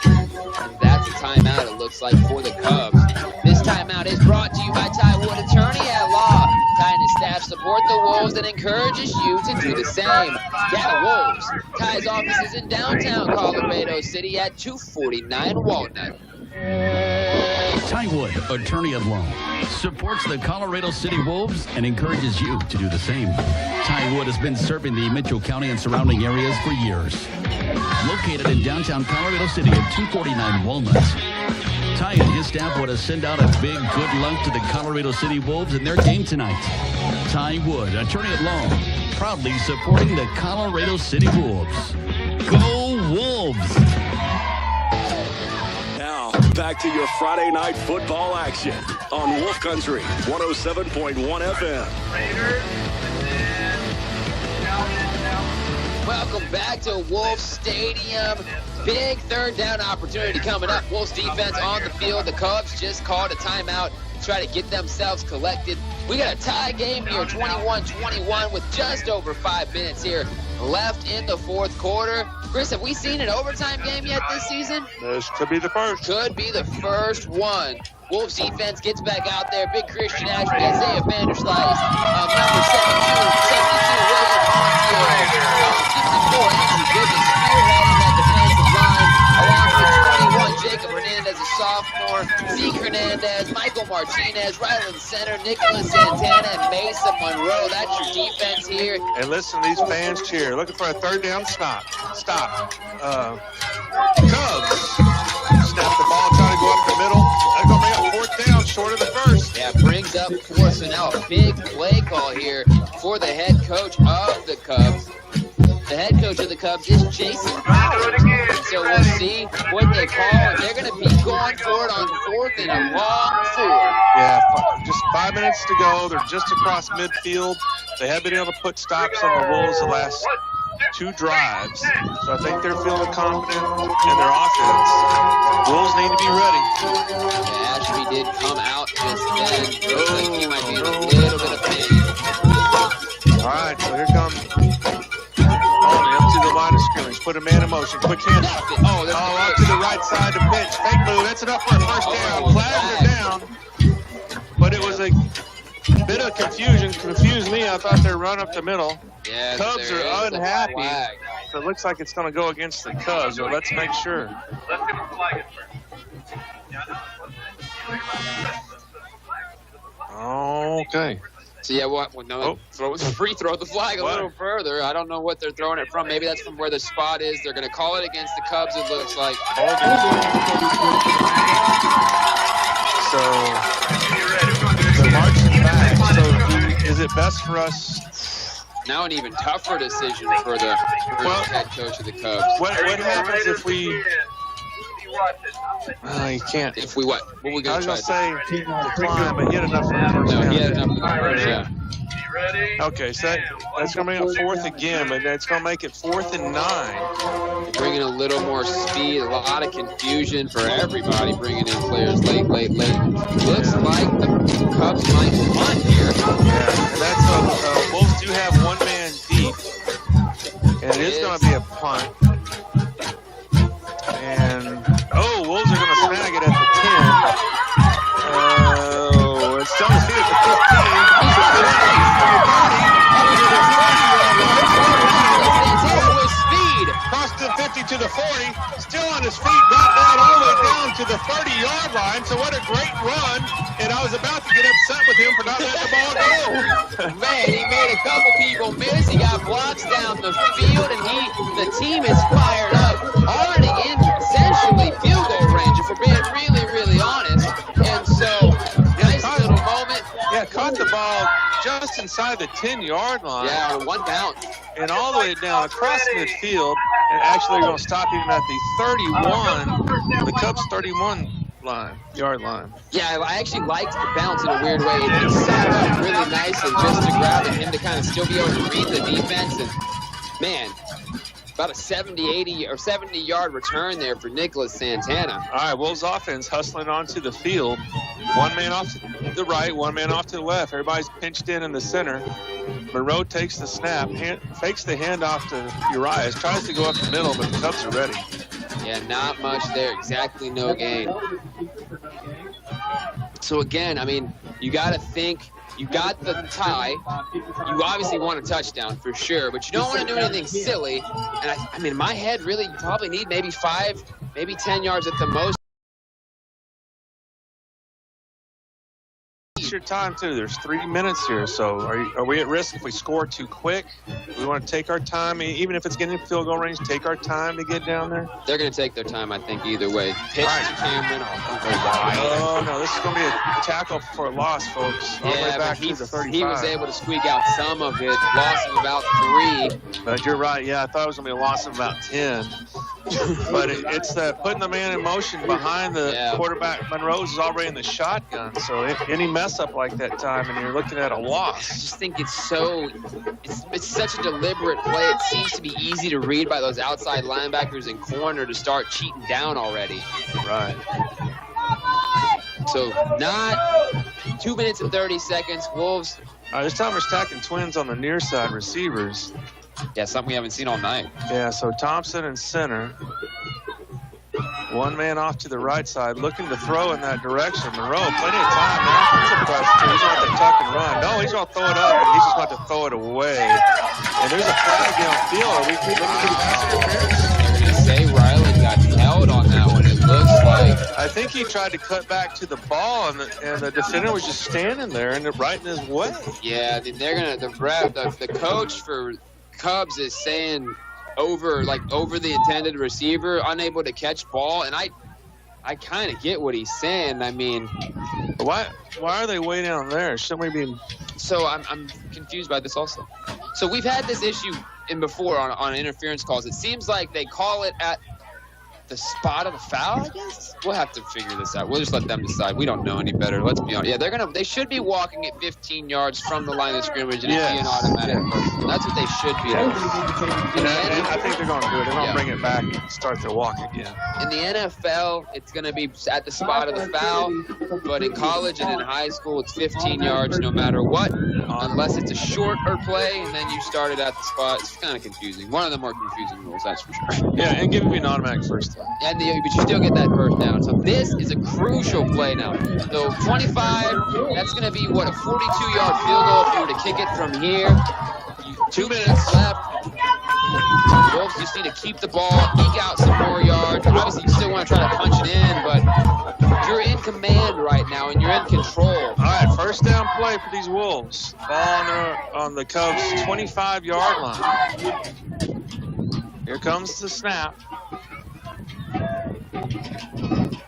And that's a timeout, it looks like, for the Cubs. This timeout is brought to you by Ty Wood, attorney at law. Ty and his staff support the Wolves and encourages you to do the same. Get the Wolves. Ty's office is in downtown Colorado City at 249 Walnut. Ty Wood, attorney at law, supports the Colorado City Wolves and encourages you to do the same. Ty Wood has been serving the Mitchell County and surrounding areas for years. Located in downtown Colorado City at 249 Walnut. Ty and his staff want to send out a big good luck to the Colorado City Wolves in their game tonight. Ty Wood, attorney at law, proudly supporting the Colorado City Wolves. Go Wolves! Now, back to your Friday night football action on Wolf Country 107.1 FM. Welcome back to Wolves Stadium. Big 3rd down opportunity coming up. Wolves defense on the field. The Cubs just called a timeout to try to get themselves collected. We got a tie game here, 21-21 with just over 5 minutes here left in the 4th quarter. Chris, have we seen an overtime game yet this season? This could be the first. Could be the first one. Wolves defense gets back out there. Big Christian Ashby, Isaiah Vanderslice, number 72, William Montiel, 54, Andrew Goodman, spearheading that defensive line, along with 21, Jacob Hernandez, a sophomore, Zeke Hernandez, Michael Martinez, Ryland Center, Nicholas Santana, and Mason Monroe. That's your defense here. And listen to these fans cheer. Looking for a 3rd down stop. Cubs snap the ball, try to go up the middle. They're going to make a 4th down short of the 1st. Yeah, brings up 4th. So now a big play call here for the head coach of the Cubs. The head coach of the Cubs is Jason Howard. So we'll see what they call. They're going to be going for it on 4th and a long 4. Yeah, just 5 minutes to go. They're just across midfield. They have been able to put stops on the Wolves the last 2 drives. So I think they're feeling confident in their offense. Wolves need to be ready. Yeah, Ashby did come out just then. Looks like he might be in a little bit of pain. All right, so here comes Olney up to the line of scrimmage. Put a man in motion. Quick hand. Oh, out to the right side to pitch. Fake move. That's enough for a 1st down. Flags are down. But it was a bit of confusion. Confused me. I thought they were run up the middle. Yeah, Cubs are unhappy. So it looks like it's going to go against the Cubs. So let's make sure. Let's get the flag first. Okay. So yeah, throw the flag a little further. I don't know what they're throwing it from. Maybe that's from where the spot is. They're going to call it against the Cubs, it looks like. So they're marching back. So is it best for us? Now an even tougher decision for the head coach of the Cubs. What happens if we? You can't. If we what? What we going to try? I was going to say decline, but he had enough for the 1st down. He had enough for the 1st down. Okay, so that's going to make it 4th again, but that's going to make it 4th and 9. Bringing a little more speed, a lot of confusion for everybody, bringing in players late. Looks like the Cubs might punt here. Yeah, and that's Wolves do have 1 man deep, and it is going to be a punt. And Wolves are going to snag it at the 10. to the 40, still on his feet, got that all the way down to the 30-yard line. So what a great run. And I was about to get upset with him for not letting the ball go. Man, he made a couple people miss. He got blocks down the field, and the team is fired up. Already in essentially field goal range, if we're being really, really honest. And so, nice little moment. Yeah, caught the ball just inside the 10-yard line. Yeah, on one bounce. And all the way down across midfield. And actually, they're going to stop him at the 31, the Cubs' 31-yard line. Yeah, I actually liked the bounce in a weird way. It set up really nicely just to grab him to kind of still be able to read the defense. And, man, about a 70-yard return there for Nicholas Santana. All right, Wolves offense hustling onto the field. One man off to the right, one man off to the left. Everybody's pinched in the center. Monroe takes the snap, fakes the handoff to Urias, tries to go up the middle, but the Cubs are ready. Yeah, not much there. Exactly no gain. So, again, I mean, you got to think. You got the tie. You obviously want a touchdown for sure, but you don't want to do anything silly. And I mean, in my head, really, you probably need maybe 5, maybe 10 yards at the most. Your time too. There's 3 minutes here, so are we at risk if we score too quick? We want to take our time, even if it's getting in field goal range. Take our time to get down there. They're going to take their time, I think, either way. Pitch to Cameron. Oh no, this is going to be a tackle for a loss, folks. All the way back to the 35. He was able to squeak out some of it. Loss of about 3. But you're right. Yeah, I thought it was going to be a loss of about 10. But it's putting the man in motion behind the quarterback. Monroe's is already in the shotgun, so any mess up like that time, and you're looking at a loss. I just think it's such a deliberate play. It seems to be easy to read by those outside linebackers and corner to start cheating down already. Right. So not 2 minutes and 30 seconds. Wolves. This time we're stacking twins on the near side receivers. Yeah, something we haven't seen all night. Yeah, so Thompson in center. One man off to the right side, looking to throw in that direction. Monroe, plenty of time now. That's a pressure. He's going to tuck and run. No, he's going to throw it up, and he's just going to throw it away. And there's a flag downfield. Are we looking for the pass interference? They're going to say Riley got held on that one. It looks like. I think he tried to cut back to the ball, and the defender was just standing there and right in his way. Yeah, they're going to. The coach for Cubs is saying over the intended receiver, unable to catch ball, and I kind of get what he's saying. I mean, why are they way down there? Shouldn't we be? So I'm confused by this also. So we've had this issue before on interference calls. It seems like they call it at the spot of the foul, I guess. We'll have to figure this out. We'll just let them decide. We don't know any better. Let's be honest. Yeah, they should be walking at 15 yards from the line of scrimmage and it'd be an automatic. That's what they should be doing. And I think they're going to do it. They're going to bring it back and start their walk again. In the NFL, it's going to be at the spot of the foul, but in college and in high school, it's 15 yards no matter what, unless it's a shorter play, and then you start it at the spot. It's kind of confusing. One of the more confusing rules, that's for sure. Yeah, and give me an automatic first down. But you still get that first down. So this is a crucial play now. So 25, that's going to be, what, a 42-yard field goal if you were to kick it from here. 2 minutes left. Wolves just need to keep the ball, eke out some more yards. Obviously, you still want to try to punch it in, but you're in command right now, and you're in control. All right, first down play for these Wolves. Ball on the Cubs' 25-yard line. Here comes the snap.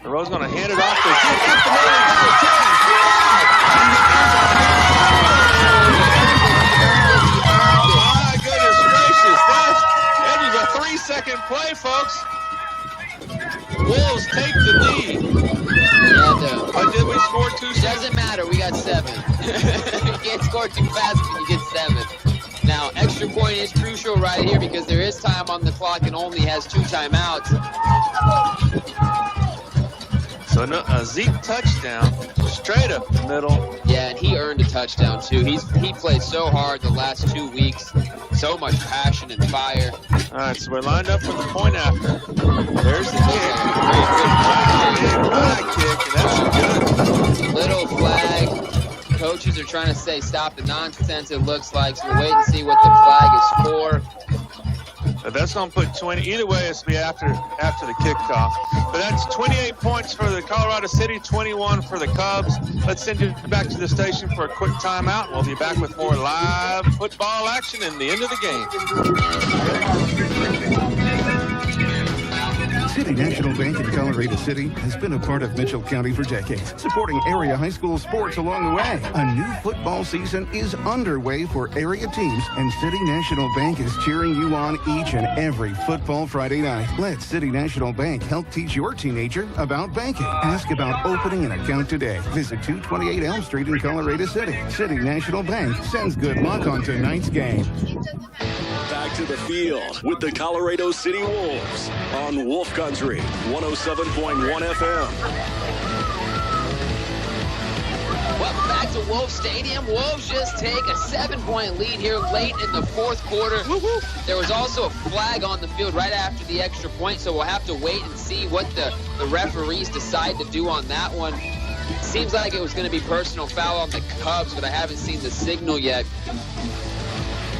Monroe's going to hand it off to My goodness gracious. That is a 3-second play, folks. Wolves take the lead. But did we score 2 seconds? Doesn't matter. We got 7. You can't score too fast when you get 7. Now, extra point is crucial right here because there is time on the clock and Olney has 2 timeouts. So a Zeke touchdown, straight up the middle. Yeah, and he earned a touchdown too. He played so hard the last 2 weeks, so much passion and fire. All right, so we're lined up for the point after. There's the kick. Flag kick, and that's good. Little flag. Coaches are trying to say stop the nonsense. It looks like, so we'll wait and see what the flag is for. That's going to put 20. Either way, it's be after the kickoff. But that's 28 points for the Colorado City, 21 for the Cubs. Let's send you back to the station for a quick timeout. We'll be back with more live football action in the end of the game. City National Bank in Colorado City has been a part of Mitchell County for decades, supporting area high school sports along the way. A new football season is underway for area teams, and City National Bank is cheering you on each and every football Friday night. Let City National Bank help teach your teenager about banking. Ask about opening an account today. Visit 228 Elm Street in Colorado City. City National Bank sends good luck on tonight's game. Back to the field with the Colorado City Wolves on Wolf Country 107.1 FM. Welcome back to Wolf Stadium. Wolves just take a 7-point lead here late in the fourth quarter. There was also a flag on the field right after the extra point, so we'll have to wait and see what the referees decide to do on that one. Seems like it was going to be personal foul on the Cubs, but I haven't seen the signal yet.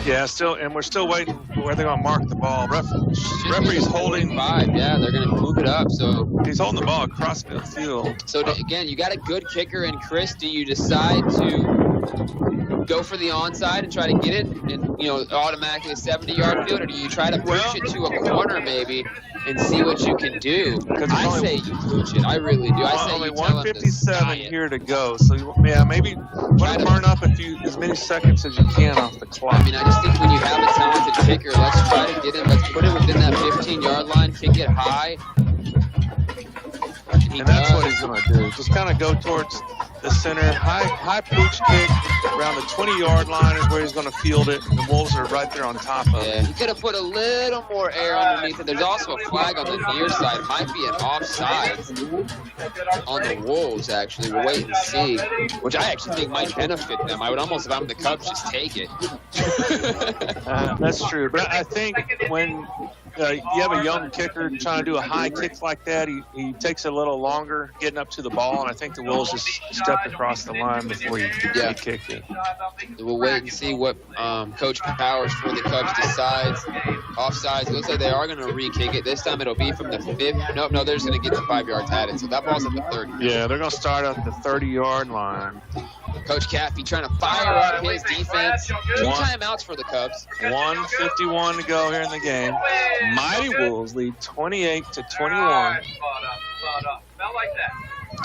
Yeah, we're still waiting where they're going to mark the ball. Referee's holding. Yeah, they're going to move it up. So he's holding the ball across midfield. So again, you got a good kicker in Chris. Do you decide to go for the onside and try to get it, and automatically a 70-yard field, or do you try to push it to a corner maybe and see what you can do? I say you push it. I really do. I say only you tell 157 here to go. So maybe try to burn up as many seconds as you can off the clock. I mean, I just think when you have a talented kicker, let's try to get him. Let's put it within that 15-yard line, kick it high. And that's what he's going to do. Just kind of go towards the center. High pooch kick around the 20-yard line is where he's going to field it. The Wolves are right there on top of it. Yeah, he could have put a little more air underneath it. There's also a flag on the near side. It might be an offside on the Wolves, actually. We'll wait and see, which I actually think might benefit them. I would almost, if I'm the Cubs, just take it. That's true. But I think when you have a young kicker trying to do a high kick like that, he takes a little longer getting up to the ball, and I think the Wolves just stepped across the line before he kicked it. We'll wait and see what Coach Powers for the Cubs decides. Offsides, it looks like they are going to re-kick it. This time it'll be from the 5th. No, they're just going to get the 5 yards added, so that ball's at the 30. Yeah, they're going to start at the 30-yard line. Coach Caffey trying to fire up his defense. 2 timeouts for the Cubs. 1:51 to go here in the game. Mighty Wolves lead 28-21.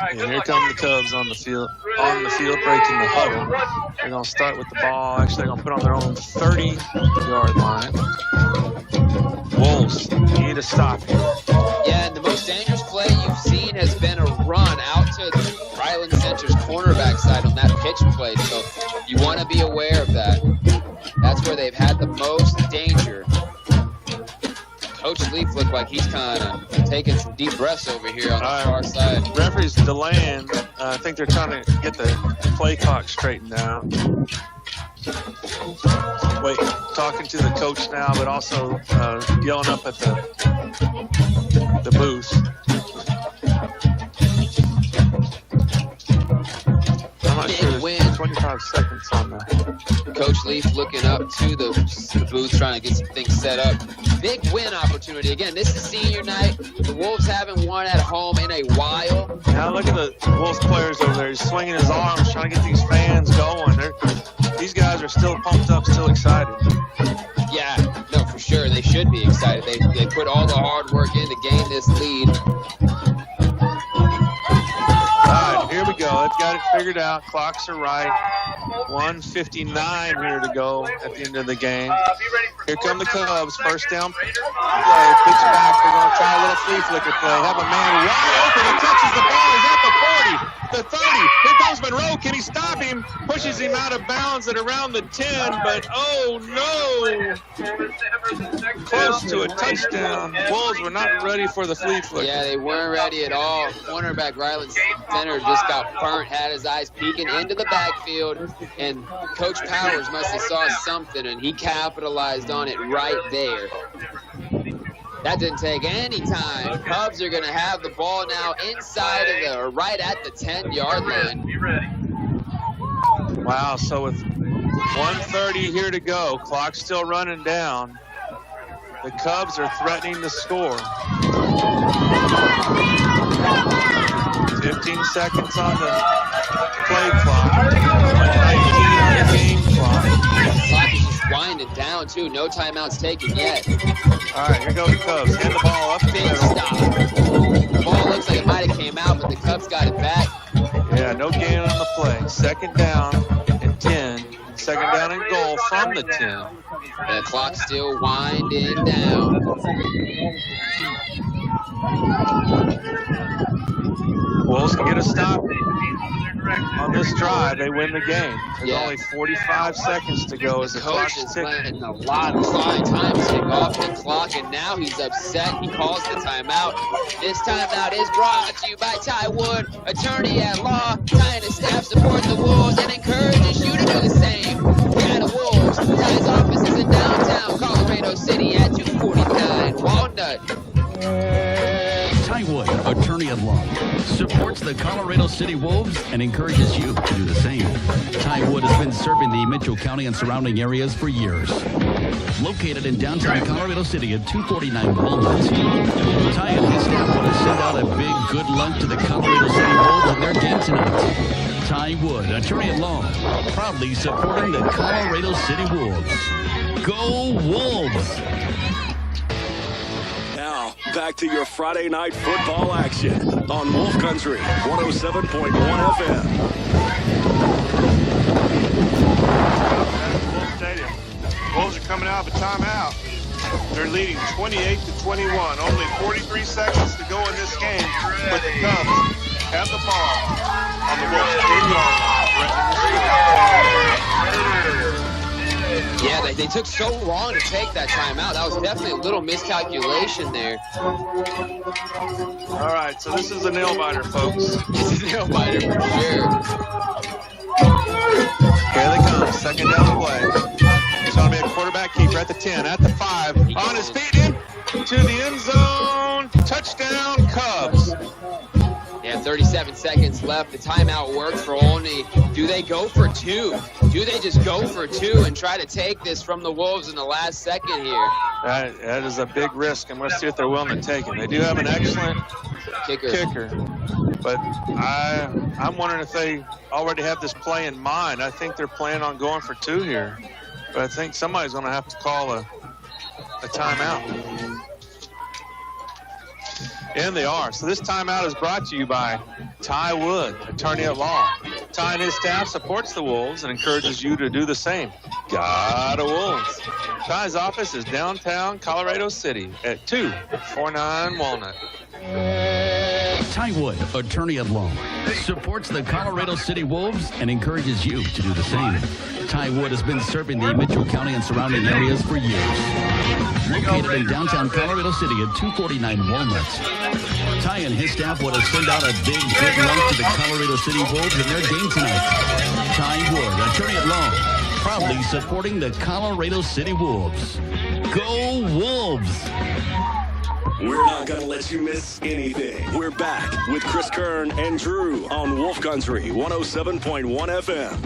And here come the Cubs on the field breaking the huddle. They're going to start with the ball. Actually, they're going to put on their own 30-yard line. Wolves need to stop here. Yeah, and the most dangerous play you've seen has been a run out to Ryland Center's cornerback side on that pitch play. So you want to be aware of that. That's where they've had the most danger. Coach Leaf looked like he's kind of taking some deep breaths over here on the far side. Referee's delaying. I think they're trying to get the play clock straightened out. Wait, talking to the coach now, but also yelling up at the booth. I'm not sure there's 25 seconds on that. Coach Leaf looking up to the booth, trying to get some things set up. Big win opportunity. Again, this is senior night. The Wolves haven't won at home in a while. Now look at the Wolves players over there. He's swinging his arms, trying to get these fans going. These guys are still pumped up, still excited. Yeah, no, for sure. They should be excited. They put all the hard work in to gain this lead. All right, here we go. They've got it figured out. Clocks are right. 1:59 here to go at the end of the game. Here come the Cubs. First down play. Pitch back. They're going to try a little flea flicker play. Have a man wide open. He catches the ball. He's at the 40, the 30. Here comes Monroe. Can he stop him? Pushes him out of bounds at around the 10, but oh no. Close to a touchdown. Wolves were not ready for the flea flicker. Yeah, they weren't ready at all. Cornerback Ryland Center just got burnt, had his eyes peeking into the backfield, and Coach Powers must have saw something, and he capitalized on it right there. That didn't take any time. Cubs are going to have the ball now inside of right at the 10-yard line. Wow, so with 1:30 here to go, clock still running down. The Cubs are threatening to score. 15 seconds on the play clock. 1:19 on the game clock. The clock is just winding down, too. No timeouts taken yet. All right, here go the Cubs. Hand the ball up. Big stop. The ball looks like it might have came out, but the Cubs got it back. Yeah, no gain on the play. Second down and 10. Second down and goal from the 10. The clock's still winding down. Wolves can get a stop on this drive. They win the game. There's only 45 seconds to go as the clock is ticking. Letting a lot of fine time tick off the clock, and now he's upset. He calls the timeout. This timeout is brought to you by Ty Wood, attorney at law. Ty and his staff support the Wolves and encourages you to do the same. Yeah, the Wolves. Ty's office is in downtown Colorado City at 249 Walnut. Ty Wood, attorney at law, supports the Colorado City Wolves and encourages you to do the same. Ty Wood has been serving the Mitchell County and surrounding areas for years. Located in downtown Colorado City at 249 Walnut. Ty and his staff want to send out a big good luck to the Colorado City Wolves in their game tonight. Ty Wood, attorney at law, proudly supporting the Colorado City Wolves. Go Wolves! Now, back to your Friday night football action on Wolf Country 107.1 FM. Wolf Stadium. Wolves are coming out of a timeout. They're leading 28-21. Only 43 seconds to go in this game, but the Cubs have the ball on the Wolves' 8-yard line. Yeah, they took so long to take that timeout. That was definitely a little miscalculation there. All right, so this is a nail-biter, folks. This is a nail-biter for sure. Here they come. Second down play. It's going to be a quarterback keeper at the 10, at the 5. On his feet in to the end zone. Touchdown, Cubs. Yeah, 37 seconds left. The timeout works for Olney. Do they go for two? Do they just go for two and try to take this from the Wolves in the last second here? That is a big risk, and let's see if they're willing to take it. They do have an excellent kicker. But I'm wondering if they already have this play in mind. I think they're planning on going for two here. But I think somebody's going to have to call a timeout. And they are. So this timeout is brought to you by Ty Wood, attorney at law. Ty and his staff supports the Wolves and encourages you to do the same. Gotta Wolves. Ty's office is downtown Colorado City at 249 Walnut. Ty Wood, attorney at law, supports the Colorado City Wolves and encourages you to do the same. Ty Wood has been serving the Mitchell County and surrounding areas for years. Located in downtown Colorado City at 249 Walnut. Ty and his staff want to send out a big good luck to the Colorado City Wolves in their game tonight. Ty Wood, attorney at law, proudly supporting the Colorado City Wolves. Go Wolves! We're not going to let you miss anything. We're back with Chris Kern and Drew on Wolf Country 107.1 FM.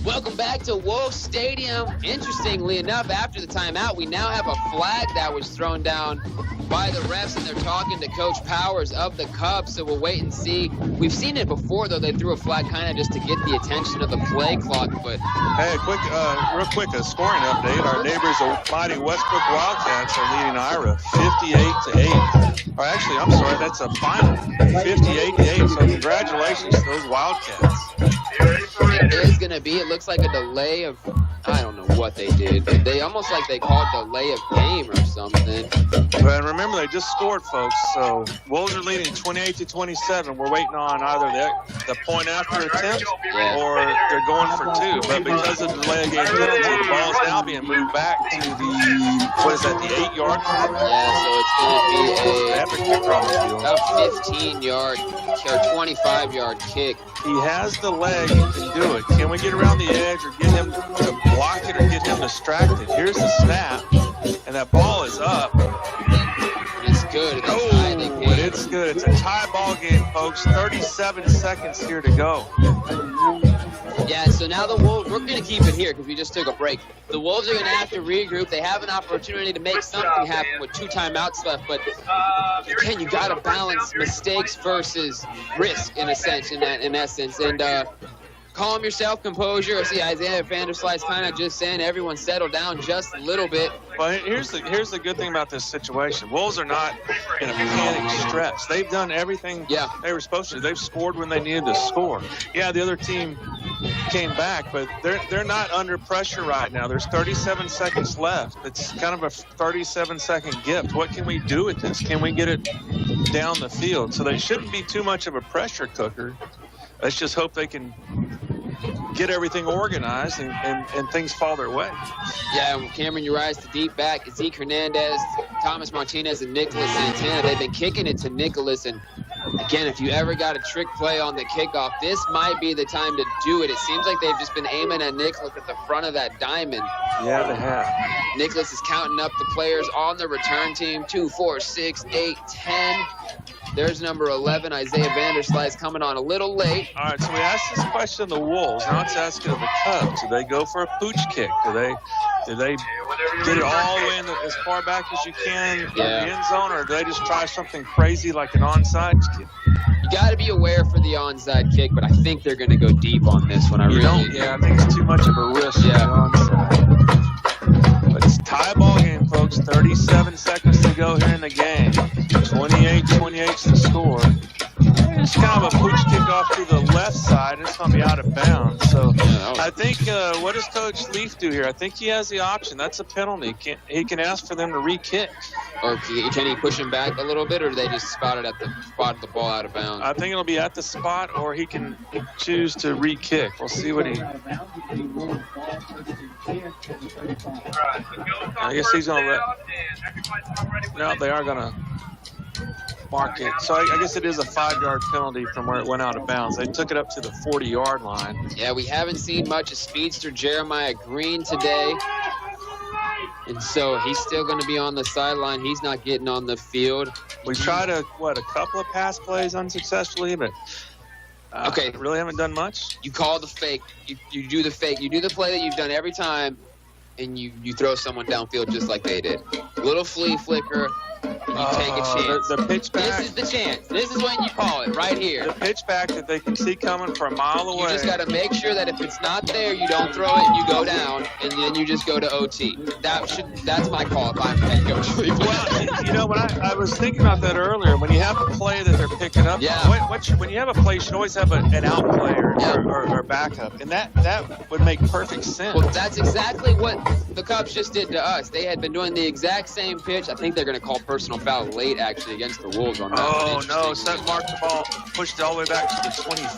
Welcome back to Wolf Stadium. Interestingly enough, after the timeout, we now have a flag that was thrown down by the refs, and they're talking to Coach Powers of the Cubs, so we'll wait and see. We've seen it before, though. They threw a flag kind of just to get the attention of the play clock. But hey, real quick, a scoring update. Our neighbors, the mighty Westbrook Wildcats, are leading Ira 58-8. Or actually, I'm sorry, that's a final, 58-8. So congratulations to those Wildcats. It is going to be, it looks like a delay of, I don't know what they did, but they almost like they called delay of game or something. But remember, they just scored, folks, so Wolves are leading 28-27. We're waiting on either the point after attempt or they're going for two. But because of the delay of game penalty, the ball is now being moved back to the 8-yard line? Yeah, so it's going to be a 15-yard or 25-yard kick. He has the leg to do it. Can we get around the edge or get him to block it or get him distracted? Here's the snap, and that ball is up. It's good. But it's good. It's a tie ball game, folks. 37 seconds here to go. Yeah, so now the Wolves, we're going to keep it here because we just took a break. The Wolves are going to have to regroup. They have an opportunity to make something happen with 2 timeouts left, but again, you got to balance mistakes versus risk in a sense, in essence. And calm yourself, composure. I see Isaiah Vanderslice kind of just saying everyone settle down just a little bit. Well, here's the good thing about this situation. Wolves are not in a panic stress. They've done everything they were supposed to. They've scored when they needed to score. Yeah, the other team came back, but they're not under pressure right now. There's 37 seconds left. It's kind of a 37-second gift. What can we do with this? Can we get it down the field? So they shouldn't be too much of a pressure cooker. Let's just hope they can get everything organized and things fall their way. Yeah, Cameron Urias to deep back, Zeke Hernandez, Thomas Martinez, and Nicholas Santana. They've been kicking it to Nicholas, and again, if you ever got a trick play on the kickoff, this might be the time to do it. It seems like they've just been aiming at Nicholas at the front of that diamond. Yeah, they have. Nicholas is counting up the players on the return team. 2, 4, 6, 8, 10. There's number 11, Isaiah Vanderslice, coming on a little late. All right, so we asked this question of the Wolves. Now let's ask it of the Cubs. Do they go for a pooch kick? Do they get it all the way in as far back as you can in the end zone, or do they just try something crazy like an onside kick? You got to be aware for the onside kick, but I think they're going to go deep on this one. Yeah, I think it's too much of a risk. Yeah. But it's tie ball game, folks. 37 seconds to go here in the game. 28-28's the score. It's kind of a pooch kick off to the left side. It's going to be out of bounds. So I think, what does Coach Leaf do here? I think he has the option. That's a penalty. He can ask for them to re-kick. Or can he push him back a little bit, or do they just spot the ball out of bounds? I think it'll be at the spot, or he can choose to re-kick. We'll see what he... I guess he's going to let... No, they are going to mark it. So I guess it is a 5-yard penalty from where it went out of bounds. They took it up to the 40-yard line. Yeah, we haven't seen much of speedster Jeremiah Green today. And so he's still going to be on the sideline. He's not getting on the field. We tried a couple of pass plays unsuccessfully, but really haven't done much. You call the fake. You do the fake. You do the play that you've done every time, and you throw someone downfield just like they did. Little flea flicker. You take a chance. The pitch back. This is the chance. This is when you call it, right here. The pitch back that they can see coming from a mile away. You just got to make sure that if it's not there, you don't throw it and you go down, and then you just go to OT. That's my call if I'm head coach. Well, you know, when I was thinking about that earlier, when you have a play that they're picking up, when you have a play, you should always have an out player or backup, and that would make perfect sense. Well, that's exactly what the Cubs just did to us. They had been doing the exact same pitch. I think they're going to call personal foul late, actually, against the Wolves on that. Oh, no. Seth marked the ball, pushed it all the way back to the 25.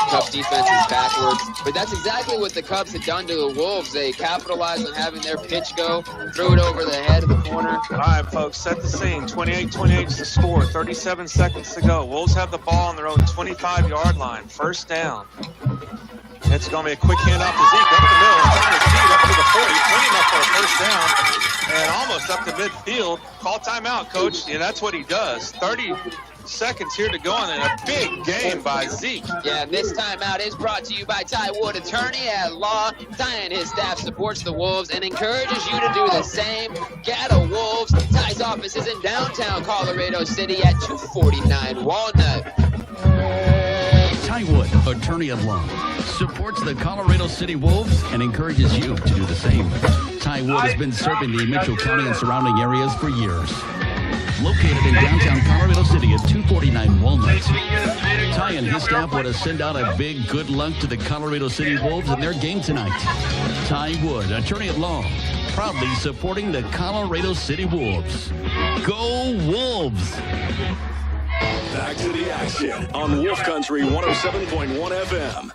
Cubs defense is backwards. But that's exactly what the Cubs had done to the Wolves. They capitalized on having their pitch go, threw it over the head of the corner. All right, folks, set the scene. 28-28 is the score. 37 seconds to go. Wolves have the ball on their own 25-yard line. First down. It's going to be a quick handoff to Zeke up the middle, trying to speed up to the 40, clean enough for a first down, and almost up to midfield. Call timeout, Coach. Yeah, that's what he does. 30 seconds here to go, and a big game by Zeke. Yeah, this timeout is brought to you by Ty Wood, attorney at law. Ty and his staff supports the Wolves and encourages you to do the same. Get a Wolves. Ty's office is in downtown Colorado City at 249 Walnut. Ty Wood, attorney at law, supports the Colorado City Wolves and encourages you to do the same. Ty Wood has been serving the Mitchell County and surrounding areas for years. Located in downtown Colorado City at 249 Walnut. Ty and his staff want to send out a big good luck to the Colorado City Wolves in their game tonight. Ty Wood, attorney at law, proudly supporting the Colorado City Wolves. Go Wolves! Back to the action on Wolf Country 107.1 FM.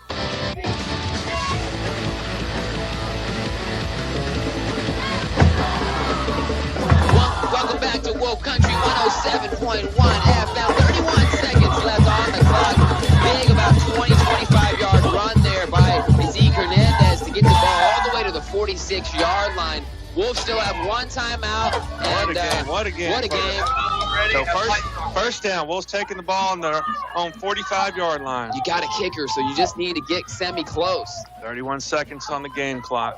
Welcome back to Wolf Country 107.1 FM. 31 seconds left on the clock. Big, about 20-25-yard run there by Zeke Hernandez to get the ball all the way to the 46-yard line. Wolves still have one timeout. And, what a game. What a game. So first down. Wolves taking the ball on their own 45-yard line. You got a kicker, so you just need to get semi-close. 31 seconds on the game clock.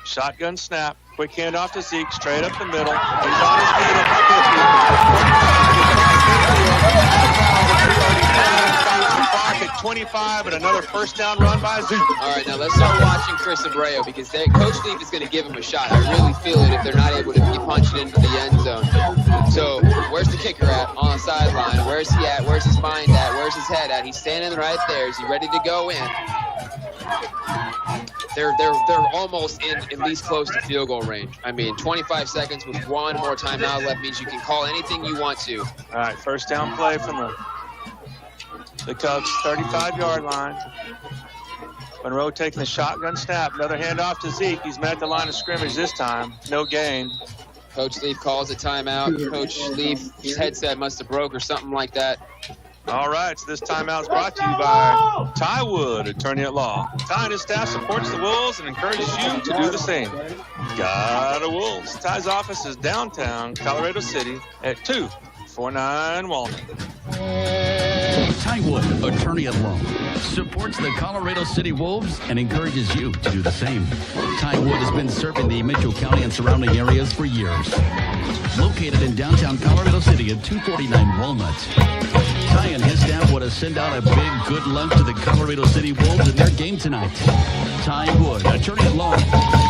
Shotgun snap. Quick handoff to Zeke. Straight up the middle. He's on his feet at the 50. At 25, and another first down run by Zeke. All right, now let's start watching Chris Abreu because Coach Leaf is going to give him a shot. I really feel it if they're not able to be punched into the end zone. So where's the kicker at on the sideline? Where's he at? Where's his mind at? Where's his head at? He's standing right there. Is he ready to go in? They're almost in at least close to field goal range. I mean, 25 seconds with one more timeout left means you can call anything you want to. All right, first down play from the Cubs 35-yard line. Monroe taking the shotgun snap. Another handoff to Zeke. He's met the line of scrimmage this time. No gain. Coach Leaf calls a timeout. Coach Leaf's headset must have broke or something like that. All right, so this timeout is brought to you by Ty Wood, attorney at law. Ty and his staff supports the Wolves and encourages you to do the same. Got a Wolves. Ty's office is downtown Colorado City at 249 Walnut. Ty Wood, attorney at law, supports the Colorado City Wolves and encourages you to do the same. Ty Wood has been serving the Mitchell County and surrounding areas for years. Located in downtown Colorado City at 249 Walnut. Ty and his staff want to send out a big good luck to the Colorado City Wolves in their game tonight. Ty Wood, attorney at law,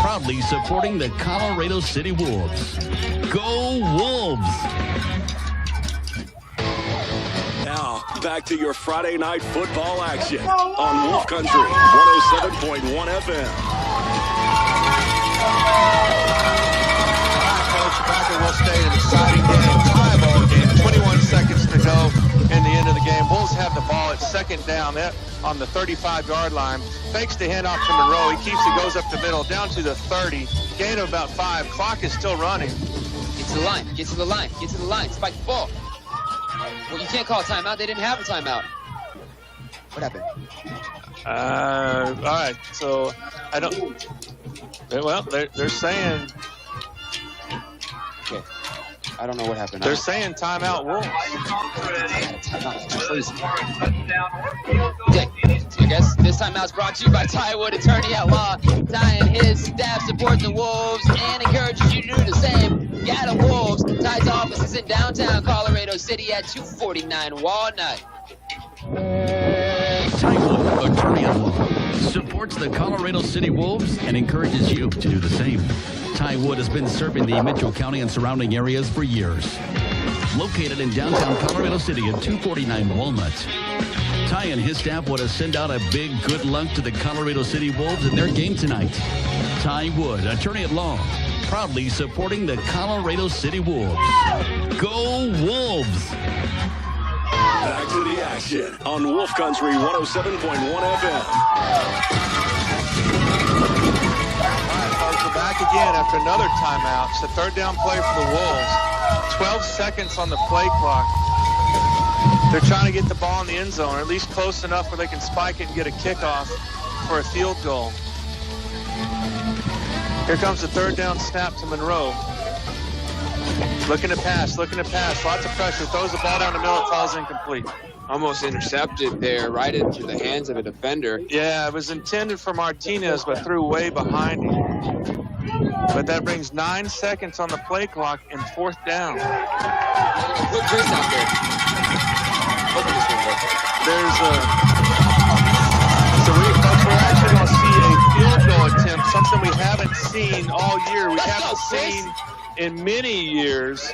proudly supporting the Colorado City Wolves. Go Wolves! Now, back to your Friday night football action on Wolf Country 107.1 FM. Coach, back and we'll stay an exciting game, tie ball game. 21 seconds to go in the end of the game. Wolves have the ball at second down on the 35-yard line. Fakes the handoff to Monroe. He keeps it, goes up the middle, down to the 30. Gain of about 5. Clock is still running. Get to the line. Get to the line. Get to the line. Spike the ball. Well, you can't call a timeout. They didn't have a timeout. What happened? All right. So I don't. Well, they're saying. Okay. I don't know what happened. They're saying timeout Wolves. Okay. I guess this timeout's brought to you by Ty Wood, attorney at law. Ty and his staff support the Wolves and encourages you to do the same. Got a Wolves. Ty's office is in downtown Colorado City at 249 Walnut. Ty Wood, attorney at law, supports the Colorado City Wolves and encourages you to do the same. Ty Wood has been serving the Mitchell County and surrounding areas for years. Located in downtown Colorado City at 249 Walnut. Ty and his staff want to send out a big good luck to the Colorado City Wolves in their game tonight. Ty Wood, attorney at law, proudly supporting the Colorado City Wolves. Go Wolves! Back to the action on Wolf Country 107.1 FM. We're back again after another timeout. It's the third down play for the Wolves. 12 seconds on the play clock. They're trying to get the ball in the end zone, or at least close enough where they can spike it and get a kickoff for a field goal. Here comes the third down snap to Monroe. Looking to pass. Lots of pressure. Throws the ball down the middle. It falls incomplete. Almost intercepted there, right into the hands of a defender. Yeah, it was intended for Martinez, but threw way behind him. But that brings 9 seconds on the play clock and fourth down. Put Chris out there. We're actually going to see a field goal attempt, something we haven't seen all year. We haven't seen in many years,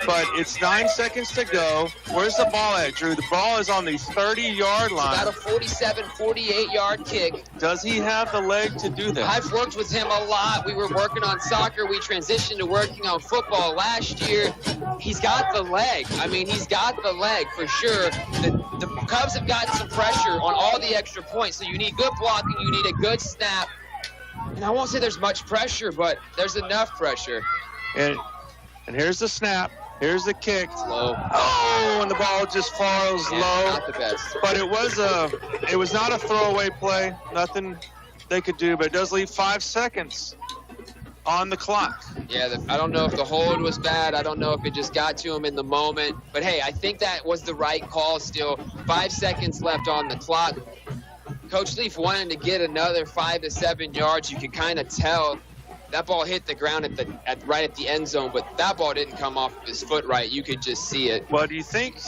but it's 9 seconds to go. Where's the ball at, Drew? The ball is on the 30-yard line. About a 47, 48-yard kick. Does he have the leg to do that? I've worked with him a lot. We were working on soccer. We transitioned to working on football last year. He's got the leg. I mean, he's got the leg for sure. The Cubs have gotten some pressure on all the extra points, so you need good blocking. You need a good snap. And I won't say there's much pressure, but there's enough pressure. And here's the snap. Here's the kick. It's low. Oh, and the ball just falls low. Not the best. But it was not a throwaway play. Nothing they could do, but it does leave 5 seconds on the clock. Yeah, I don't know if the hold was bad. I don't know if it just got to him in the moment. But, hey, I think that was the right call still. 5 seconds left on the clock. Coach Leaf wanted to get another 5 to 7 yards. You can kind of tell that ball hit the ground right at the end zone, but that ball didn't come off of his foot right. You could just see it. Well, do you think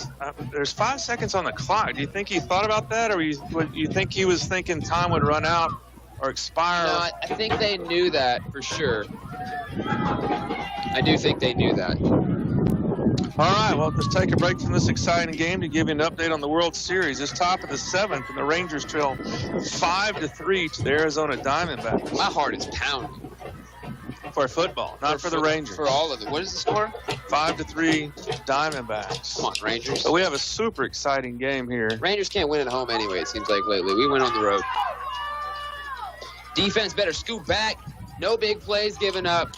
there's 5 seconds on the clock? Do you think he thought about that, or you think he was thinking time would run out or expire? No, I think they knew that for sure. I do think they knew that. All right, well, let's take a break from this exciting game to give you an update on the World Series. It's top of the 7th, and the Rangers trail 5-3 to the Arizona Diamondbacks. My heart is pounding. For football, not for the Rangers. For all of it. What is the score? 5-3 Diamondbacks. Come on, Rangers. So we have a super exciting game here. Rangers can't win at home anyway, it seems like lately. We went on the road. Defense better scoot back. No big plays given up.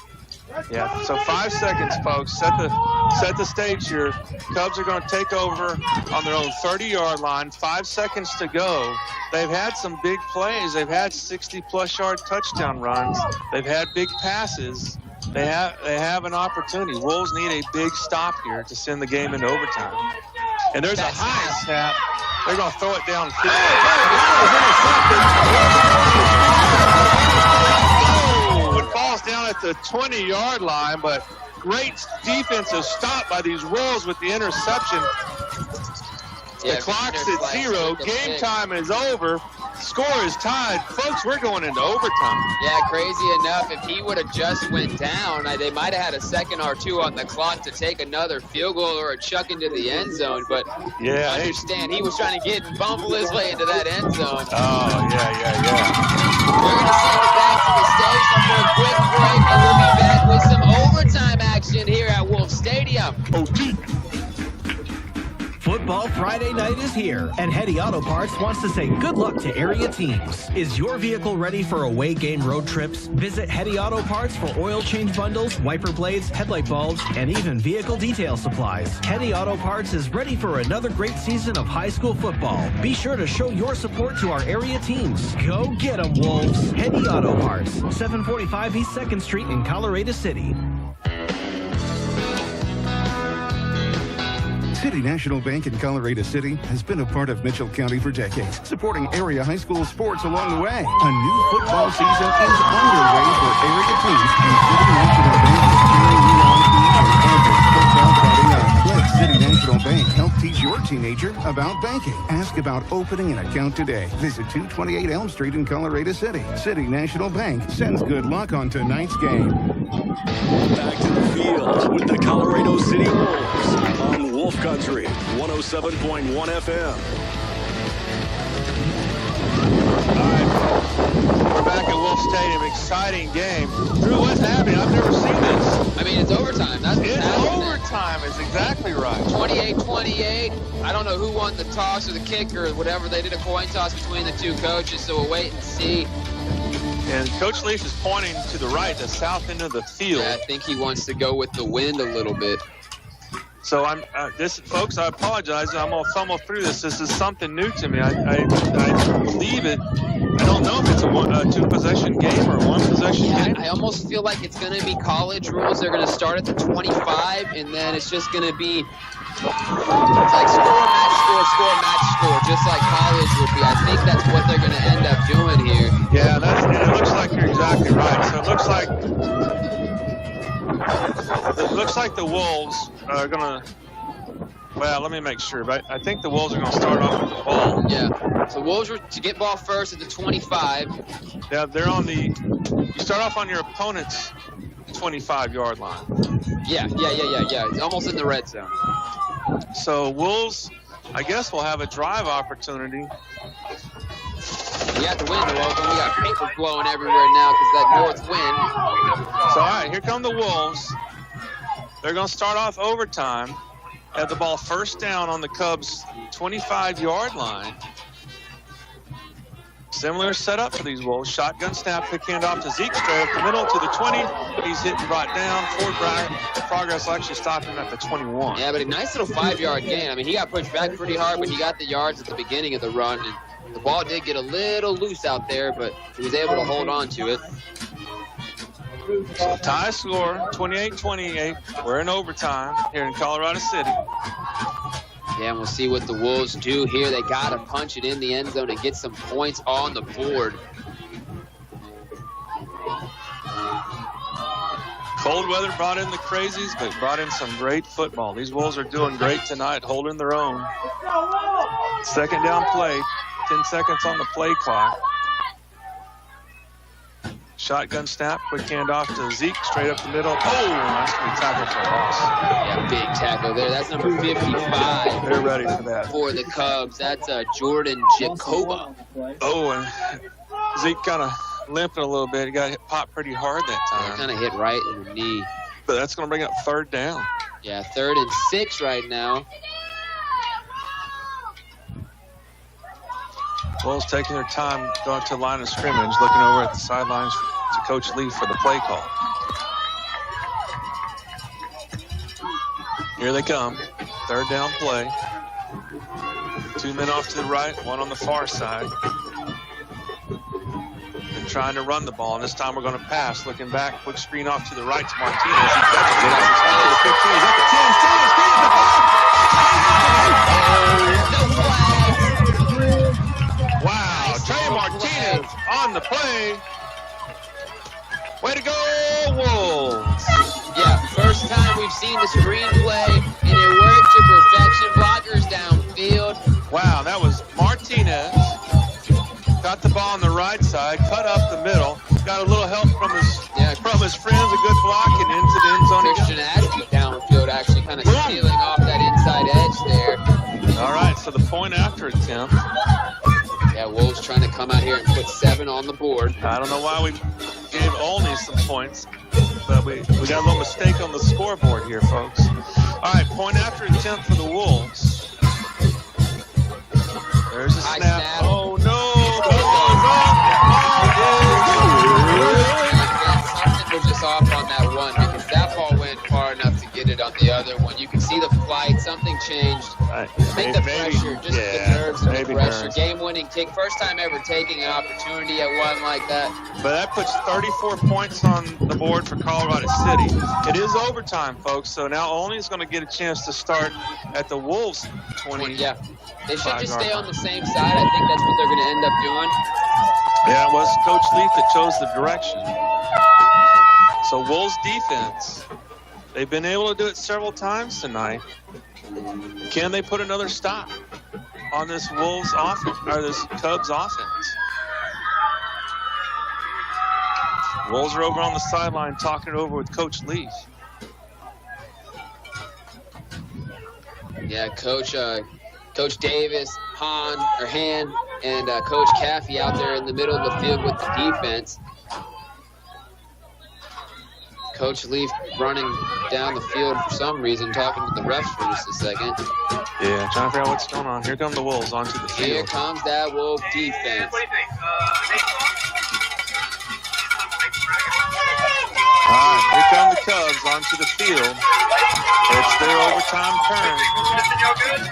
Yeah, so 5 seconds, folks. Set the stage here. Cubs are going to take over on their own 30-yard line. 5 seconds to go. They've had some big plays. They've had 60-plus yard touchdown runs. They've had big passes. They have an opportunity. Wolves need a big stop here to send the game into overtime. And there's a high snap. They're going to throw it downfield. It falls down at the 20-yard line, but great defensive stop by these Wolves with the interception. Yeah, the clock's at 0. Game time is over. Score is tied. Folks, we're going into overtime. Yeah, crazy enough, if he would have just went down, they might have had a second or two on the clock to take another field goal or a chuck into the end zone. But yeah, I understand he was trying to get and bumble his way into that end zone. Oh, yeah. We're going to send it back to the station for a quick break, and we'll be back with some overtime action here at Wolf Stadium. Football Friday night is here, and Hetty Auto Parts wants to say good luck to area teams. Is your vehicle ready for away game road trips? Visit Hetty Auto Parts for oil change bundles, wiper blades, headlight bulbs, and even vehicle detail supplies. Hetty Auto Parts is ready for another great season of high school football. Be sure to show your support to our area teams. Go get 'em, Wolves. Hetty Auto Parts, 745 East 2nd Street in Colorado City. City National Bank in Colorado City has been a part of Mitchell County for decades, supporting area high school sports along the way. A new football season is underway for area teams, and City National Bank is cheering you on each and every football Friday night. Let City National Bank help teach your teenager about banking. Ask about opening an account today. Visit 228 Elm Street in Colorado City. City National Bank sends good luck on tonight's game. Back to the field with the Colorado City Wolves on Wolf Country 107.1 FM. All right, we're back at Wolf Stadium. Exciting game. Drew, what's happening? I've never seen this. I mean, it's overtime. That's what's happening. Overtime is exactly right. 28-28. I don't know who won the toss or the kick or whatever. They did a coin toss between the two coaches, so we'll wait and see. And Coach Leaf is pointing to the right, the south end of the field. Yeah, I think he wants to go with the wind a little bit. So folks, I apologize. I'm gonna fumble through this. This is something new to me. I believe it. I don't know if it's a two-possession game or a one-possession game. I almost feel like it's going to be college rules. They're going to start at the 25, and then it's just going to be like score, match, score, just like college would be. I think that's what they're going to end up doing here. Yeah, it looks like you're exactly right. So it looks like the Wolves are going to. Well, let me make sure. But I think the Wolves are going to start off with the ball. Yeah. So Wolves were to get ball first at the 25. Yeah, they're on you start off on your opponent's 25-yard line. Yeah. It's almost in the red zone. So Wolves, I guess, will have a drive opportunity. We got the wind open. We got paper blowing everywhere now because that north wind. So, all right, here come the Wolves. They're going to start off overtime. Have the ball first down on the Cubs' 25-yard line. Similar setup for these Wolves. Shotgun snap, pick hand off to Zeke, straight up the middle to the 20. He's hit and brought down. Forward progress will actually stop him at the 21. Yeah, but a nice little 5-yard gain. I mean, he got pushed back pretty hard, but he got the yards at the beginning of the run. And the ball did get a little loose out there, but he was able to hold on to it. So tie score, 28-28. We're in overtime here in Colorado City. Yeah, and we'll see what the Wolves do here. They got to punch it in the end zone and get some points on the board. Cold weather brought in the crazies, but brought in some great football. These Wolves are doing great tonight, holding their own. Second down play, 10 seconds on the play clock. Shotgun snap, quick handoff to Zeke, straight up the middle. Oh, that's going to be tackled for a loss. Yeah, big tackle there. That's number 55. They're ready for that. For the Cubs, that's Jordan Jacoba. Oh, and Zeke kind of limping a little bit. He got popped pretty hard that time. Kind of hit right in the knee. But that's going to bring up third down. Yeah, 3rd and 6 right now. Wolves taking their time going to the line of scrimmage, looking over at the sidelines to Coach Lee for the play call. Here they come. Third down play. 2 men off to the right, 1 on the far side. And trying to run the ball, and this time we're going to pass. Looking back, quick screen off to the right to Martinez. He catches it. He's up to the 15. Wow, Trey Martinez on the play. Way to go, Wolves. Yeah, first time we've seen the screen play, and it worked to perfection. Blockers downfield. Wow, that was Martinez. Got the ball on the right side, cut up the middle. Got a little help from his friends, a good block, and into the end zone. Christian Ashby downfield, actually kind of stealing off that inside edge there. All right, so the point after attempt. Yeah, Wolves trying to come out here and put 7 on the board. I don't know why we gave Olney some points, but we got a little mistake on the scoreboard here, folks. All right, point after attempt for the Wolves. There's a snap. Oh, no. Something was just off on that one because that ball went far enough to get it on the other one. You can see the flight. Something changed. I think the pressure, just the nerves and the pressure. Game-winning kick. First time ever taking an opportunity at one like that. But that puts 34 points on the board for Colorado City. It is overtime, folks, so now Olney's going to get a chance to start at the Wolves' 20. Yeah. They should just stay on the same side. I think that's what they're going to end up doing. Yeah, it was Coach Leaf that chose the direction. So Wolves defense, they've been able to do it several times tonight. Can they put another stop on this Wolves offense, or this Cubs offense? Wolves are over on the sideline talking it over with Coach Leaf. Yeah, Coach Davis, Han, and Coach Caffey out there in the middle of the field with the defense. Coach Leaf running down the field for some reason, talking to the refs for just a second. Yeah, trying to figure out what's going on. Here come the Wolves onto the field. Here comes that Wolf defense. All right, here come the Cubs onto the field. It's their overtime turn.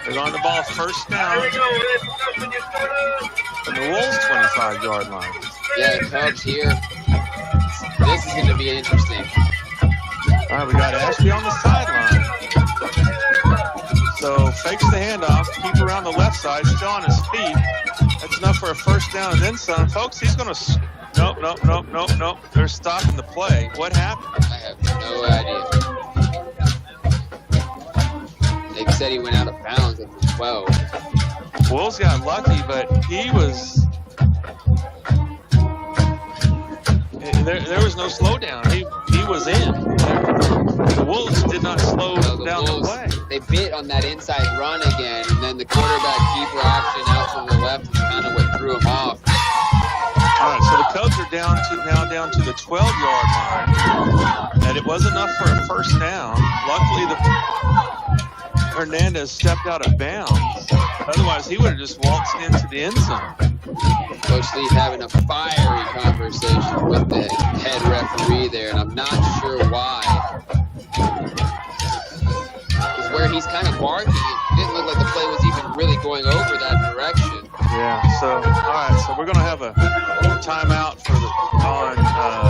They're on the ball first down from the Wolves' 25-yard line. Yeah, the Cubs here. This is going to be interesting. All right, we got Ashby on the sideline. So fakes the handoff, keep around the left side, still on his feet. That's enough for a first down and then some. Folks, he's going to... Nope. They're stopping the play. What happened? I have no idea. They said he went out of bounds at the 12. Wolves got lucky, but he was... There was no slowdown. He was in. The Wolves did not slow down the play. They bit on that inside run again, and then the quarterback keeper option out to the left kind of what threw him off. All right, so the Cubs are down to the 12-yard line, and it was enough for a first down. Luckily, Hernandez stepped out of bounds. Otherwise, he would have just waltzed into the end zone. Coach Leaf having a fiery conversation with the head referee there, and I'm not sure why. Because where he's kind of barking, it didn't look like the play was even really going over that direction. Yeah, so, all right, so we're going to have a timeout for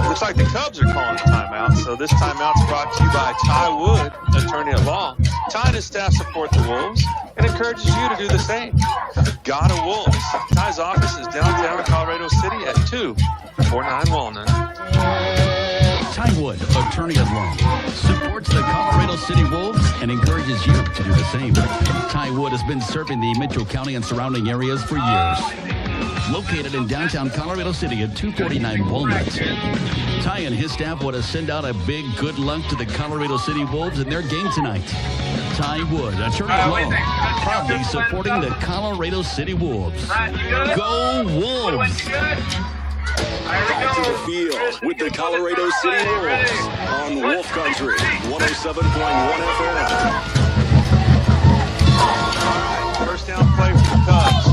looks like the Cubs are calling a timeout. So this timeout's brought to you by Ty Wood, attorney at law. Ty and his staff support the Wolves and encourages you to do the same. Got a Wolves. Ty's office is downtown Colorado City at 249 Walnut. Ty Wood, attorney at law, supports the Colorado City Wolves and encourages you to do the same. Ty Wood has been serving the Mitchell County and surrounding areas for years. Located in downtown Colorado City at 249 Walnut. Ty and his staff want to send out a big good luck to the Colorado City Wolves in their game tonight. Ty Wood, attorney at law, proudly supporting the Colorado City Wolves. Go Wolves! Back to the field with the Colorado City Wolves on Wolf Country 107.1 FM. First down play for the Cubs.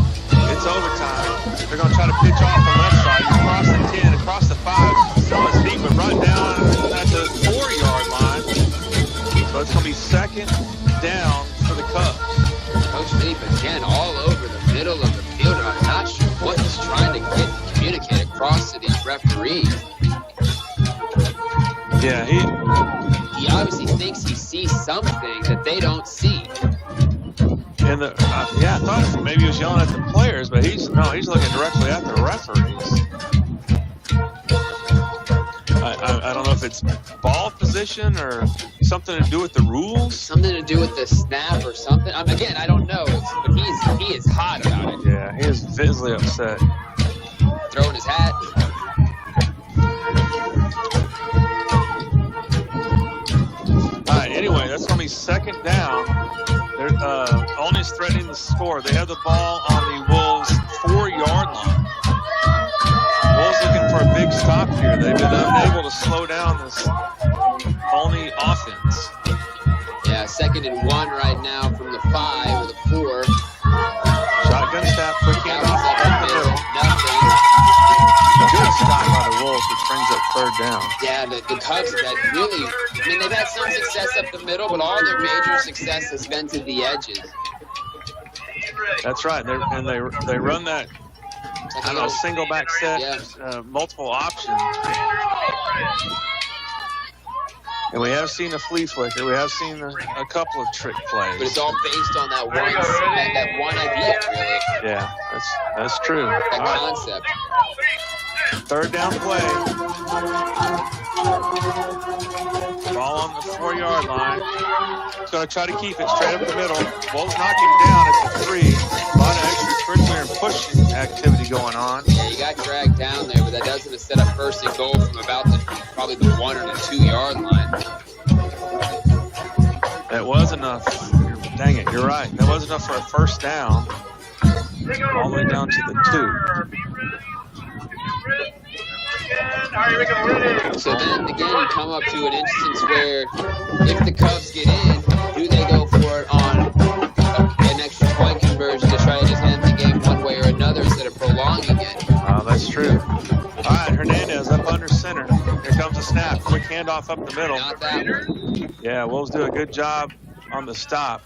It's overtime. They're going to try to pitch off the left side. Across the 10, across the 5. Still is deep, but right down at the 4-yard line. So it's going to be second down for the Cubs. Coach Deep again all over the middle of the field. I'm not sure what he's trying to communicate across to these referees. Yeah, he obviously thinks he sees something that they don't see. And I thought maybe he was yelling at the players, but he's looking directly at the referees. I don't know if it's ball position or something to do with the rules. Something to do with the snap or something. Again, I don't know, but he is hot about it. Yeah, he is visibly upset. Throwing his hat. All right, anyway, that's going to be second down. Olney's threatening the score. They have the ball on the Wolves' 4-yard line. Wolves looking for a big stop here. They've been unable to slow down this Olney offense. Yeah, 2nd and 1 right now from the 5 or the 4. Shotgun snap, quick handoff up the middle. Nothing. Good stop by the Wolves, which brings up third down. Yeah, the Cubs have had really, they've had some success up the middle, but all their major success has been to the edges. That's right, they run that, single back set, multiple options. And we have seen a flea flicker. We have seen a couple of trick plays. But it's all based on that one idea, really. Yeah, that's true. That concept. Third down play. Ball on the 4-yard line. He's going to try to keep it straight up the middle. Wolves knock him down at the 3. A lot of extracurricular and pushing activity going on. Yeah, you got dragged down there, but that doesn't set up 1st and goal from about probably the 1 or the 2-yard line. That was enough. Dang it, you're right. That was enough for a first down. All the way down to the 2. So then again, you come up to an instance where if the Cubs get in, do they go for it on an extra point conversion to try to just end the game one way or another instead of prolonging it? Oh, that's true. All right, Hernandez up under center. Here comes a snap. Quick handoff up the middle. Not that one. Yeah, Wolves do a good job on the stop.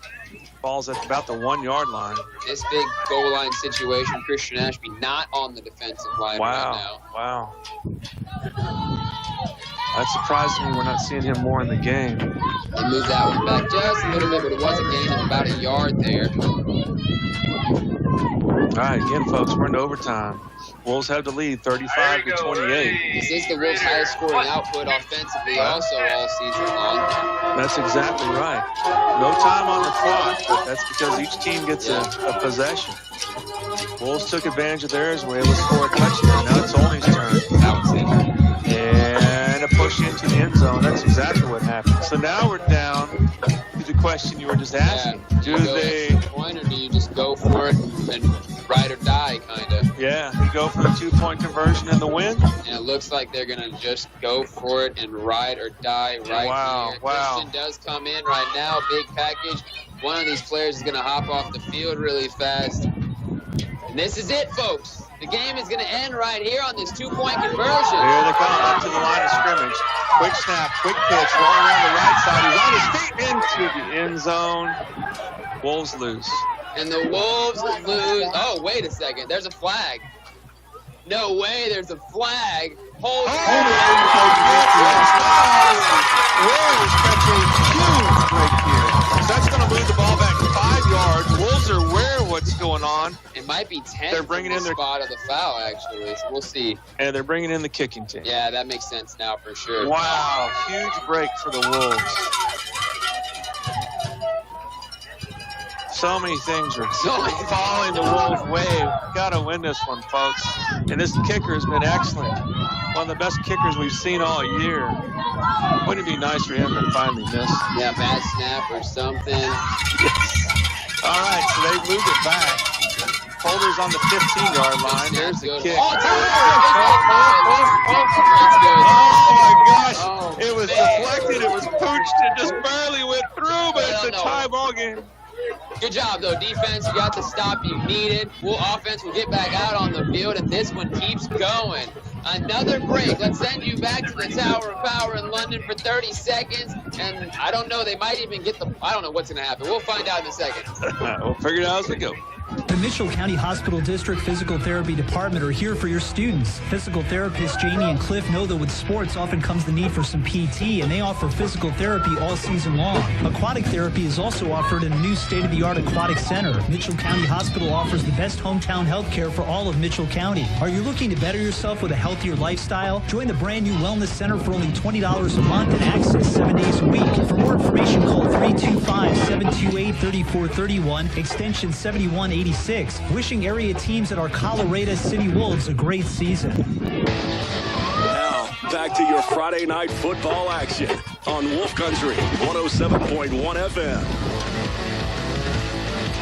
Ball's at about the 1-yard line. This big goal line situation, Christian Ashby not on the defensive line right now. Wow. That's surprising me we're not seeing him more in the game. They moved that one back just a little bit, but it was a gain of about a yard there. All right, again, folks, we're in overtime. Wolves have the lead, 35-28. This is the Wolves' highest scoring output offensively also all season long. That's exactly right. No time on the clock, but that's because each team gets a possession. Wolves took advantage of theirs and were able to score a touchdown. Now it's Olney's turn. That was it. And a push into the end zone. That's exactly what happened. So now we're down to the question you were just asking. Do they point or do you just go for it and ride or die, kind of? Yeah, you go for the 2-point conversion and the win. And it looks like they're going to just go for it and ride or die right here. Christian does come in right now, big package. One of these players is going to hop off the field really fast. And this is it, folks. The game is going to end right here on this 2-point conversion. Here they come up to the line of scrimmage. Quick snap, quick pitch, rolling around the right side. He's on his feet into the end zone. Wolves lose. And the Wolves lose. Oh, wait a second. There's a flag. No way, there's a flag. Hold Wolves catch a huge break here. So that's going to move the ball back 5 yards. Wolves are aware of what's going on. It might be 10 They're bringing in their spot of the foul, actually. So we'll see. And they're bringing in the kicking team. Yeah, that makes sense now for sure. Wow, huge break for the Wolves. So many things are falling the Wolves' way. Got to win this one, folks. And this kicker has been excellent. One of the best kickers we've seen all year. Wouldn't it be nice for him to finally miss? Yeah, bad snap or something. Yes. All right, so they moved it back. Holder's on the 15-yard line. There's the kick. Oh my gosh. It was deflected. It was pooched. It just barely went through, but it's a tie ball game. Good job, though, defense. You got the stop you needed. Offense will get back out on the field, and this one keeps going. Another break. Let's send you back to the Tower of Power in London for 30 seconds. And I don't know, they might even get I don't know what's going to happen. We'll find out in a second. We'll figure it out as we go. The Mitchell County Hospital District Physical Therapy Department are here for your students. Physical therapists Jamie and Cliff know that with sports often comes the need for some PT, and they offer physical therapy all season long. Aquatic therapy is also offered in a new state-of-the-art aquatic center. Mitchell County Hospital offers the best hometown health care for all of Mitchell County. Are you looking to better yourself with a healthier lifestyle? Join the brand new Wellness Center for only $20 a month and access 7 days a week. For more information, call 325-728-3431, extension 7186. Wishing area teams at our Colorado City Wolves a great season. Now, back to your Friday night football action on Wolf Country 107.1 FM.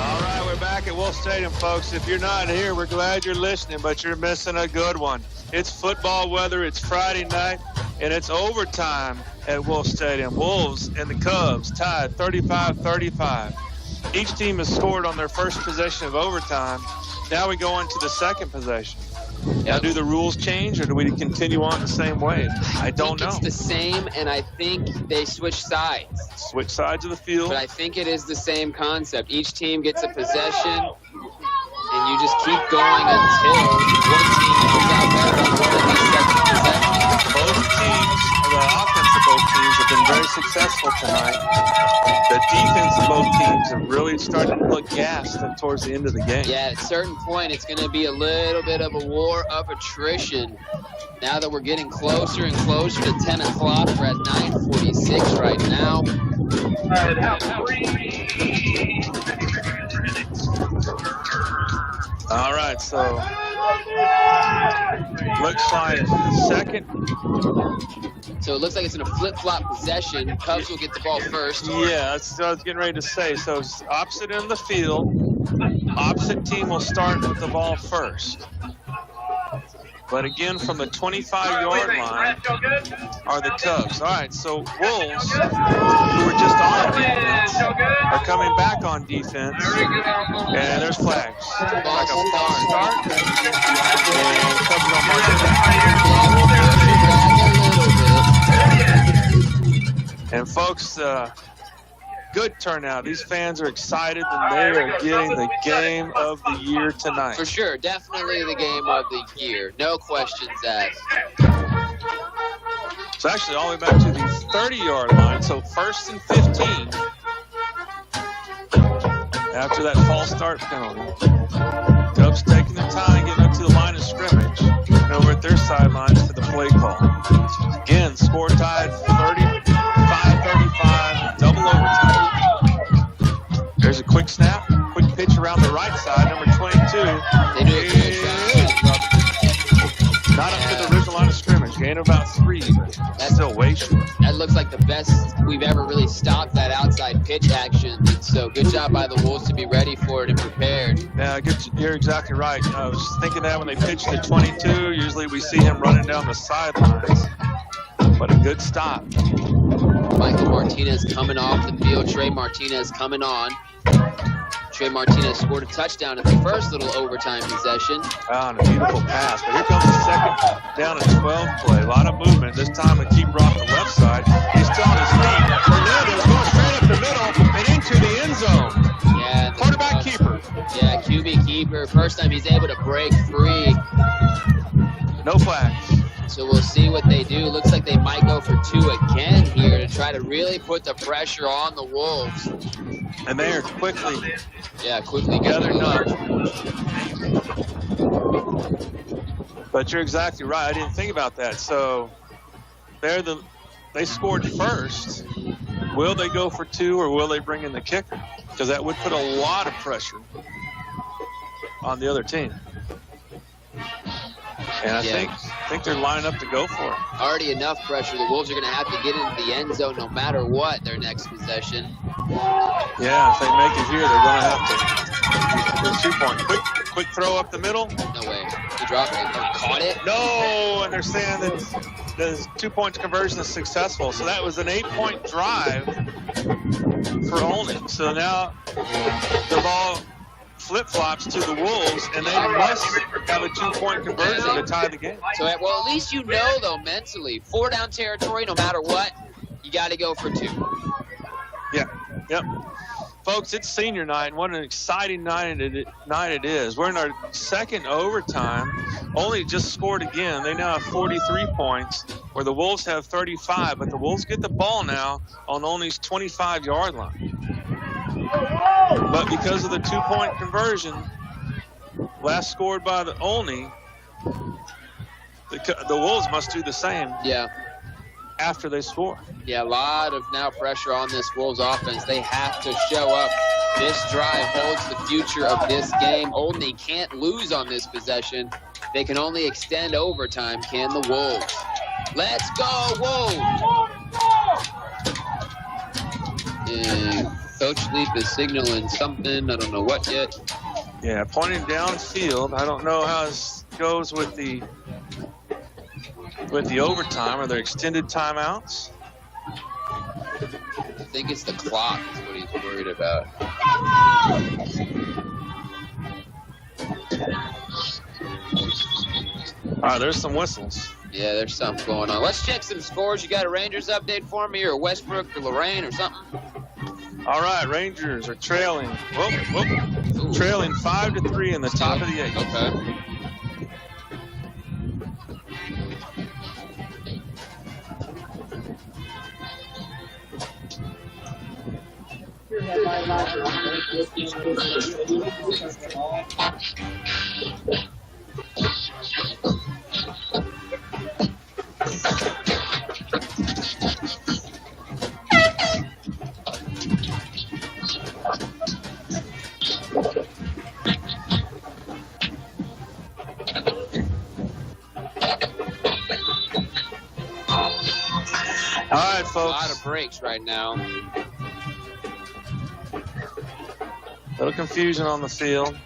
All right, we're back at Wolf Stadium, folks. If you're not here, we're glad you're listening, but you're missing a good one. It's football weather. It's Friday night, and it's overtime at Wolf Stadium. Wolves and the Cubs tied 35-35. Each team has scored on their first possession of overtime. Now we go into the second possession. Now, do the rules change, or do we continue on the same way? I don't know. It's the same, and I think they switch sides. Switch sides of the field. But I think it is the same concept. Each team gets a possession, and you just keep going until one team comes out better on one of these second possessions. Both teams, the offense of both teams, have been very successful tonight. The defense of both teams have really started to look gassed towards the end of the game. Yeah, at a certain point, it's going to be a little bit of a war of attrition. Now that we're getting closer and closer to 10 o'clock, we're at 9:46 right now. All right, so looks like second. So it looks like it's in a flip-flop possession. Cubs will get the ball first. Yeah, that's what I was getting ready to say. So it's opposite end of the field. Opposite team will start with the ball first. But again, from the 25-yard line are the Cubs. All right, so Wolves, who were just on defense, are coming back on defense. And there's flags. Like a false start. And Cubs don't mark it. And folks, good turnout. These fans are excited, and they are getting the game of the year tonight. For sure, definitely the game of the year. No questions asked. It's actually all the way back to the 30-yard line, so 1st and 15 after that false start penalty. Cubs taking their time getting up to the line of scrimmage and over at their sidelines for the play call. Again, score tied 35-35, double overtime. There's a quick snap, quick pitch around the right side, number 22. They do a good job. Not up to the original line of scrimmage. Gain of about 3, but that's still way short. That looks like the best we've ever really stopped that outside pitch action. So good job by the Wolves to be ready for it and prepared. Yeah, you're exactly right. I was thinking that when they pitched to 22, usually we see him running down the sidelines. But a good stop. Michael Martinez coming off the field. Trey Martinez coming on. Trey Martinez scored a touchdown in the first little overtime possession. And a beautiful pass. But here comes the second down and 12 play. A lot of movement. This time a keeper off the left side. He's still on his feet. Hernandez going straight up the middle and into the end zone. Yeah. Quarterback keeper. Yeah, QB keeper. First time he's able to break free. No flags. So we'll see what they do. Looks like they might go for 2 again here to try to really put the pressure on the Wolves. And they are quickly gathering up. But you're exactly right. I didn't think about that. So they scored first. Will they go for 2 or will they bring in the kicker? Because that would put a lot of pressure on the other team. And I think they're lining up to go for it. Already enough pressure. The Wolves are going to have to get into the end zone no matter what their next possession. Yeah, if they make it here, they're going to have to get 2 points. Quick throw up the middle. No way. He dropped it or caught it. No, and they're saying that the 2-point conversion is successful. So that was an 8-point drive for Olney. So now the ball flip-flops to the Wolves, and they must have a 2-point conversion to tie the game. So, well, at least you know, though, mentally, 4-down territory, no matter what, you got to go for 2. Yeah, yep. Folks, it's senior night, and what an exciting night it is. We're in our second overtime. Olney just scored again. They now have 43 points, where the Wolves have 35, but the Wolves get the ball now on Olney's 25-yard line. But because of the 2-point conversion, last scored by the Olney, the Wolves must do the same. Yeah. After they score. Yeah, a lot of now pressure on this Wolves offense. They have to show up. This drive holds the future of this game. Olney can't lose on this possession. They can only extend overtime, can the Wolves. Let's go, Wolves! And Coach Leaf is signaling something. I don't know what yet. Yeah, pointing downfield. I don't know how this goes with the overtime. Are there extended timeouts? I think it's the clock is what he's worried about. All right, there's some whistles. Yeah, there's something going on. Let's check some scores. You got a Rangers update for me, or Westbrook or Lorraine or something? All right, Rangers are trailing. Trailing 5-3 in the top of the 8th. Okay. All right, folks. A lot of breaks right now. Little confusion on the field.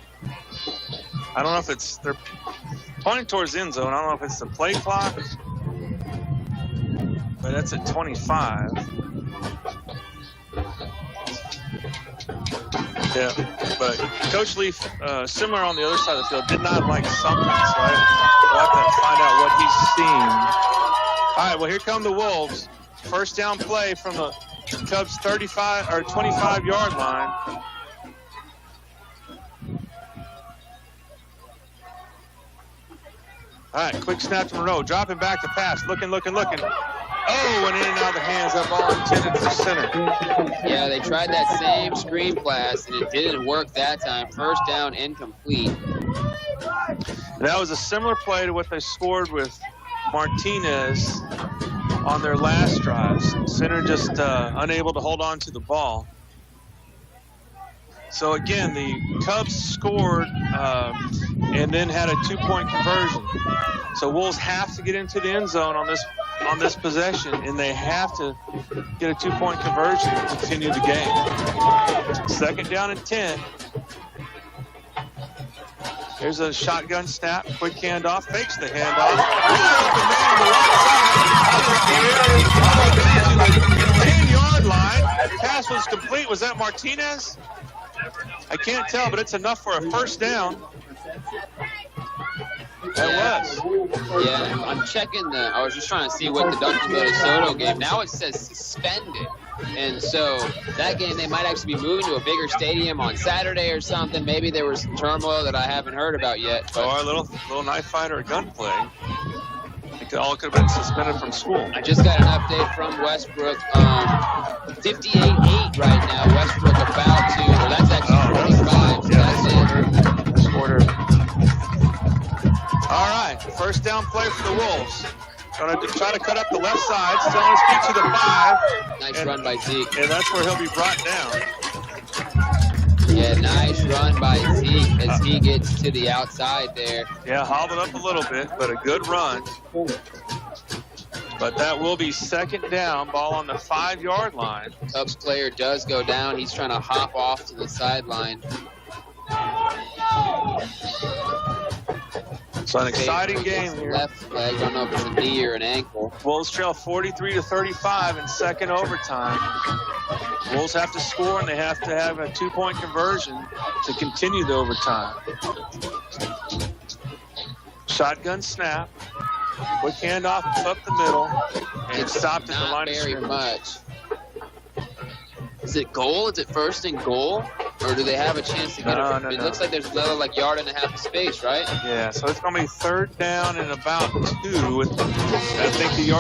I don't know if they're pointing towards the end zone. I don't know if it's the play clock, but that's at 25. Yeah, but Coach Leaf, similar on the other side of the field, did not like something, so we'll have to find out what he's seeing. All right, well, here come the Wolves. First down play from the Cubs 35 or 25-yard line. All right, quick snap to Monroe. Dropping back to pass. Looking. Oh, and in and out of the hands. That ball intended for center. Yeah, they tried that same screen pass, and it didn't work that time. First down, incomplete. That was a similar play to what they scored with Martinez on their last drives. Center just unable to hold on to the ball. So again, the Cubs scored and then had a 2-point conversion. So Wolves have to get into the end zone on this possession, and they have to get a 2-point conversion to continue the game. Second down and 10. There's a shotgun snap, quick handoff, fakes the handoff. To the 10-yard line. Pass was complete. Was that Martinez? I can't tell, but it's enough for a first down. That was. Yeah, I'm checking I was just trying to see what the Duncanville DeSoto game. Now it says suspended. And so that game, they might actually be moving to a bigger stadium on Saturday or something. Maybe there was some turmoil that I haven't heard about yet. But or a little knife fight or a gunplay. It all could have been suspended from school. I just got an update from Westbrook. 58-8 right now. Westbrook about to, or that's actually 45. So that's it. Quarter. All right, first down play for the Wolves. Going to try to cut up the left side. Still on his feet to the 5. Nice run by Zeke. And that's where he'll be brought down. Yeah, nice run by Zeke as he gets to the outside there. Yeah, hobbled up a little bit, but a good run. But that will be second down, ball on the 5-yard line. Cubs player does go down. He's trying to hop off to the sideline. So an exciting game here. Left leg, I don't know if it's a knee or an ankle. Wolves trail 43-35 in second overtime. Wolves have to score, and they have to have a 2-point conversion to continue the overtime. Shotgun snap. Quick handoff up the middle, and it's stopped at the line of scrimmage. Much. Is it goal? Is it first and goal? Or do they have a chance to get it? It looks like there's another like yard and a half of space, right? Yeah, so it's going to be third down and about 2. I think the yard